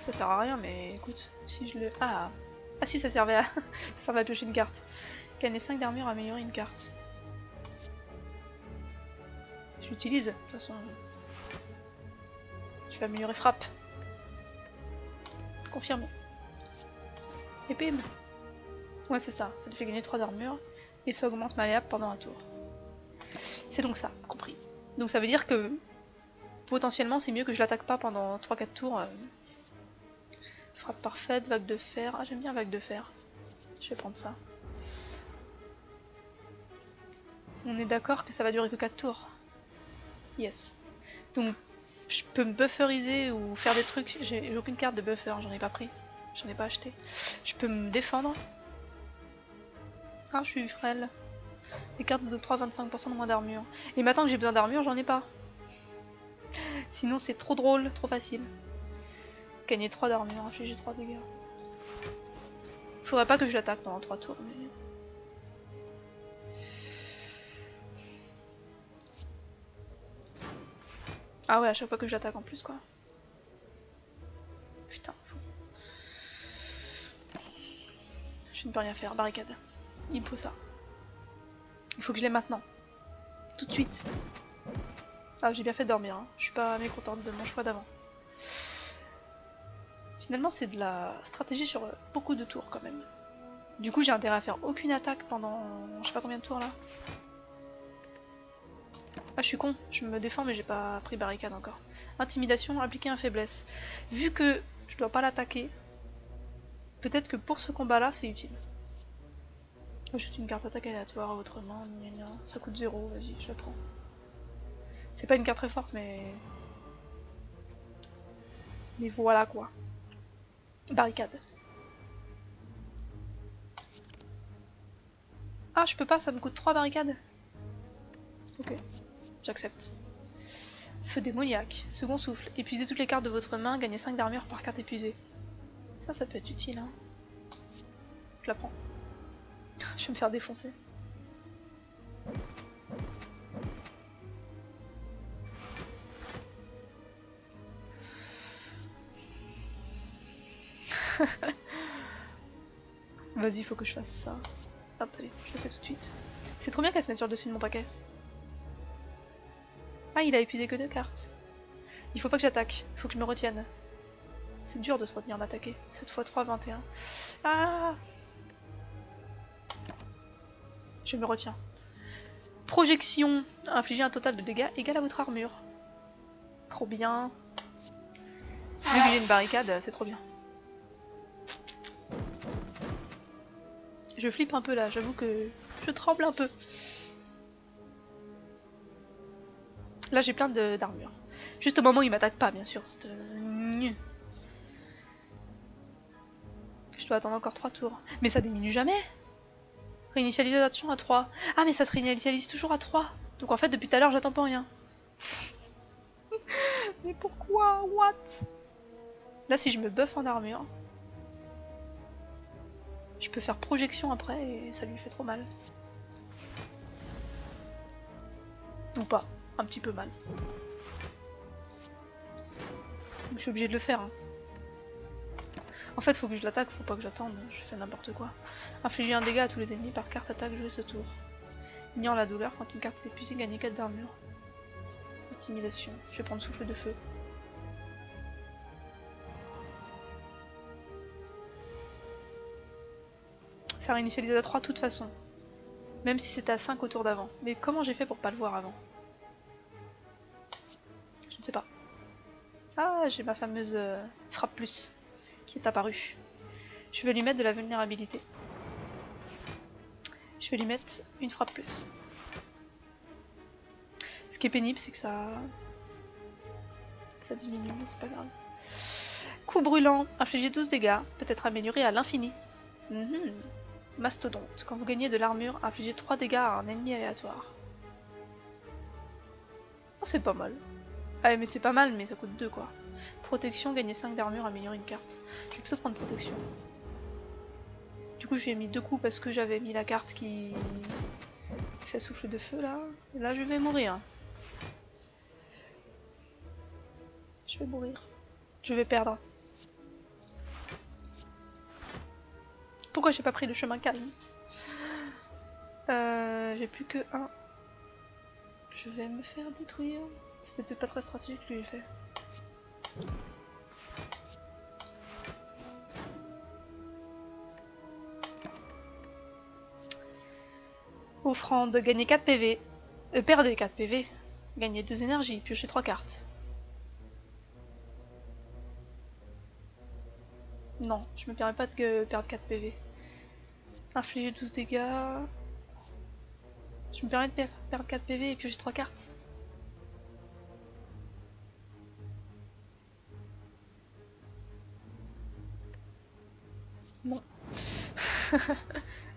Ça sert à rien mais écoute, si je le... Ah, ah si, ça servait à... ça servait à piocher une carte. Gagner 5 d'armure, améliorer une carte. Je l'utilise, de toute façon. Je vais améliorer frappe. Confirmé. Et bim. Ouais c'est ça, ça lui fait gagner 3 d'armure. Et ça augmente malléable pendant un tour. C'est donc ça, compris. Donc ça veut dire que... potentiellement c'est mieux que je l'attaque pas pendant 3-4 tours. Frappe parfaite, vague de fer. Ah j'aime bien vague de fer. Je vais prendre ça. On est d'accord que ça va durer que 4 tours. Yes. Donc je peux me bufferiser ou faire des trucs. J'ai aucune carte de buffer, j'en ai pas pris. J'en ai pas acheté. Je peux me défendre. Ah je suis frêle. Les cartes d'octroi 25% de moins d'armure. Et maintenant que j'ai besoin d'armure, j'en ai pas. Sinon c'est trop drôle, trop facile. Gagner 3 d'armure, infliger 3 dégâts. Faudrait pas que je l'attaque pendant 3 tours, mais... Ah ouais, à chaque fois que je l'attaque en plus, quoi. Putain, faut... Je ne peux rien faire, barricade. Il me faut ça. Il faut que je l'ai maintenant. Tout de suite. Ah, j'ai bien fait de dormir, hein. Je suis pas mécontente de mon choix d'avant. Finalement, c'est de la stratégie sur beaucoup de tours, quand même. Du coup, j'ai intérêt à faire aucune attaque pendant... je sais pas combien de tours, là. Ah, je suis con, je me défends mais j'ai pas pris barricade encore. Intimidation, appliquer un faiblesse. Vu que je dois pas l'attaquer, peut-être que pour ce combat là c'est utile. Ajoute une carte attaque aléatoire à votre main, ça coûte 0, vas-y, je la prends. C'est pas une carte très forte mais... mais voilà quoi. Barricade. Ah, je peux pas, ça me coûte 3 barricades. Ok. J'accepte. Feu démoniaque, second souffle, épuisez toutes les cartes de votre main, gagnez 5 d'armure par carte épuisée. Ça peut être utile, hein. Je la prends. Je vais me faire défoncer. Vas-y, faut que je fasse ça. Hop, allez, je le fais tout de suite. C'est trop bien qu'elle se mette sur le dessus de mon paquet. Ah, il a épuisé que 2 cartes. Il faut pas que j'attaque, il faut que je me retienne. C'est dur de se retenir d'attaquer. 7 x 3, 21. Ah! Je me retiens. Projection. Infliger un total de dégâts égal à votre armure. Trop bien. Vu que j'ai une barricade, c'est trop bien. Je flippe un peu là, j'avoue que je tremble un peu. Là j'ai plein d'armure. Juste au moment où il m'attaque pas, bien sûr. Je dois attendre encore 3 tours. Mais ça diminue jamais. Réinitialisation à 3. Ah mais ça se réinitialise toujours à 3. Donc en fait depuis tout à l'heure j'attends pas rien. Mais pourquoi? What? Là si je me buff en armure, je peux faire projection après et ça lui fait trop mal. Ou pas, un petit peu mal. Je suis obligée de le faire. Hein. En fait faut que je l'attaque, faut pas que j'attende, je fais n'importe quoi. Infliger un dégât à tous les ennemis par carte attaque jouée ce tour. Ignore la douleur quand une carte est épuisée, gagnez 4 d'armure. Intimidation, je vais prendre souffle de feu. Ça réinitialise à 3 de toute façon. Même si c'était à 5 au tour d'avant. Mais comment j'ai fait pour pas le voir avant? Je ne sais pas. Ah, j'ai ma fameuse frappe plus qui est apparue. Je vais lui mettre de la vulnérabilité. Je vais lui mettre une frappe plus. Ce qui est pénible, c'est que ça diminue, mais c'est pas grave. Coup brûlant, infliger 12 dégâts, peut être amélioré à l'infini. Mastodonte, quand vous gagnez de l'armure, infligez 3 dégâts à un ennemi aléatoire. Oh, c'est pas mal. Ah mais c'est pas mal, mais ça coûte 2 quoi. Protection, gagner 5 d'armure, améliorer une carte. Je vais plutôt prendre protection. Du coup j'ai mis 2 coups parce que j'avais mis la carte qui fait souffle de feu là. Et là je vais mourir. Je vais mourir. Je vais perdre. Pourquoi j'ai pas pris le chemin calme? J'ai plus que 1. Je vais me faire détruire. C'était peut-être pas très stratégique que j'ai fait. Offrande, gagner 4 PV. Perdre 4 PV. Gagner 2 énergies, piocher 3 cartes. Non, je me permets pas de perdre 4 PV. Infliger 12 dégâts. Je me permets de perdre 4 PV et piocher 3 cartes. Non.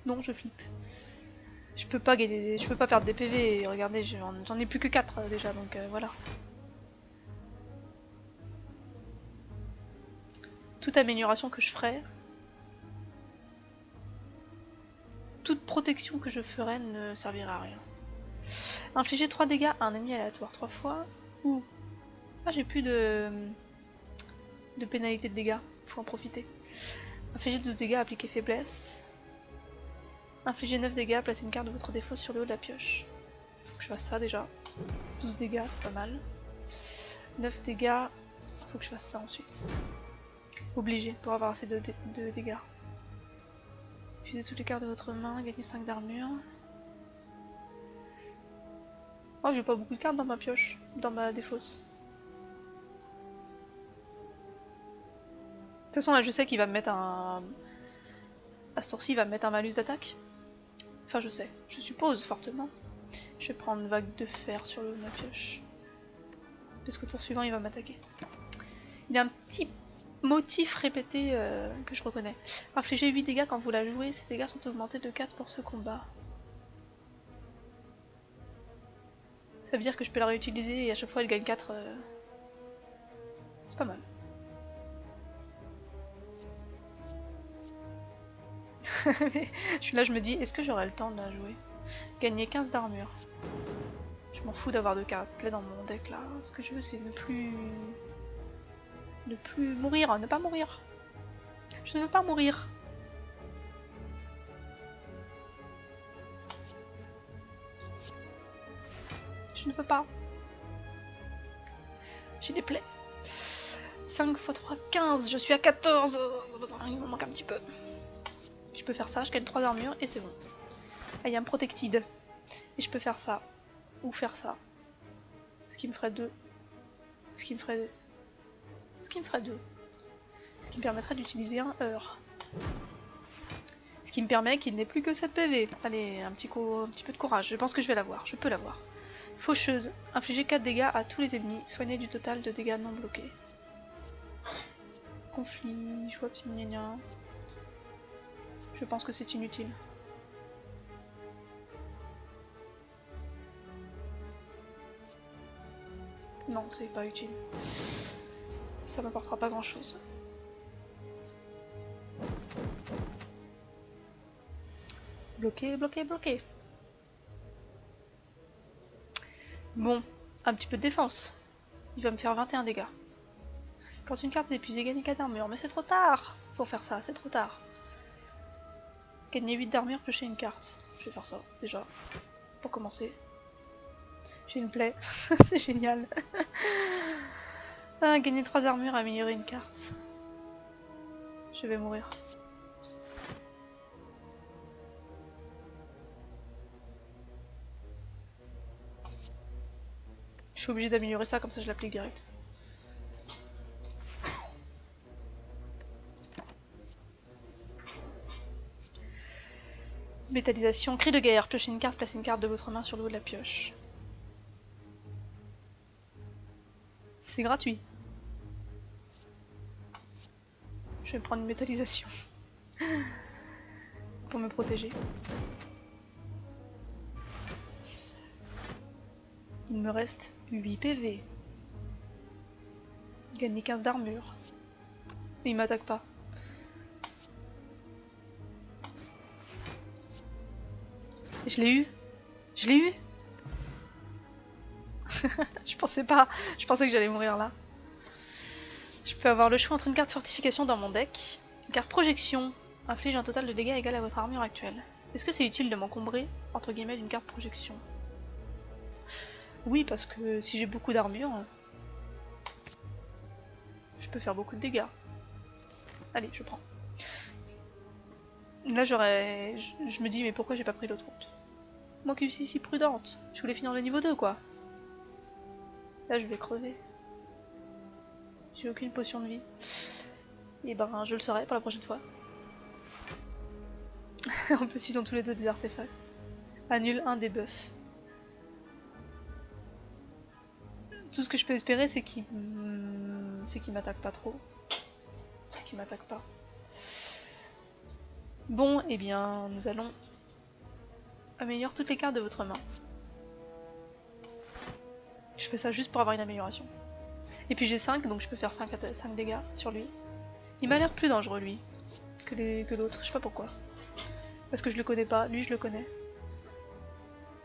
Non, je flippe. Je peux pas gagner, je peux pas perdre des PV et regardez, j'en ai plus que 4 déjà, donc voilà. Toute amélioration que je ferai, toute protection que je ferai ne servira à rien. Infliger 3 dégâts à un ennemi aléatoire 3 fois, ou... Ah, j'ai plus de pénalité de dégâts, faut en profiter. Infliger 12 dégâts, appliquer faiblesse. Infliger 9 dégâts, placer une carte de votre défaut sur le haut de la pioche. Faut que je fasse ça déjà. 12 dégâts, c'est pas mal. 9 dégâts, faut que je fasse ça ensuite. Obligé pour avoir assez de dégâts. Utilisez toutes les cartes de votre main, gagnez 5 d'armure. Oh, j'ai pas beaucoup de cartes dans ma pioche, dans ma défausse. De toute façon, là, je sais qu'il va me mettre un... À ce tour-ci, il va me mettre un malus d'attaque. Enfin, je sais. Je suppose fortement. Je vais prendre vague de fer sur ma pioche. Parce qu'au tour suivant, il va m'attaquer. Il y a un petit motif répété que je reconnais. Infligez 8 dégâts quand vous la jouez. Ces dégâts sont augmentés de 4 pour ce combat. Ça veut dire que je peux la réutiliser et à chaque fois, elle gagne 4. C'est pas mal. Là je me dis, est-ce que j'aurai le temps de la jouer? Gagner 15 d'armure. Je m'en fous d'avoir 2 cartes play dans mon deck là. Ce que je veux c'est ne plus mourir, ne pas mourir. Je ne veux pas mourir. Je ne veux pas. J'ai des plaies. 5 x 3, 15. Je suis à 14. Il me manque un petit peu. Je peux faire ça, je gagne 3 armures et c'est bon. I am protected. Et je peux faire ça. Ou faire ça. Ce qui me ferait 2. Ce qui me ferait 2. Ce qui me permettrait d'utiliser un heurt. Ce qui me permet qu'il n'ait plus que 7 PV. Allez, un petit peu de courage. Je pense que je vais l'avoir. Je peux l'avoir. Faucheuse. Infliger 4 dégâts à tous les ennemis. Soigner du total de dégâts non bloqués. Conflit. Je vois petit gna. Je pense que c'est inutile. Non, c'est pas utile. Ça m'apportera pas grand chose. Bloqué, bloqué, bloqué. Bon, un petit peu de défense. Il va me faire 21 dégâts. Quand une carte est épuisée, gagne 4 d'armure. Mais c'est trop tard pour faire ça, c'est trop tard. Gagner 8 d'armure, piocher une carte. Je vais faire ça, déjà. Pour commencer. J'ai une plaie. C'est génial. Ah, gagner 3 armures, améliorer une carte. Je vais mourir. Je suis obligée d'améliorer ça, comme ça je l'applique direct. Métallisation, cri de guerre. Piochez une carte, placez une carte de votre main sur le haut de la pioche. C'est gratuit. Je vais prendre une métallisation. Pour me protéger. Il me reste 8 PV. Gagner 15 d'armure. Et il m'attaque pas. Je l'ai eu. Je l'ai eu. Je pensais pas. Je pensais que j'allais mourir là. Je peux avoir le choix entre une carte fortification dans mon deck. Une carte projection. Inflige un total de dégâts égal à votre armure actuelle. Est-ce que c'est utile de m'encombrer, entre guillemets, d'une carte projection? Oui, parce que si j'ai beaucoup d'armure, je peux faire beaucoup de dégâts. Allez, je prends. Là, j'aurais... Je me dis, mais pourquoi j'ai pas pris l'autre route? Moi qui suis si prudente. Je voulais finir le niveau 2, quoi. Là, je vais crever. J'ai aucune potion de vie. Et ben, je le saurai pour la prochaine fois. En plus, ils ont tous les deux des artefacts. Annule un debuff. Tout ce que je peux espérer, c'est qu'il m'attaque pas trop. C'est qu'il m'attaque pas. Bon, eh bien, nous allons améliorer toutes les cartes de votre main. Je fais ça juste pour avoir une amélioration. Et puis j'ai 5, donc je peux faire 5 dégâts sur lui. Il m'a l'air plus dangereux, lui, que l'autre. Je sais pas pourquoi. Parce que je le connais pas. Lui, je le connais.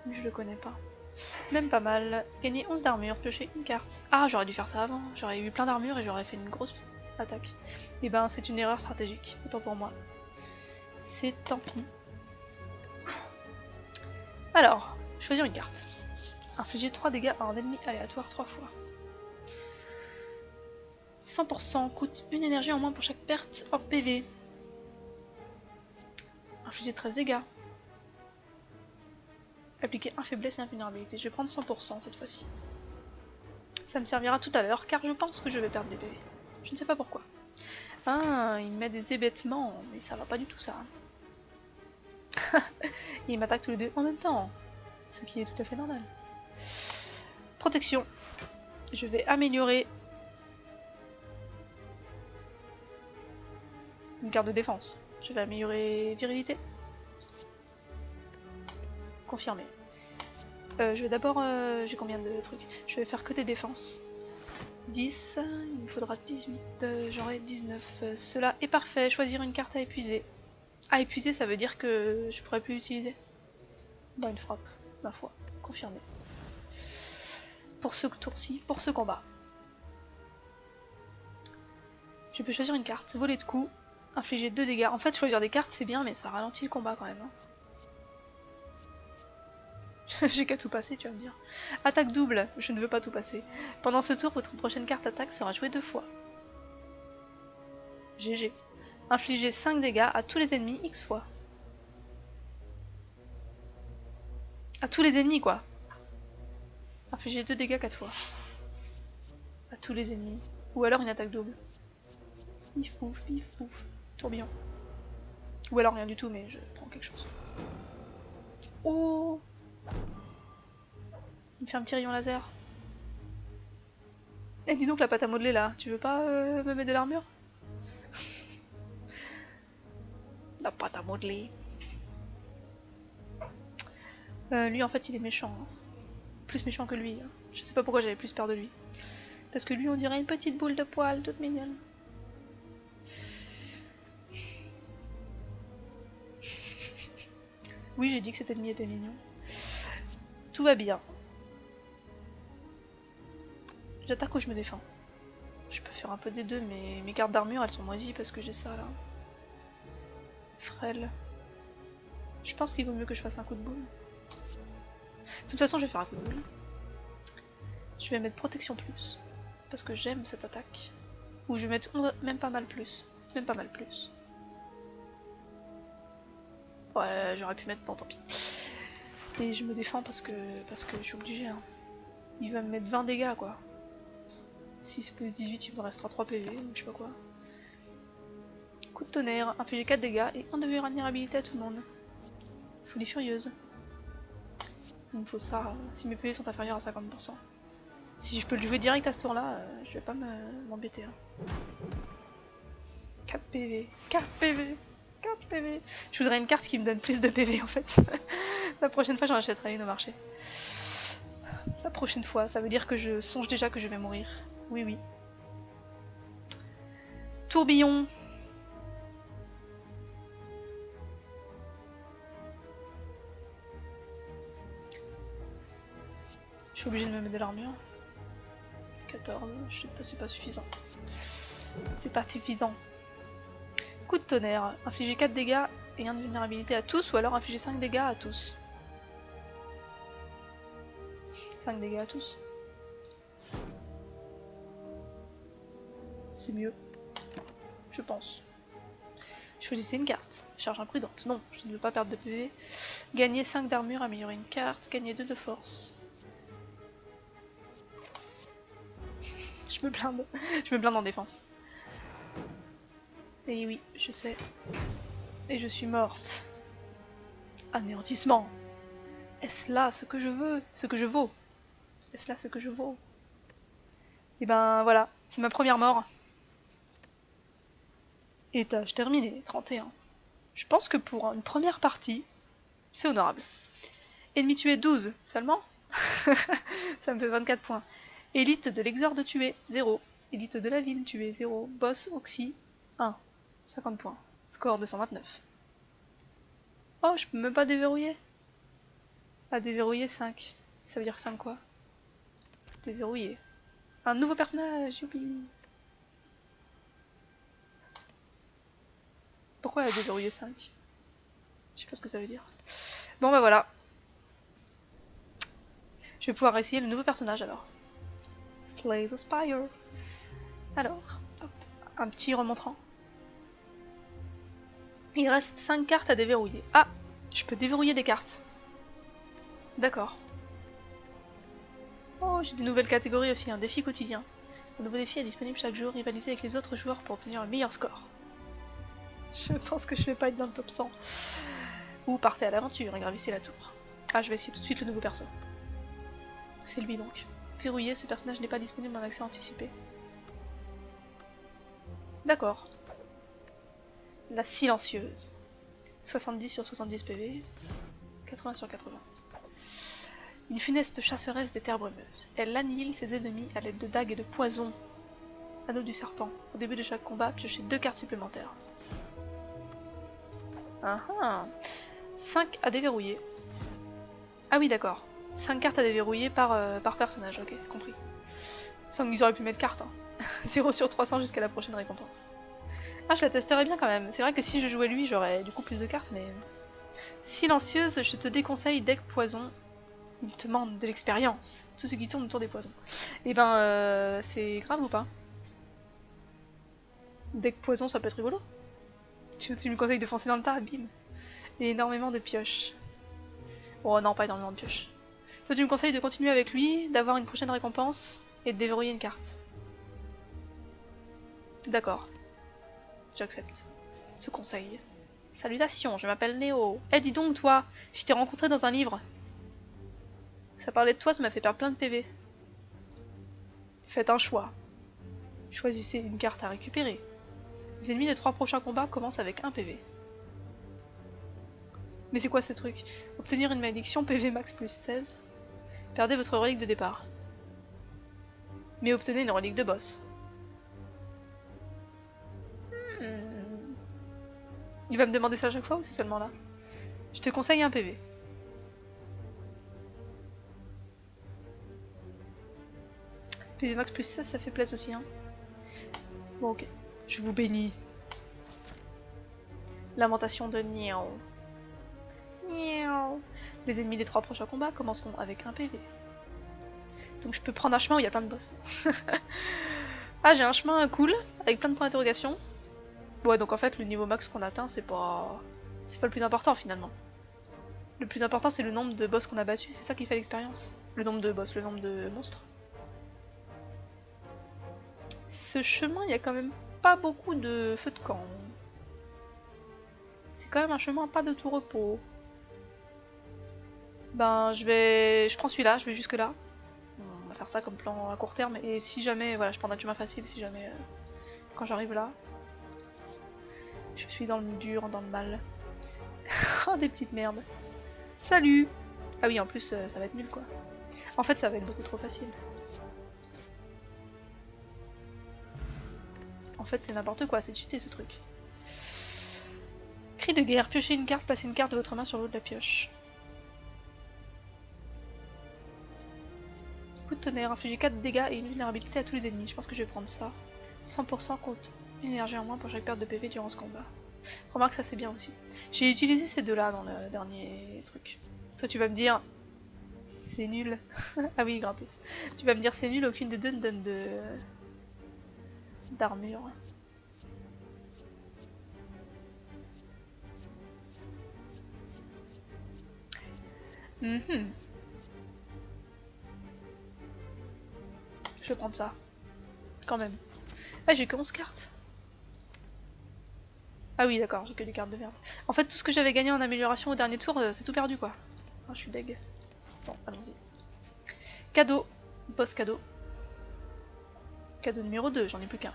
Lui, je le connais pas. Même pas mal. Gagner 11 d'armure, piocher une carte. Ah, j'aurais dû faire ça avant. J'aurais eu plein d'armure et j'aurais fait une grosse attaque. Et ben, c'est une erreur stratégique. Autant pour moi. C'est tant pis. Alors, choisir une carte. Infliger 3 dégâts à un ennemi aléatoire 3 fois. 100% coûte une énergie en moins pour chaque perte hors PV. Infliger 13 dégâts. Appliquer un faiblesse et invulnérabilité. Je vais prendre 100% cette fois-ci. Ça me servira tout à l'heure car je pense que je vais perdre des PV. Je ne sais pas pourquoi. Ah, il met des hébétements, mais ça va pas du tout ça. Ils m'attaquent tous les deux en même temps, ce qui est tout à fait normal. Protection. Je vais améliorer une carte de défense. Je vais améliorer virilité. Confirmé. Je vais d'abord... j'ai combien de trucs? Je vais faire que des défenses. 10, il me faudra 18, j'aurai 19. Cela est parfait, choisir une carte à épuiser. À épuiser, ça veut dire que je pourrais plus l'utiliser. Bon, une frappe, ma foi, confirmé. Pour ce tour-ci, pour ce combat. Je peux choisir une carte, voler de coups, Infliger 2 dégâts. En fait, choisir des cartes, c'est bien, mais ça ralentit le combat quand même. Hein. J'ai qu'à tout passer, tu vas me dire. Attaque double, je ne veux pas tout passer. Pendant ce tour, votre prochaine carte attaque sera jouée 2 fois. GG. Infliger 5 dégâts à tous les ennemis X fois. À tous les ennemis, quoi. Infliger 2 dégâts 4 fois. À tous les ennemis. Ou alors une attaque double. Pif pouf, pif pouf. Tourbillon. Ou alors rien du tout, mais je prends quelque chose. Oh! Il me fait un petit rayon laser. Eh, dis donc la pâte à modeler là, tu veux pas me mettre de l'armure? La pâte à modeler. Lui en fait il est méchant. Hein. Plus méchant que lui. Hein. Je sais pas pourquoi j'avais plus peur de lui. Parce que lui on dirait une petite boule de poils toute mignonne. Oui j'ai dit que cet ennemi était mignon. Tout va bien. J'attaque ou je me défends? Je peux faire un peu des deux, mais mes cartes d'armure elles sont moisies parce que j'ai ça là. Frêle. Je pense qu'il vaut mieux que je fasse un coup de boule. De toute façon je vais faire un coup de boule. Je vais mettre protection plus. Parce que j'aime cette attaque. Ou je vais mettre même pas mal plus. Même pas mal plus. Ouais j'aurais pu mettre, bon tant pis. Et je me défends parce que je suis obligée. Hein. Il va me mettre 20 dégâts quoi. 6 plus 18, il me restera 3 PV, donc je sais pas quoi. Coup de tonnerre, infliger 4 dégâts et 1 de vulnérabilité à tout le monde. Folie furieuse. Il me faut ça si mes PV sont inférieurs à 50%. Si je peux le jouer direct à ce tour là, je vais pas m'embêter. Hein. 4 PV, 4 PV, 4 PV. Je voudrais une carte qui me donne plus de PV en fait. La prochaine fois j'en achèterai une au marché. La prochaine fois, ça veut dire que je songe déjà que je vais mourir. Oui, oui. Tourbillon. Je suis obligée de me mettre de l'armure. 14, je sais pas, c'est pas suffisant. C'est pas suffisant. Coup de tonnerre. Infliger 4 dégâts et 1 de vulnérabilité à tous, ou alors infliger 5 dégâts à tous. 5 dégâts à tous. C'est mieux. Je pense. Choisissez une carte. Charge imprudente. Non, je ne veux pas perdre de PV. Gagner 5 d'armure, améliorer une carte. Gagner 2 de force. Je me blinde. Je me blinde en défense. Et oui, je sais. Et je suis morte. Anéantissement. Est-ce là ce que je veux? Ce que je vaux? Est-ce là ce que je vaux? Et ben voilà, c'est ma première mort. Étage terminé, 31. Je pense que pour une première partie, c'est honorable. Ennemi tué 12 seulement. Ça me fait 24 points. Élite de l'exorde tué 0. Élite de la ville tué 0. Boss Oxy 1. 50 points. Score 229. Oh, je peux même pas déverrouiller. Ah, déverrouiller 5. Ça veut dire 5 quoi? Déverrouiller. Un nouveau personnage, youpi. Pourquoi elle a déverrouillé 5? Je sais pas ce que ça veut dire. Bon bah voilà. Je vais pouvoir essayer le nouveau personnage alors. Slay the Spire. Alors, hop, un petit remontrant. Il reste 5 cartes à déverrouiller. Ah, je peux déverrouiller des cartes. D'accord. Oh, j'ai des nouvelles catégories aussi, un défi quotidien. Un nouveau défi est disponible chaque jour, rivaliser avec les autres joueurs pour obtenir le meilleur score. Je pense que je vais pas être dans le top 100. Ou partez à l'aventure et gravissez la tour. Ah, je vais essayer tout de suite le nouveau perso. C'est lui donc. Verrouillé, ce personnage n'est pas disponible en accès anticipé. D'accord. La silencieuse. 70 sur 70 PV. 80 sur 80. Une funeste chasseresse des terres brumeuses. Elle annihile ses ennemis à l'aide de dagues et de poisons. Anneau du serpent. Au début de chaque combat, piochez 2 cartes supplémentaires. Ah ah. 5 à déverrouiller. Ah oui d'accord. 5 cartes à déverrouiller par personnage, ok, compris. Sans qu'ils auraient pu mettre carte, hein. 0 sur 300 jusqu'à la prochaine récompense. Ah, je la testerai bien quand même. C'est vrai que si je jouais lui, j'aurais du coup plus de cartes, mais... Silencieuse, je te déconseille deck poison. Il te manque de l'expérience. Tout ce qui tourne autour des poisons. Et ben, c'est grave ou pas? Deck poison, ça peut être rigolo. Tu me conseilles de foncer dans le tas, bim. Et énormément de pioches. Oh non, pas énormément de pioches. Toi, tu me conseilles de continuer avec lui, d'avoir une prochaine récompense et de déverrouiller une carte. D'accord. J'accepte ce conseil. Salutations, je m'appelle Néo. Eh, dis donc, toi, je t'ai rencontré dans un livre. Ça parlait de toi, ça m'a fait perdre plein de PV. Faites un choix. Choisissez une carte à récupérer. Les ennemis des 3 prochains combats commencent avec 1 PV. Mais c'est quoi ce truc? Obtenir une malédiction PV max plus 16. Perdez votre relique de départ. Mais obtenez une relique de boss. Il va me demander ça à chaque fois ou c'est seulement là? Je te conseille un PV. PV max plus 16, ça fait plaisir aussi. Hein. Bon, ok. Je vous bénis. Lamentation de Niao. Niao. Les ennemis des 3 prochains combats commenceront avec 1 PV. Donc je peux prendre un chemin où il y a plein de boss. Ah, j'ai un chemin cool, avec plein de points d'interrogation. Ouais, donc en fait, le niveau max qu'on atteint, c'est pas le plus important finalement. Le plus important, c'est le nombre de boss qu'on a battus, c'est ça qui fait l'expérience. Le nombre de boss, le nombre de monstres. Ce chemin, il y a quand même pas beaucoup de feux de camp. C'est quand même un chemin pas de tout repos. Ben, je prends celui-là, je vais jusque là. On va faire ça comme plan à court terme, et si jamais, voilà, je prends un chemin facile, si jamais, quand j'arrive là, je suis dans le dur, dans le mal. Oh, des petites merdes. Salut! Ah oui, en plus, ça va être nul, quoi. En fait, ça va être beaucoup trop facile. En fait, c'est n'importe quoi, c'est cheaté, ce truc. Cri de guerre, piochez une carte, placez une carte de votre main sur l'eau de la pioche. Coup de tonnerre, infligez 4 dégâts et une vulnérabilité à tous les ennemis. Je pense que je vais prendre ça. 100% compte une énergie en moins pour chaque perte de PV durant ce combat. Remarque, ça c'est bien aussi. J'ai utilisé ces deux-là dans le dernier truc. Toi, tu vas me dire... C'est nul. Ah oui, gratos. Tu vas me dire c'est nul, aucune des deux ne donne d'armure. Je vais prendre ça. Quand même. Ah, j'ai que 11 cartes. Ah oui, d'accord, j'ai que des cartes de merde. En fait, tout ce que j'avais gagné en amélioration au dernier tour, c'est tout perdu, quoi. Oh, je suis deg. Bon, allons-y. Cadeau. Boss cadeau. Cadeau numéro 2, j'en ai plus qu'un.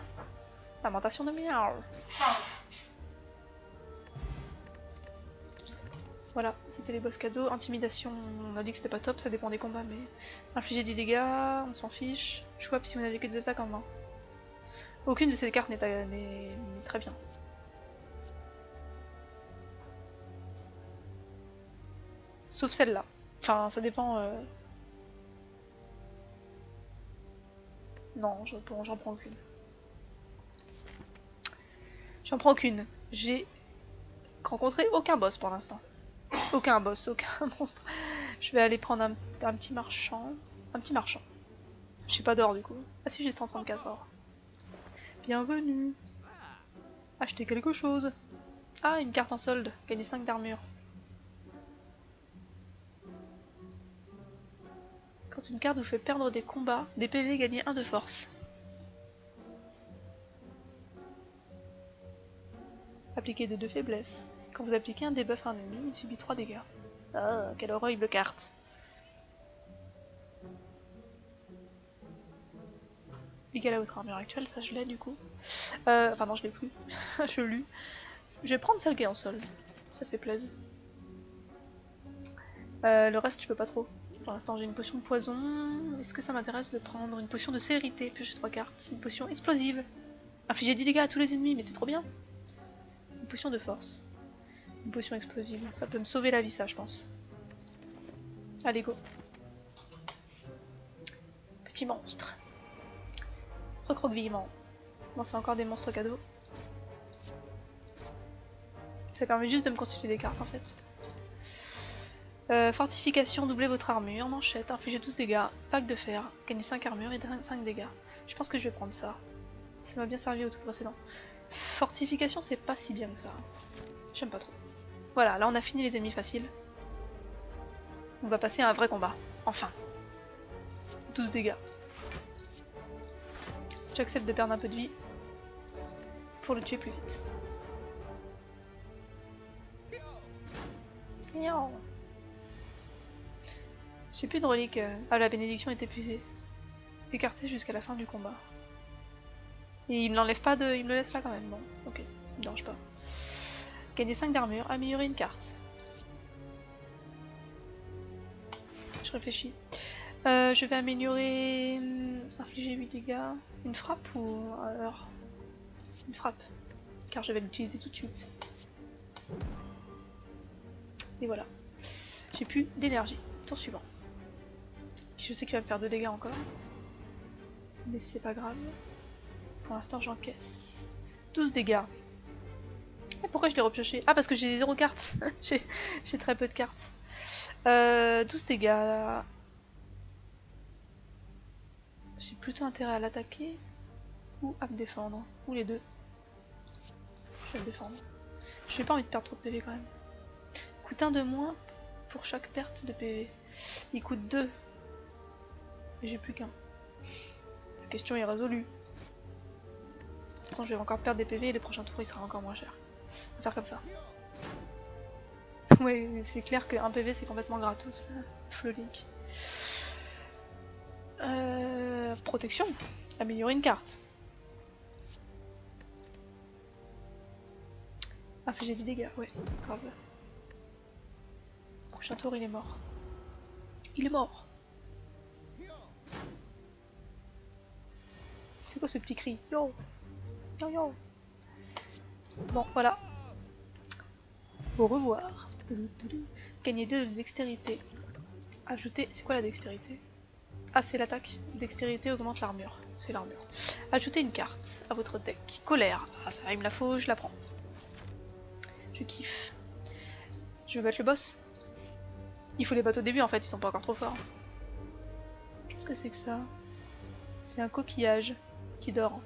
Lamentation de miaou. Voilà, c'était les boss cadeaux. Intimidation, on a dit que c'était pas top, ça dépend des combats, mais... Infliger 10 dégâts, on s'en fiche. Choix si vous n'avez que des attaques en main. Aucune de ces cartes n'est très bien. Sauf celle-là. Enfin, ça dépend... Non, j'en prends aucune. J'en prends aucune. J'ai rencontré aucun boss pour l'instant. Aucun boss, aucun monstre. Je vais aller prendre un petit marchand. Un petit marchand. J'ai pas d'or du coup. Ah si, j'ai 134 or. Bienvenue. Acheter quelque chose. Ah, une carte en solde. Gagner 5 d'armure. Quand une carte vous fait perdre des combats, des PV, gagner 1 de force. Appliquer de 2 faiblesses. Quand vous appliquez un debuff à un ennemi, il subit 3 dégâts. Ah, quelle horrible carte. Égal à votre armure actuelle, ça je l'ai du coup. Enfin non, je l'ai plus. Je l'ai. Je vais prendre celle qui est en solde. Ça fait plaisir. Le reste, je peux pas trop. Pour l'instant, j'ai une potion de poison. Est-ce que ça m'intéresse de prendre une potion de célérité? Piocher 3 cartes. Une potion explosive. Infliger 10 dégâts à tous les ennemis, mais c'est trop bien. Une potion de force. Une potion explosive. Ça peut me sauver la vie, ça, je pense. Allez, go. Petit monstre. Recroquevillement. Non, c'est encore des monstres cadeaux. Ça permet juste de me constituer des cartes en fait. Fortification, doublez votre armure. Manchette, infligez 12 dégâts. Pack de fer, gagnez 5 armures et 5 dégâts. Je pense que je vais prendre ça. Ça m'a bien servi au tout précédent. Fortification, c'est pas si bien que ça. J'aime pas trop. Voilà, là on a fini les ennemis faciles. On va passer à un vrai combat. Enfin. 12 dégâts. J'accepte de perdre un peu de vie pour le tuer plus vite. J'ai plus de reliques. Ah, la bénédiction est épuisée. Écarté jusqu'à la fin du combat. Et il me l'enlève pas de. Il me le laisse là quand même. Bon, ok, ça me dérange pas. Gagner 5 d'armure, améliorer une carte. Je réfléchis. Je vais améliorer. Infliger 8 dégâts. Une frappe ou. Alors. Une frappe. Car je vais l'utiliser tout de suite. Et voilà. J'ai plus d'énergie. Tour suivant. Je sais qu'il va me faire 2 dégâts encore. Mais c'est pas grave. Pour l'instant j'encaisse. 12 dégâts. Et pourquoi je l'ai repioché? Ah, parce que j'ai 0 cartes. J'ai très peu de cartes. 12 dégâts. J'ai plutôt intérêt à l'attaquer ou à me défendre. Ou les deux. Je vais me défendre. J'ai pas envie de perdre trop de PV quand même. Coûte 1 de moins pour chaque perte de PV. Il coûte 2. Et j'ai plus qu'un. La question est résolue. De toute façon, je vais encore perdre des PV et les prochains tours il sera encore moins cher. On va faire comme ça. Ouais, c'est clair que 1 PV c'est complètement gratos. Flolink. Protection. Améliorer une carte. Infliger des dégâts, ouais, grave. Prochain tour il est mort. Il est mort. C'est quoi ce petit cri? Yo! Yo yo! Bon, voilà. Au revoir. Gagner 2 de dextérité. Ajouter... C'est quoi la dextérité? Ah, c'est l'attaque. Dextérité augmente l'armure. C'est l'armure. Ajoutez une carte à votre deck. Colère. Ah, ça il me la faut, je la prends. Je kiffe. Je vais battre le boss. Il faut les battre au début en fait, ils sont pas encore trop forts. Qu'est-ce que c'est que ça? C'est un coquillage qui dort.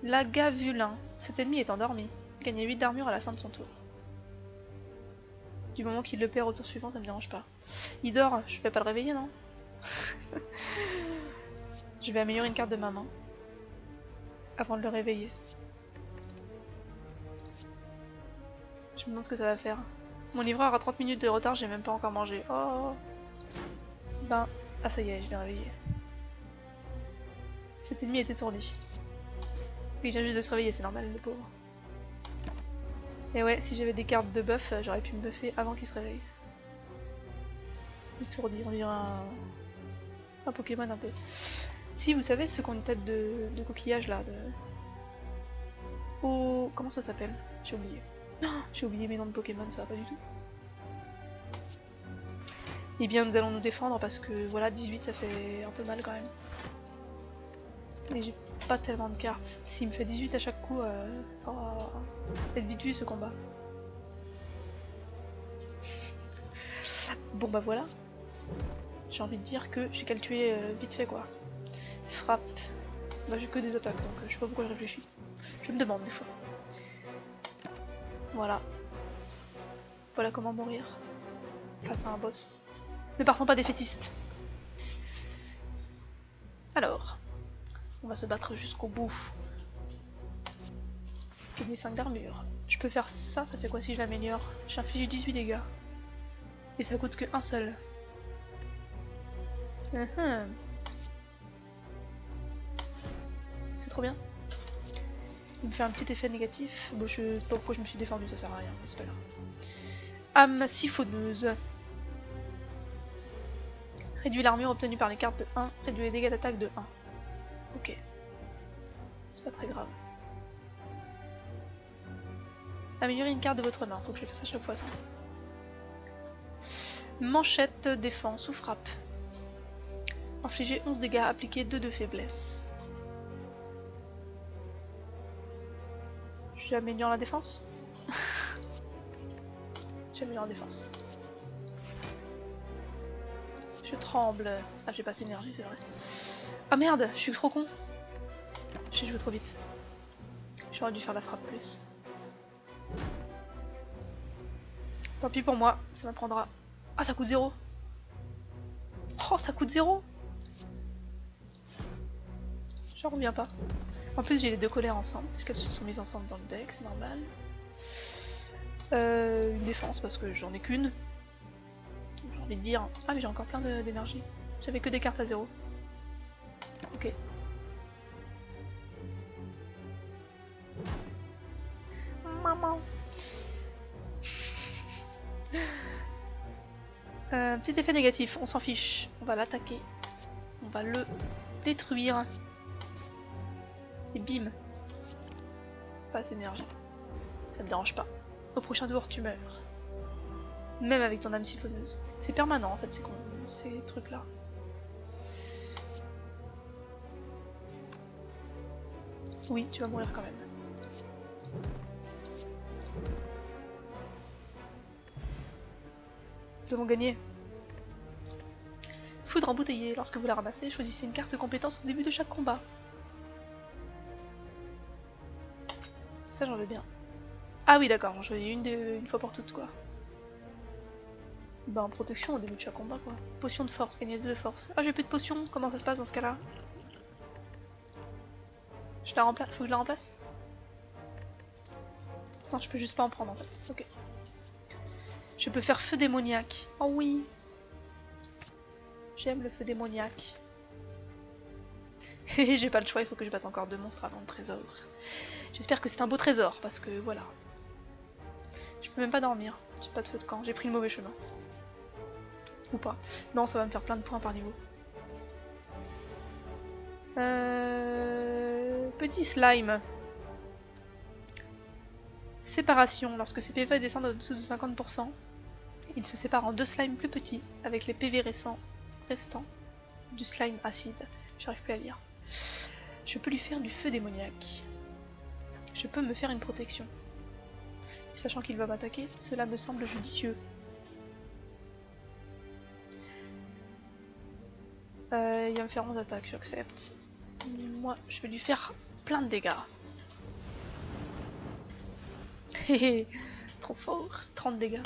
L'agavulin. Cet ennemi est endormi. Gagnez 8 d'armure à la fin de son tour. Du moment qu'il le perd au tour suivant, ça me dérange pas. Il dort, je vais pas le réveiller, non? Je vais améliorer une carte de ma main avant de le réveiller. Je me demande ce que ça va faire. Mon livreur a 30 minutes de retard, j'ai même pas encore mangé. Oh. Ben, ah ça y est, je l'ai réveillé. Cet ennemi est étourdi. Il vient juste de se réveiller, c'est normal, le pauvre. Et ouais, si j'avais des cartes de buff, j'aurais pu me buffer avant qu'il se réveille. Étourdi, on dirait un Pokémon un peu. Si vous savez ceux qui ont une tête de coquillage là, de... Oh, comment ça s'appelle? J'ai oublié. Oh, j'ai oublié mes noms de Pokémon, ça va pas du tout. Eh bien nous allons nous défendre parce que voilà, 18 ça fait un peu mal quand même. Mais j'ai pas tellement de cartes. S'il me fait 18 à chaque coup, ça va être vite vu ce combat. Bon bah voilà. J'ai envie de dire que j'ai qu'à le tuer vite fait quoi. Frappe. Bah j'ai que des attaques donc je sais pas pourquoi je réfléchis. Je me demande des fois. Voilà. Voilà comment mourir. Face à un boss. Ne partons pas défaitistes. Alors. On va se battre jusqu'au bout. Gagner 5 d'armure. Je peux faire ça, ça fait quoi si je l'améliore? J'inflige 18 dégâts. Et ça coûte que un seul. C'est trop bien. Il me fait un petit effet négatif. Bon, je sais pas pourquoi je me suis défendu, ça sert à rien, mais c'est pas grave. Âme siphonneuse. Réduit l'armure obtenue par les cartes de 1. Réduit les dégâts d'attaque de 1. Ok. C'est pas très grave. Améliorer une carte de votre main. Faut que je fasse à chaque fois ça. Manchette, défense ou frappe. Infliger 11 dégâts, appliquer 2 de faiblesse. J'améliore la défense. J'améliore la défense. Je tremble. Ah, j'ai pas assez d'énergie, c'est vrai. Ah merde, je suis trop con. J'ai joué trop vite. J'aurais dû faire la frappe plus. Tant pis pour moi, ça m'apprendra. Ah, ça coûte 0. Oh, ça coûte 0. J'en reviens pas. En plus, j'ai les deux colères ensemble, puisqu'elles se sont mises ensemble dans le deck, c'est normal. Une défense, parce que j'en ai qu'une. J'ai envie de dire... Ah, mais j'ai encore plein d'énergie. J'avais que des cartes à 0. Ok. Maman. Petit effet négatif, on s'en fiche. On va l'attaquer. On va le détruire. Et bim. Pas assez d'énergie. Ça me dérange pas. Au prochain tour, tu meurs. Même avec ton âme siphonneuse. C'est permanent en fait, ces trucs-là. Oui, tu vas mourir quand même. Nous avons gagné. Foudre embouteillée. Lorsque vous la ramassez, choisissez une carte compétence au début de chaque combat. Ça, j'en veux bien. Ah oui, d'accord, j'en choisis une fois pour toutes, quoi. Bah, en protection au début de chaque combat, quoi. Potion de force, gagner 2 de force. Ah, j'ai plus de potions, comment ça se passe dans ce cas-là? Je la remplace? Faut que je la remplace? Non, je peux juste pas en prendre en fait. Ok. Je peux faire feu démoniaque. Oh oui. J'aime le feu démoniaque. Et j'ai pas le choix, il faut que je batte encore 2 monstres avant le trésor. J'espère que c'est un beau trésor, parce que voilà. Je peux même pas dormir. J'ai pas de feu de camp, j'ai pris le mauvais chemin. Ou pas. Non, ça va me faire plein de points par niveau. Petit slime. Séparation. Lorsque ses PV descendent au-dessous de 50%, il se sépare en 2 slimes plus petits, avec les PV restants du slime acide. J'arrive plus à lire. Je peux lui faire du feu démoniaque. Je peux me faire une protection. Sachant qu'il va m'attaquer, cela me semble judicieux. Il va me faire 11 attaques, j'accepte. Moi, je vais lui faire plein de dégâts. Hehe, trop fort, 30 dégâts.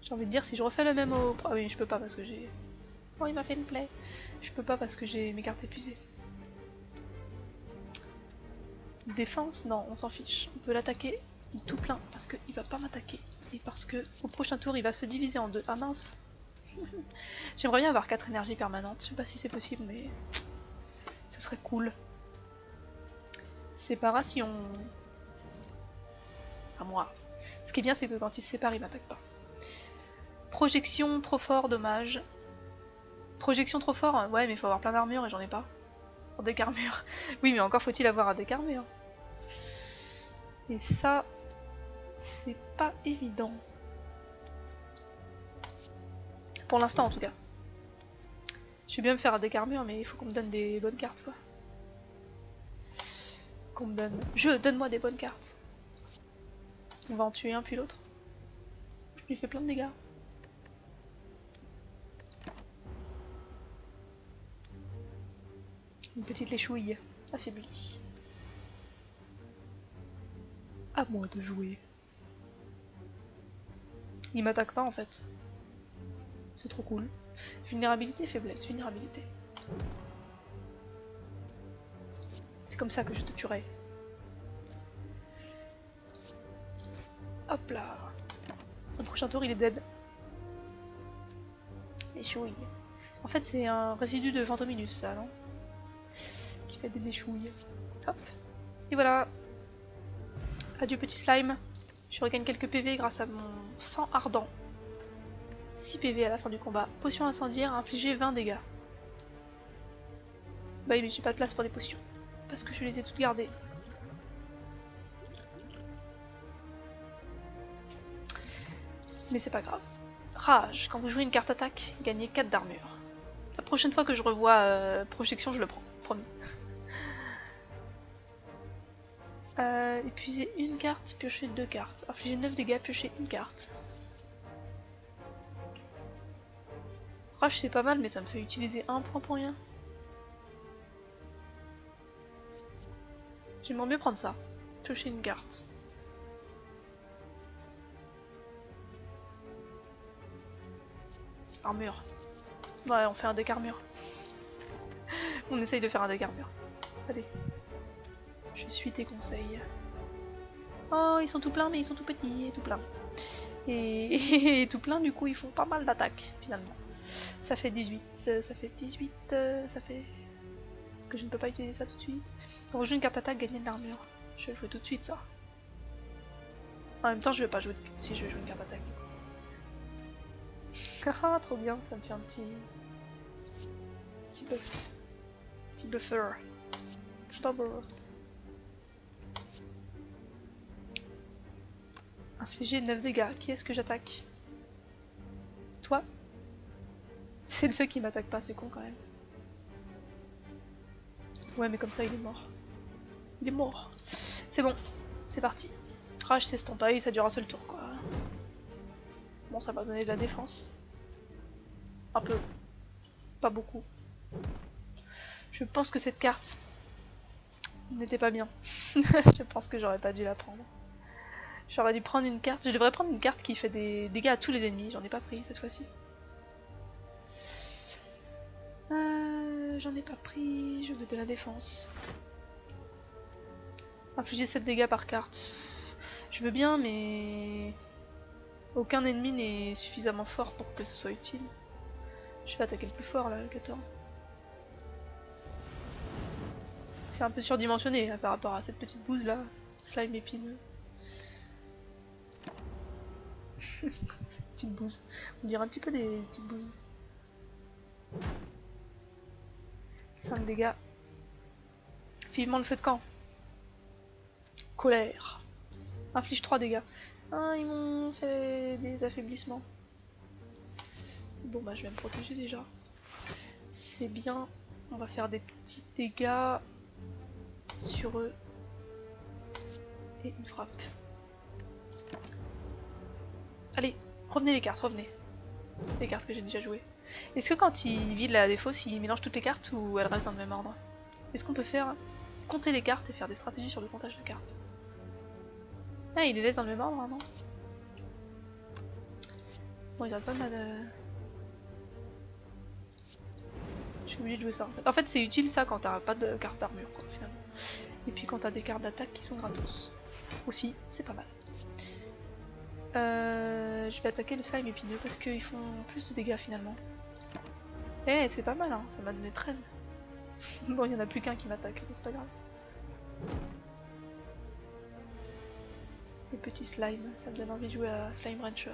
J'ai envie de dire, si je refais le même au... Ah oui, je peux pas parce que j'ai... Oh, il m'a fait une plaie. Je peux pas parce que j'ai mes cartes épuisées. Défense, non, on s'en fiche. On peut l'attaquer tout plein parce qu'il va pas m'attaquer. Et parce que au prochain tour, il va se diviser en 2. Ah mince. J'aimerais bien avoir 4 énergies permanentes. Je sais pas si c'est possible, mais ce serait cool. Séparation. À moi. Ce qui est bien, c'est que quand il se sépare, il m'attaque pas. Projection trop fort, dommage. Projection trop fort, ouais, mais il faut avoir plein d'armure et j'en ai pas. En deck armure. Oui, mais encore faut-il avoir un deck armure. Et ça, c'est pas évident. Pour l'instant, en tout cas. Je vais bien me faire un deck armure, mais il faut qu'on me donne des bonnes cartes, quoi. Qu'on me donne... donne-moi des bonnes cartes. On va en tuer un puis l'autre. Je lui fais plein de dégâts. Une petite léchouille affaiblie. À moi de jouer. Il m'attaque pas en fait. C'est trop cool. Vulnérabilité, faiblesse, vulnérabilité. C'est comme ça que je te tuerai. Hop là. Au prochain tour il est dead. Léchouille. En fait c'est un résidu de Fantominus ça, non? Qui fait des déchouilles. Hop. Et voilà. Adieu petit slime. Je regagne quelques PV grâce à mon sang ardent. 6 PV à la fin du combat. Potion incendiaire, infliger 20 dégâts. Bah oui, mais j'ai pas de place pour les potions. Parce que je les ai toutes gardées. Mais c'est pas grave. Rage. Quand vous jouez une carte attaque, gagnez 4 d'armure. La prochaine fois que je revois projection, je le prends. Promis. Épuiser une carte, piocher 2 cartes. Infliger 9 dégâts, piocher une carte. Rush c'est pas mal, mais ça me fait utiliser un point pour rien. J'aimerais mieux prendre ça. Piocher une carte. Armure. Ouais, on fait un deck armure. On essaye de faire un deck armure. Allez. Je suis tes conseils. Oh, ils sont tout pleins, mais ils sont tout petits et tout pleins. Et tout plein, du coup, ils font pas mal d'attaques, finalement. Ça fait 18. Ça fait 18. Ça fait... que je ne peux pas utiliser ça tout de suite. On joue une carte attaque, gagner de l'armure. Je vais le jouer tout de suite, ça. En même temps, je vais pas jouer si je vais jouer une carte attaque. Haha, trop bien, ça me fait un petit buff. Petit buffer. Flubber. Infliger 9 dégâts. Qui est-ce que j'attaque? Toi? C'est le seul qui m'attaque pas, c'est con quand même. Ouais, mais comme ça, il est mort. Il est mort. C'est bon, c'est parti. Rage s'estompe, ça dure un seul tour, quoi. Bon, ça va donner de la défense. Un peu. Pas beaucoup. Je pense que cette carte n'était pas bien. Je pense que j'aurais pas dû la prendre. J'aurais dû prendre une carte. Je devrais prendre une carte qui fait des dégâts à tous les ennemis. J'en ai pas pris cette fois-ci. J'en ai pas pris. Je veux de la défense. Infliger 7 dégâts par carte. Je veux bien, mais... aucun ennemi n'est suffisamment fort pour que ce soit utile. Je vais attaquer le plus fort là, le 14. C'est un peu surdimensionné par rapport à cette petite bouse là. Slime épine. Petite bouse. On dirait un petit peu des petites bouses. 5 dégâts. Vivement le feu de camp. Colère. Inflige 3 dégâts. Ah, ils m'ont fait des affaiblissements. Bon bah je vais me protéger déjà. C'est bien. On va faire des petits dégâts sur eux. Et une frappe. Allez, revenez les cartes, revenez. Les cartes que j'ai déjà jouées. Est-ce que quand il vide la défausse, il mélange toutes les cartes ou elles restent dans le même ordre? Est-ce qu'on peut faire compter les cartes et faire des stratégies sur le comptage de cartes? Ah, il les laisse dans le même ordre, hein, non? Bon, il a pas mal de... Je suis obligée de jouer ça en fait. En fait, c'est utile ça quand t'as pas de carte d'armure, quoi, finalement. Et puis quand t'as des cartes d'attaque qui sont gratos. Aussi, c'est pas mal. Je vais attaquer le slime épineux parce qu'ils font plus de dégâts finalement. Eh, c'est pas mal, hein, ça m'a donné 13. Bon, il y en a plus qu'un qui m'attaque, mais c'est pas grave. Les petits slimes, ça me donne envie de jouer à Slime Rancher.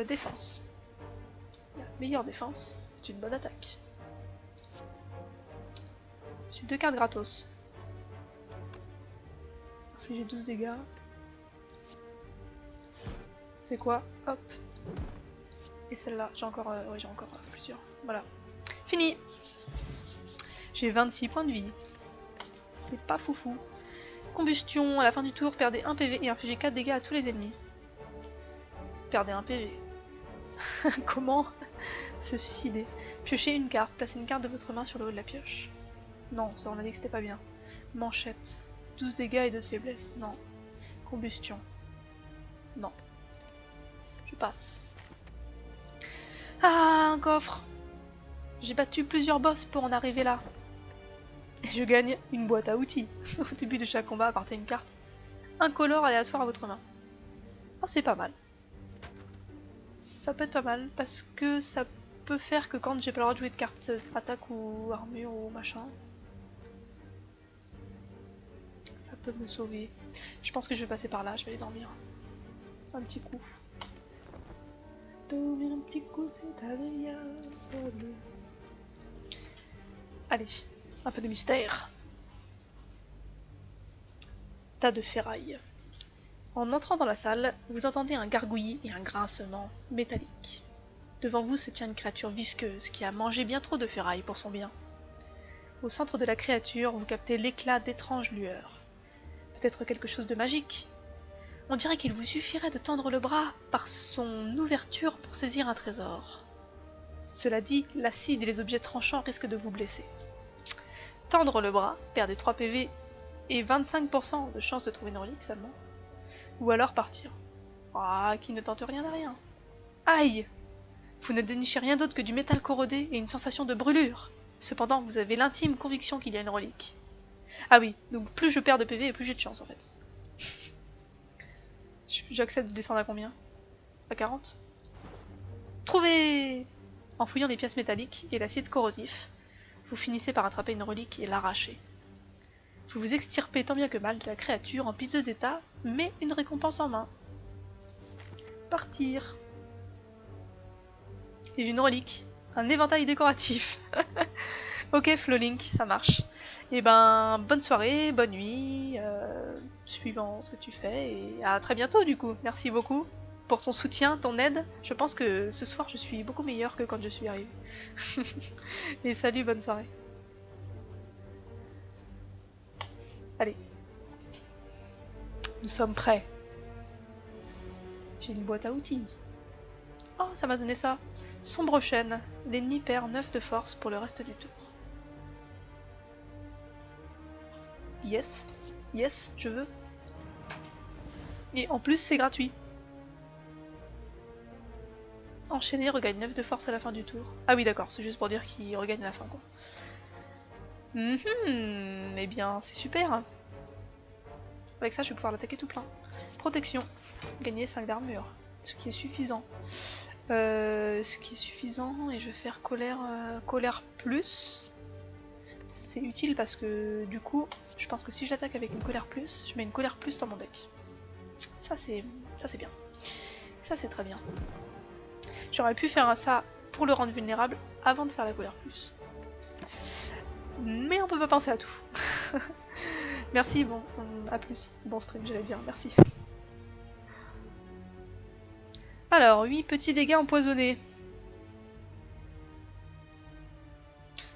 Défense. La meilleure défense, c'est une bonne attaque. J'ai 2 cartes gratos. Infliger 12 dégâts. C'est quoi? Hop. Et celle-là, j'ai encore, ouais, j'ai encore plusieurs. Voilà. Fini. J'ai 26 points de vie. C'est pas foufou. Combustion, à la fin du tour, perdez 1 PV et infligez 4 dégâts à tous les ennemis. Perdez 1 PV. Comment se suicider? Piochez une carte, placez une carte de votre main sur le haut de la pioche. Non, ça on a dit que c'était pas bien. Manchette. 12 dégâts et 2 de faiblesse. Non. Combustion. Non. Je passe. Ah, un coffre. J'ai battu plusieurs boss pour en arriver là. Et je gagne une boîte à outils. Au début de chaque combat, apportez une carte incolore aléatoire à votre main. Ah, c'est pas mal. Ça peut être pas mal parce que ça peut faire que quand j'ai pas le droit de jouer de cartes attaque ou armure ou machin, ça peut me sauver. Je pense que je vais passer par là, je vais aller dormir. Un petit coup. Dormir un petit coup, c'est agréable. Allez, un peu de mystère. Tas de ferraille. En entrant dans la salle, vous entendez un gargouillis et un grincement métallique. Devant vous se tient une créature visqueuse qui a mangé bien trop de ferraille pour son bien. Au centre de la créature, vous captez l'éclat d'étranges lueurs. Peut-être quelque chose de magique. On dirait qu'il vous suffirait de tendre le bras par son ouverture pour saisir un trésor. Cela dit, l'acide et les objets tranchants risquent de vous blesser. Tendre le bras, perdez 3 PV et 25% de chance de trouver une relique seulement. Ou alors partir. Ah, qui ne tente rien à rien. Aïe! Vous ne dénichez rien d'autre que du métal corrodé et une sensation de brûlure. Cependant, vous avez l'intime conviction qu'il y a une relique. Ah oui, donc plus je perds de PV et plus j'ai de chance en fait. J'accepte de descendre à combien? À 40? Trouvé! En fouillant les pièces métalliques et l'acide corrosif, vous finissez par attraper une relique et l'arracher. Vous vous extirpez tant bien que mal de la créature en piteux état, mais une récompense en main. Partir. Et une relique. Un éventail décoratif. Ok, Flolink, ça marche. Et ben, bonne soirée, bonne nuit, suivant ce que tu fais, et à très bientôt du coup. Merci beaucoup pour ton soutien, ton aide. Je pense que ce soir je suis beaucoup meilleure que quand je suis arrivée. Et salut, bonne soirée. Allez. Nous sommes prêts. J'ai une boîte à outils. Oh, ça m'a donné ça. Sombre chaîne. L'ennemi perd 9 de force pour le reste du tour. Yes. Yes, je veux. Et en plus, c'est gratuit. Enchaîner regagne 9 de force à la fin du tour. Ah oui, d'accord, c'est juste pour dire qu'il regagne à la fin, quoi. Eh bien, c'est super. Avec ça, je vais pouvoir l'attaquer tout plein. Protection. Gagner 5 d'armure. Ce qui est suffisant. Et je vais faire colère plus. C'est utile parce que du coup, je pense que si je l'attaque avec une colère plus, je mets une colère plus dans mon deck. Ça c'est bien. Ça c'est très bien. J'aurais pu faire ça pour le rendre vulnérable avant de faire la colère plus. Mais on peut pas penser à tout. Merci, bon, à plus. Bon stream, j'allais dire, merci. Alors, 8 petits dégâts empoisonnés.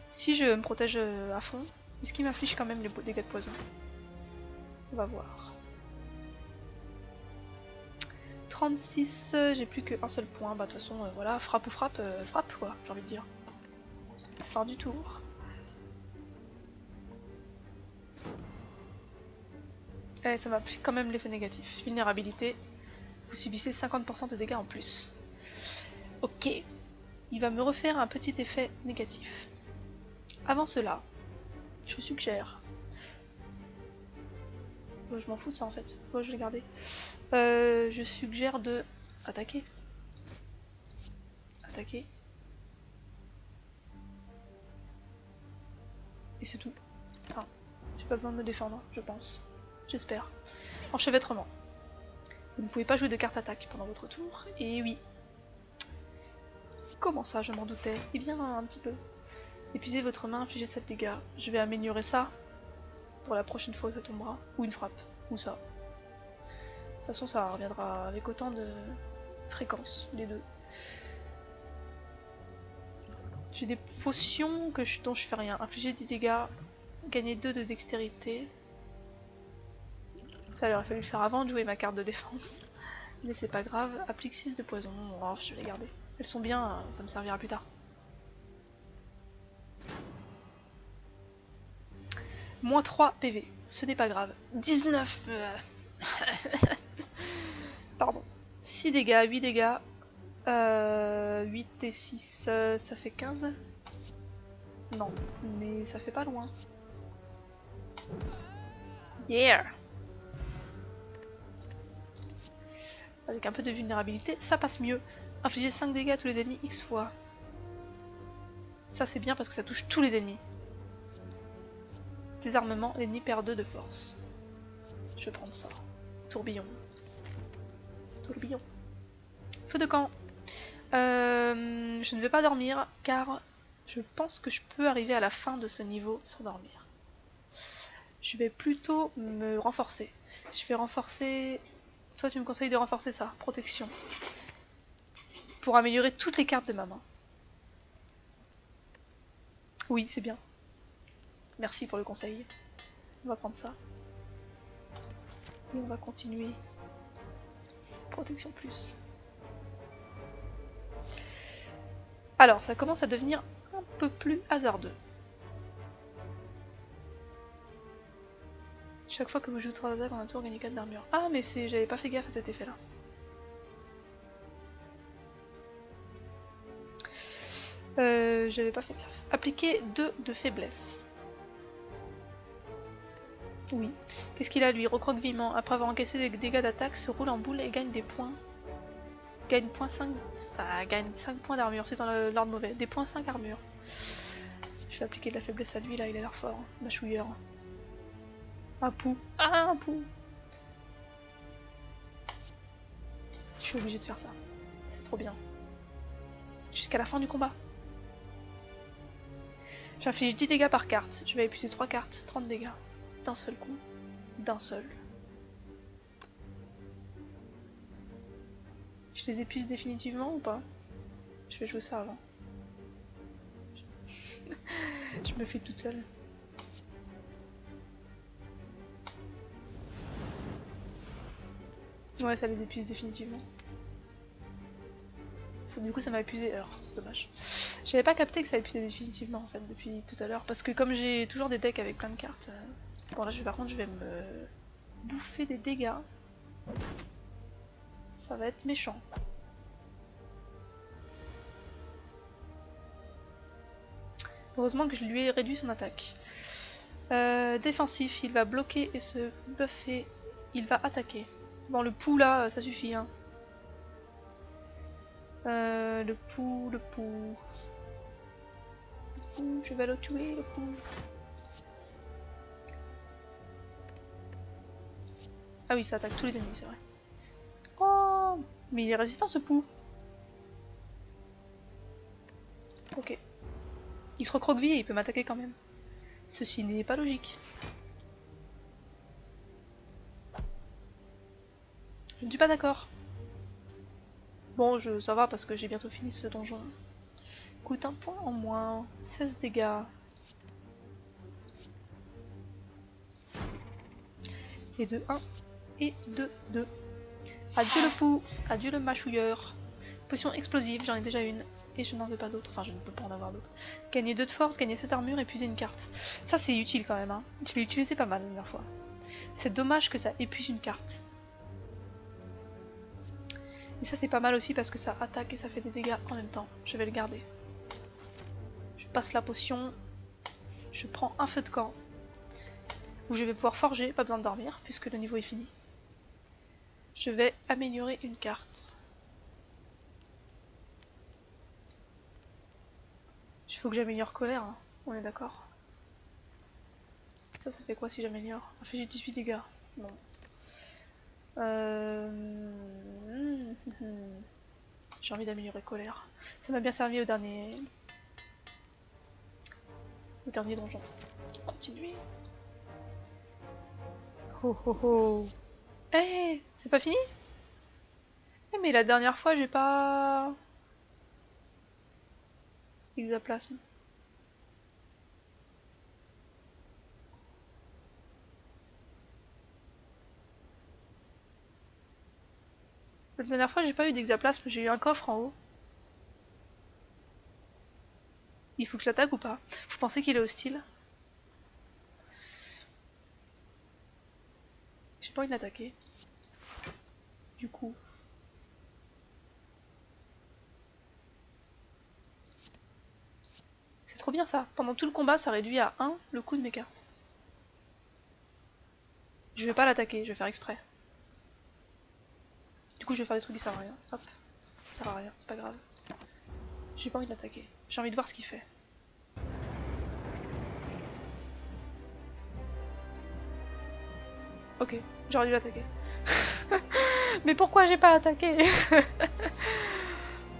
Si je me protège à fond, est-ce qu'il m'inflige quand même les dégâts de poison? On va voir. 36, j'ai plus qu'un seul point. Bah de toute façon, voilà, frappe ou frappe, frappe quoi, j'ai envie de dire. Fin du tour. Et ça m'applique quand même l'effet négatif. Vulnérabilité, vous subissez 50% de dégâts en plus. Ok, il va me refaire un petit effet négatif. Avant cela, je suggère... Oh, je m'en fous de ça en fait, oh, je vais le garder. Je suggère de... attaquer. Attaquer. Et c'est tout. Enfin, j'ai pas besoin de me défendre, je pense. J'espère. Enchevêtrement. Vous ne pouvez pas jouer de carte attaque pendant votre tour. Et oui. Comment ça, je m'en doutais? Eh bien, un petit peu. Épuisez votre main, infligez 7 dégâts. Je vais améliorer ça pour la prochaine fois où ça tombera. Ou une frappe. Ou ça. De toute façon, ça reviendra avec autant de fréquence, les deux. J'ai des potions dont je fais rien. Infliger 10 dégâts. Gagner 2 de dextérité. Ça, il aurait fallu le faire avant de jouer ma carte de défense. Mais c'est pas grave. Applique 6 de poison. Oh, je vais les garder. Elles sont bien, ça me servira plus tard. Moins 3 PV. Ce n'est pas grave. 19 Pardon. 6 dégâts, 8 dégâts. 8 et 6, ça fait 15. Non, mais ça fait pas loin. Yeah! Avec un peu de vulnérabilité, ça passe mieux. Infliger 5 dégâts à tous les ennemis X fois. Ça c'est bien parce que ça touche tous les ennemis. Désarmement, l'ennemi perd 2 de force. Je vais prendre ça. Tourbillon. Tourbillon. Feu de camp. Je ne vais pas dormir car je pense que je peux arriver à la fin de ce niveau sans dormir. Je vais plutôt me renforcer. Je vais renforcer... Toi tu me conseilles de renforcer ça, protection. Pour améliorer toutes les cartes de ma main. Oui, c'est bien. Merci pour le conseil. On va prendre ça. Et on va continuer. Protection plus. Alors, ça commence à devenir un peu plus hasardeux. Chaque fois que vous jouez 3 attaques en un tour, gagnez 4 d'armure. Ah, mais c'est, j'avais pas fait gaffe à cet effet-là. J'avais pas fait gaffe. Appliquer 2 de faiblesse. Oui. Qu'est-ce qu'il a lui? Recroquevillement. Après avoir encaissé des dégâts d'attaque, se roule en boule et gagne des points. Gagne 5... gagne 5 points d'armure, c'est dans l'ordre mauvais. Des points 5 armure. Je vais appliquer de la faiblesse à lui là, il a l'air fort. Mâchouilleur. Un pou. Ah, un pou. Je suis obligée de faire ça. C'est trop bien. Jusqu'à la fin du combat. J'inflige 10 dégâts par carte. Je vais épuiser 3 cartes, 30 dégâts. D'un seul coup. D'un seul. Je les épuise définitivement ou pas? Je vais jouer ça avant. Je me fais toute seule. Ouais, ça les épuise définitivement. Ça, du coup, ça m'a épuisé heure, c'est dommage. J'avais pas capté que ça épuisait définitivement en fait depuis tout à l'heure, parce que comme j'ai toujours des decks avec plein de cartes. Bon, là, par contre, je vais me bouffer des dégâts. Ça va être méchant. Heureusement que je lui ai réduit son attaque. Défensif, il va bloquer et se buffer. Il va attaquer. Bon, le pou là, ça suffit. Hein. Le pou. Je vais le tuer, le pou. Ah oui, ça attaque tous les ennemis, c'est vrai. Oh, mais il est résistant ce pou. Ok. Il se recroqueville et il peut m'attaquer quand même. Ceci n'est pas logique. Je ne suis pas d'accord. Bon, ça va parce que j'ai bientôt fini ce donjon. Coûte un point en moins. 16 dégâts. Et de 1. Et de 2. Adieu le pou. Adieu le mâchouilleur. Potion explosive, j'en ai déjà une. Et je n'en veux pas d'autres. Enfin, je ne peux pas en avoir d'autres. Gagner 2 de force, gagner 7 armure, épuiser une carte. Ça, c'est utile quand même. Hein. Je l'ai utilisé pas mal la dernière fois. C'est dommage que ça épuise une carte. Et ça, c'est pas mal aussi parce que ça attaque et ça fait des dégâts en même temps. Je vais le garder. Je passe la potion. Je prends un feu de camp. Où je vais pouvoir forger, pas besoin de dormir puisque le niveau est fini. Je vais améliorer une carte. Il faut que j'améliore colère, hein. On est d'accord. Ça fait quoi si j'améliore? Inflige 18 dégâts. Bon. J'ai envie d'améliorer colère. Ça m'a bien servi au dernier donjon. Continuez. Oh oh oh. Eh, hey, c'est pas fini? Eh, mais la dernière fois j'ai pas... Hexaplasme. La dernière fois j'ai pas eu d'hexaplasme, j'ai eu un coffre en haut. Il faut que je l'attaque ou pas? Vous pensez qu'il est hostile? J'ai pas envie de l'attaquer. Du coup. C'est trop bien ça. Pendant tout le combat, ça réduit à 1 le coût de mes cartes. Je vais pas l'attaquer, je vais faire exprès. Du coup, je vais faire des trucs qui servent à rien. Hop. Ça sert à rien, c'est pas grave. J'ai pas envie de l'attaquer. J'ai envie de voir ce qu'il fait. Ok, j'aurais dû l'attaquer. Mais pourquoi j'ai pas attaqué?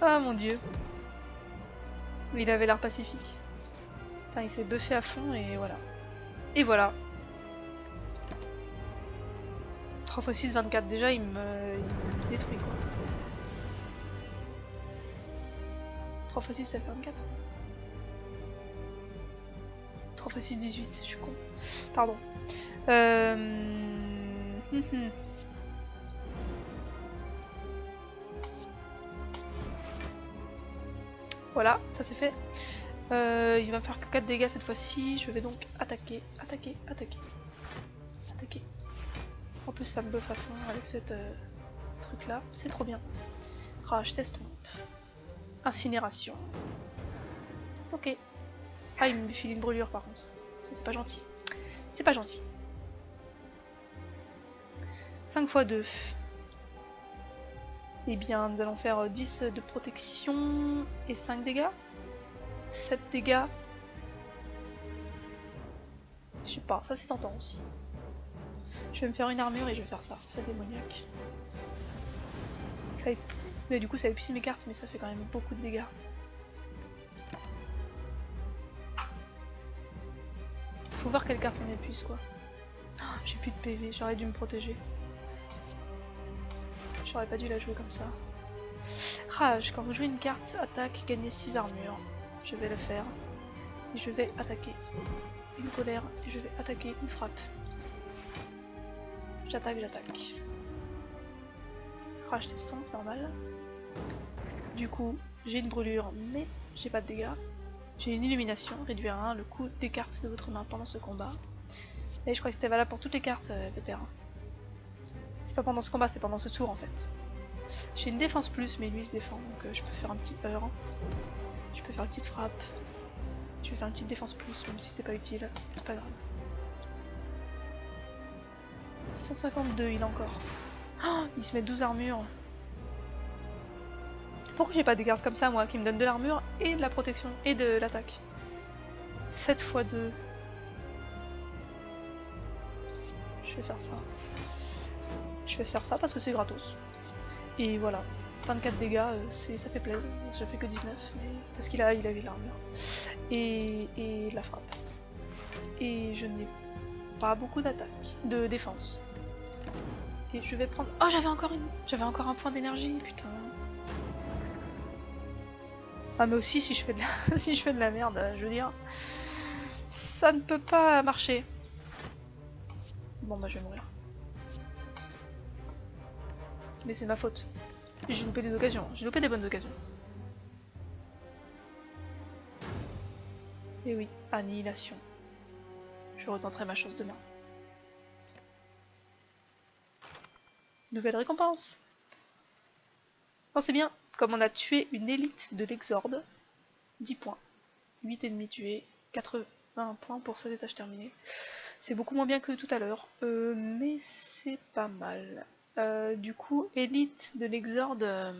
Ah mon dieu. Il avait l'air pacifique. Putain, il s'est buffé à fond et voilà. Et voilà. 3 x 6, 24. Déjà, il me détruit quoi. 3 x 6, ça fait 24. Prophétie 18, je suis con. Pardon. Voilà, ça c'est fait. Il va me faire que 4 dégâts cette fois-ci. Je vais donc attaquer. En plus ça me buff à fond avec cette truc là. C'est trop bien. Rage s'estompe. Incinération. Ok. Ah, il me file une brûlure par contre. Ça c'est pas gentil. C'est pas gentil. 5 x 2. Eh bien, nous allons faire 10 de protection et 5 dégâts. 7 dégâts. Je sais pas, ça c'est tentant aussi. Je vais me faire une armure et je vais faire ça. Fait démoniaque. Ça mais du coup ça épuise mes cartes, mais ça fait quand même beaucoup de dégâts. Faut voir quelle carte on épuise quoi. Oh, j'ai plus de PV, j'aurais dû me protéger. J'aurais pas dû la jouer comme ça. Rage, quand vous jouez une carte, attaque, gagnez 6 armures. Je vais le faire. Et je vais attaquer une colère et je vais attaquer une frappe. J'attaque. Rage t'estompe, normal. Du coup, j'ai une brûlure, mais j'ai pas de dégâts. J'ai une illumination, réduire à 1 le coût des cartes de votre main pendant ce combat. Et je crois que c'était valable pour toutes les cartes, Pépère. C'est pas pendant ce combat, c'est pendant ce tour en fait. J'ai une défense plus, mais lui se défend, donc je peux faire un petit heurt. Je peux faire une petite frappe. Je vais faire une petite défense plus, même si c'est pas utile, c'est pas grave. 152 il a encore. Oh, il se met 12 armures. Pourquoi j'ai pas des cartes comme ça moi, qui me donnent de l'armure et de la protection et de l'attaque? 7 x 2. Je vais faire ça. Je vais faire ça parce que c'est gratos. Et voilà. 24 dégâts, ça fait plaisir. Je fais que 19, mais parce qu'il a eu l'armure. Et la frappe. Et je n'ai pas beaucoup d'attaque, de défense. Et je vais prendre... Oh, j'avais encore un point d'énergie, putain. Ah mais aussi si je fais de la, si je fais de la merde, je veux dire, ça ne peut pas marcher. Bon bah je vais mourir. Mais c'est ma faute. J'ai loupé des occasions, j'ai loupé des bonnes occasions. Et oui, annihilation. Je retenterai ma chance demain. Nouvelle récompense. Pensez bien, comme on a tué une élite de l'Exorde, 10 points. 8 ennemis tués, 80 points pour cette étage terminée. C'est beaucoup moins bien que tout à l'heure, mais c'est pas mal. Du coup, élite de l'Exorde,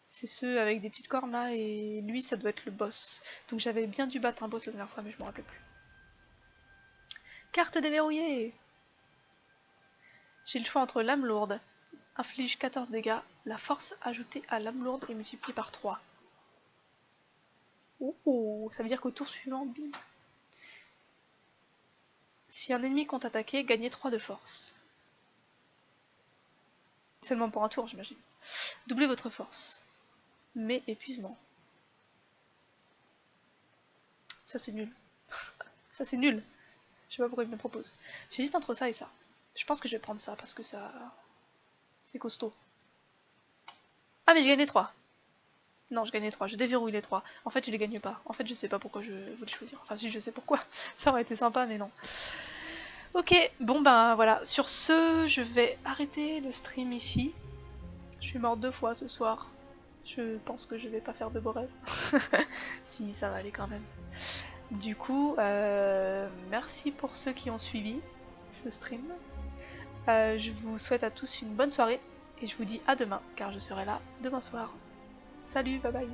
c'est ceux avec des petites cornes là, et lui ça doit être le boss. Donc j'avais bien dû battre un boss la dernière fois, mais je me rappelle plus. Carte déverrouillée. J'ai le choix entre l'âme lourde, inflige 14 dégâts, la force ajoutée à l'âme lourde est multipliée par 3. Oh, ça veut dire qu'au tour suivant, bim. Si un ennemi compte attaquer, gagnez 3 de force. Seulement pour un tour, j'imagine. Doublez votre force. Mais épuisement. Ça c'est nul. Ça c'est nul. Je sais pas pourquoi il me le propose. J'hésite entre ça et ça. Je pense que je vais prendre ça parce que ça... c'est costaud. Ah mais j'ai gagné 3. Non, je gagnais 3, je déverrouille les 3. En fait, je les gagne pas. En fait, je sais pas pourquoi je voulais choisir. Enfin, si je sais pourquoi, ça aurait été sympa, mais non. Ok, bon ben voilà. Sur ce, je vais arrêter le stream ici. Je suis morte 2 fois ce soir. Je pense que je vais pas faire de beaux rêves. Si, ça va aller quand même. Du coup, merci pour ceux qui ont suivi ce stream. Je vous souhaite à tous une bonne soirée. Et je vous dis à demain, car je serai là demain soir. Salut, bye bye.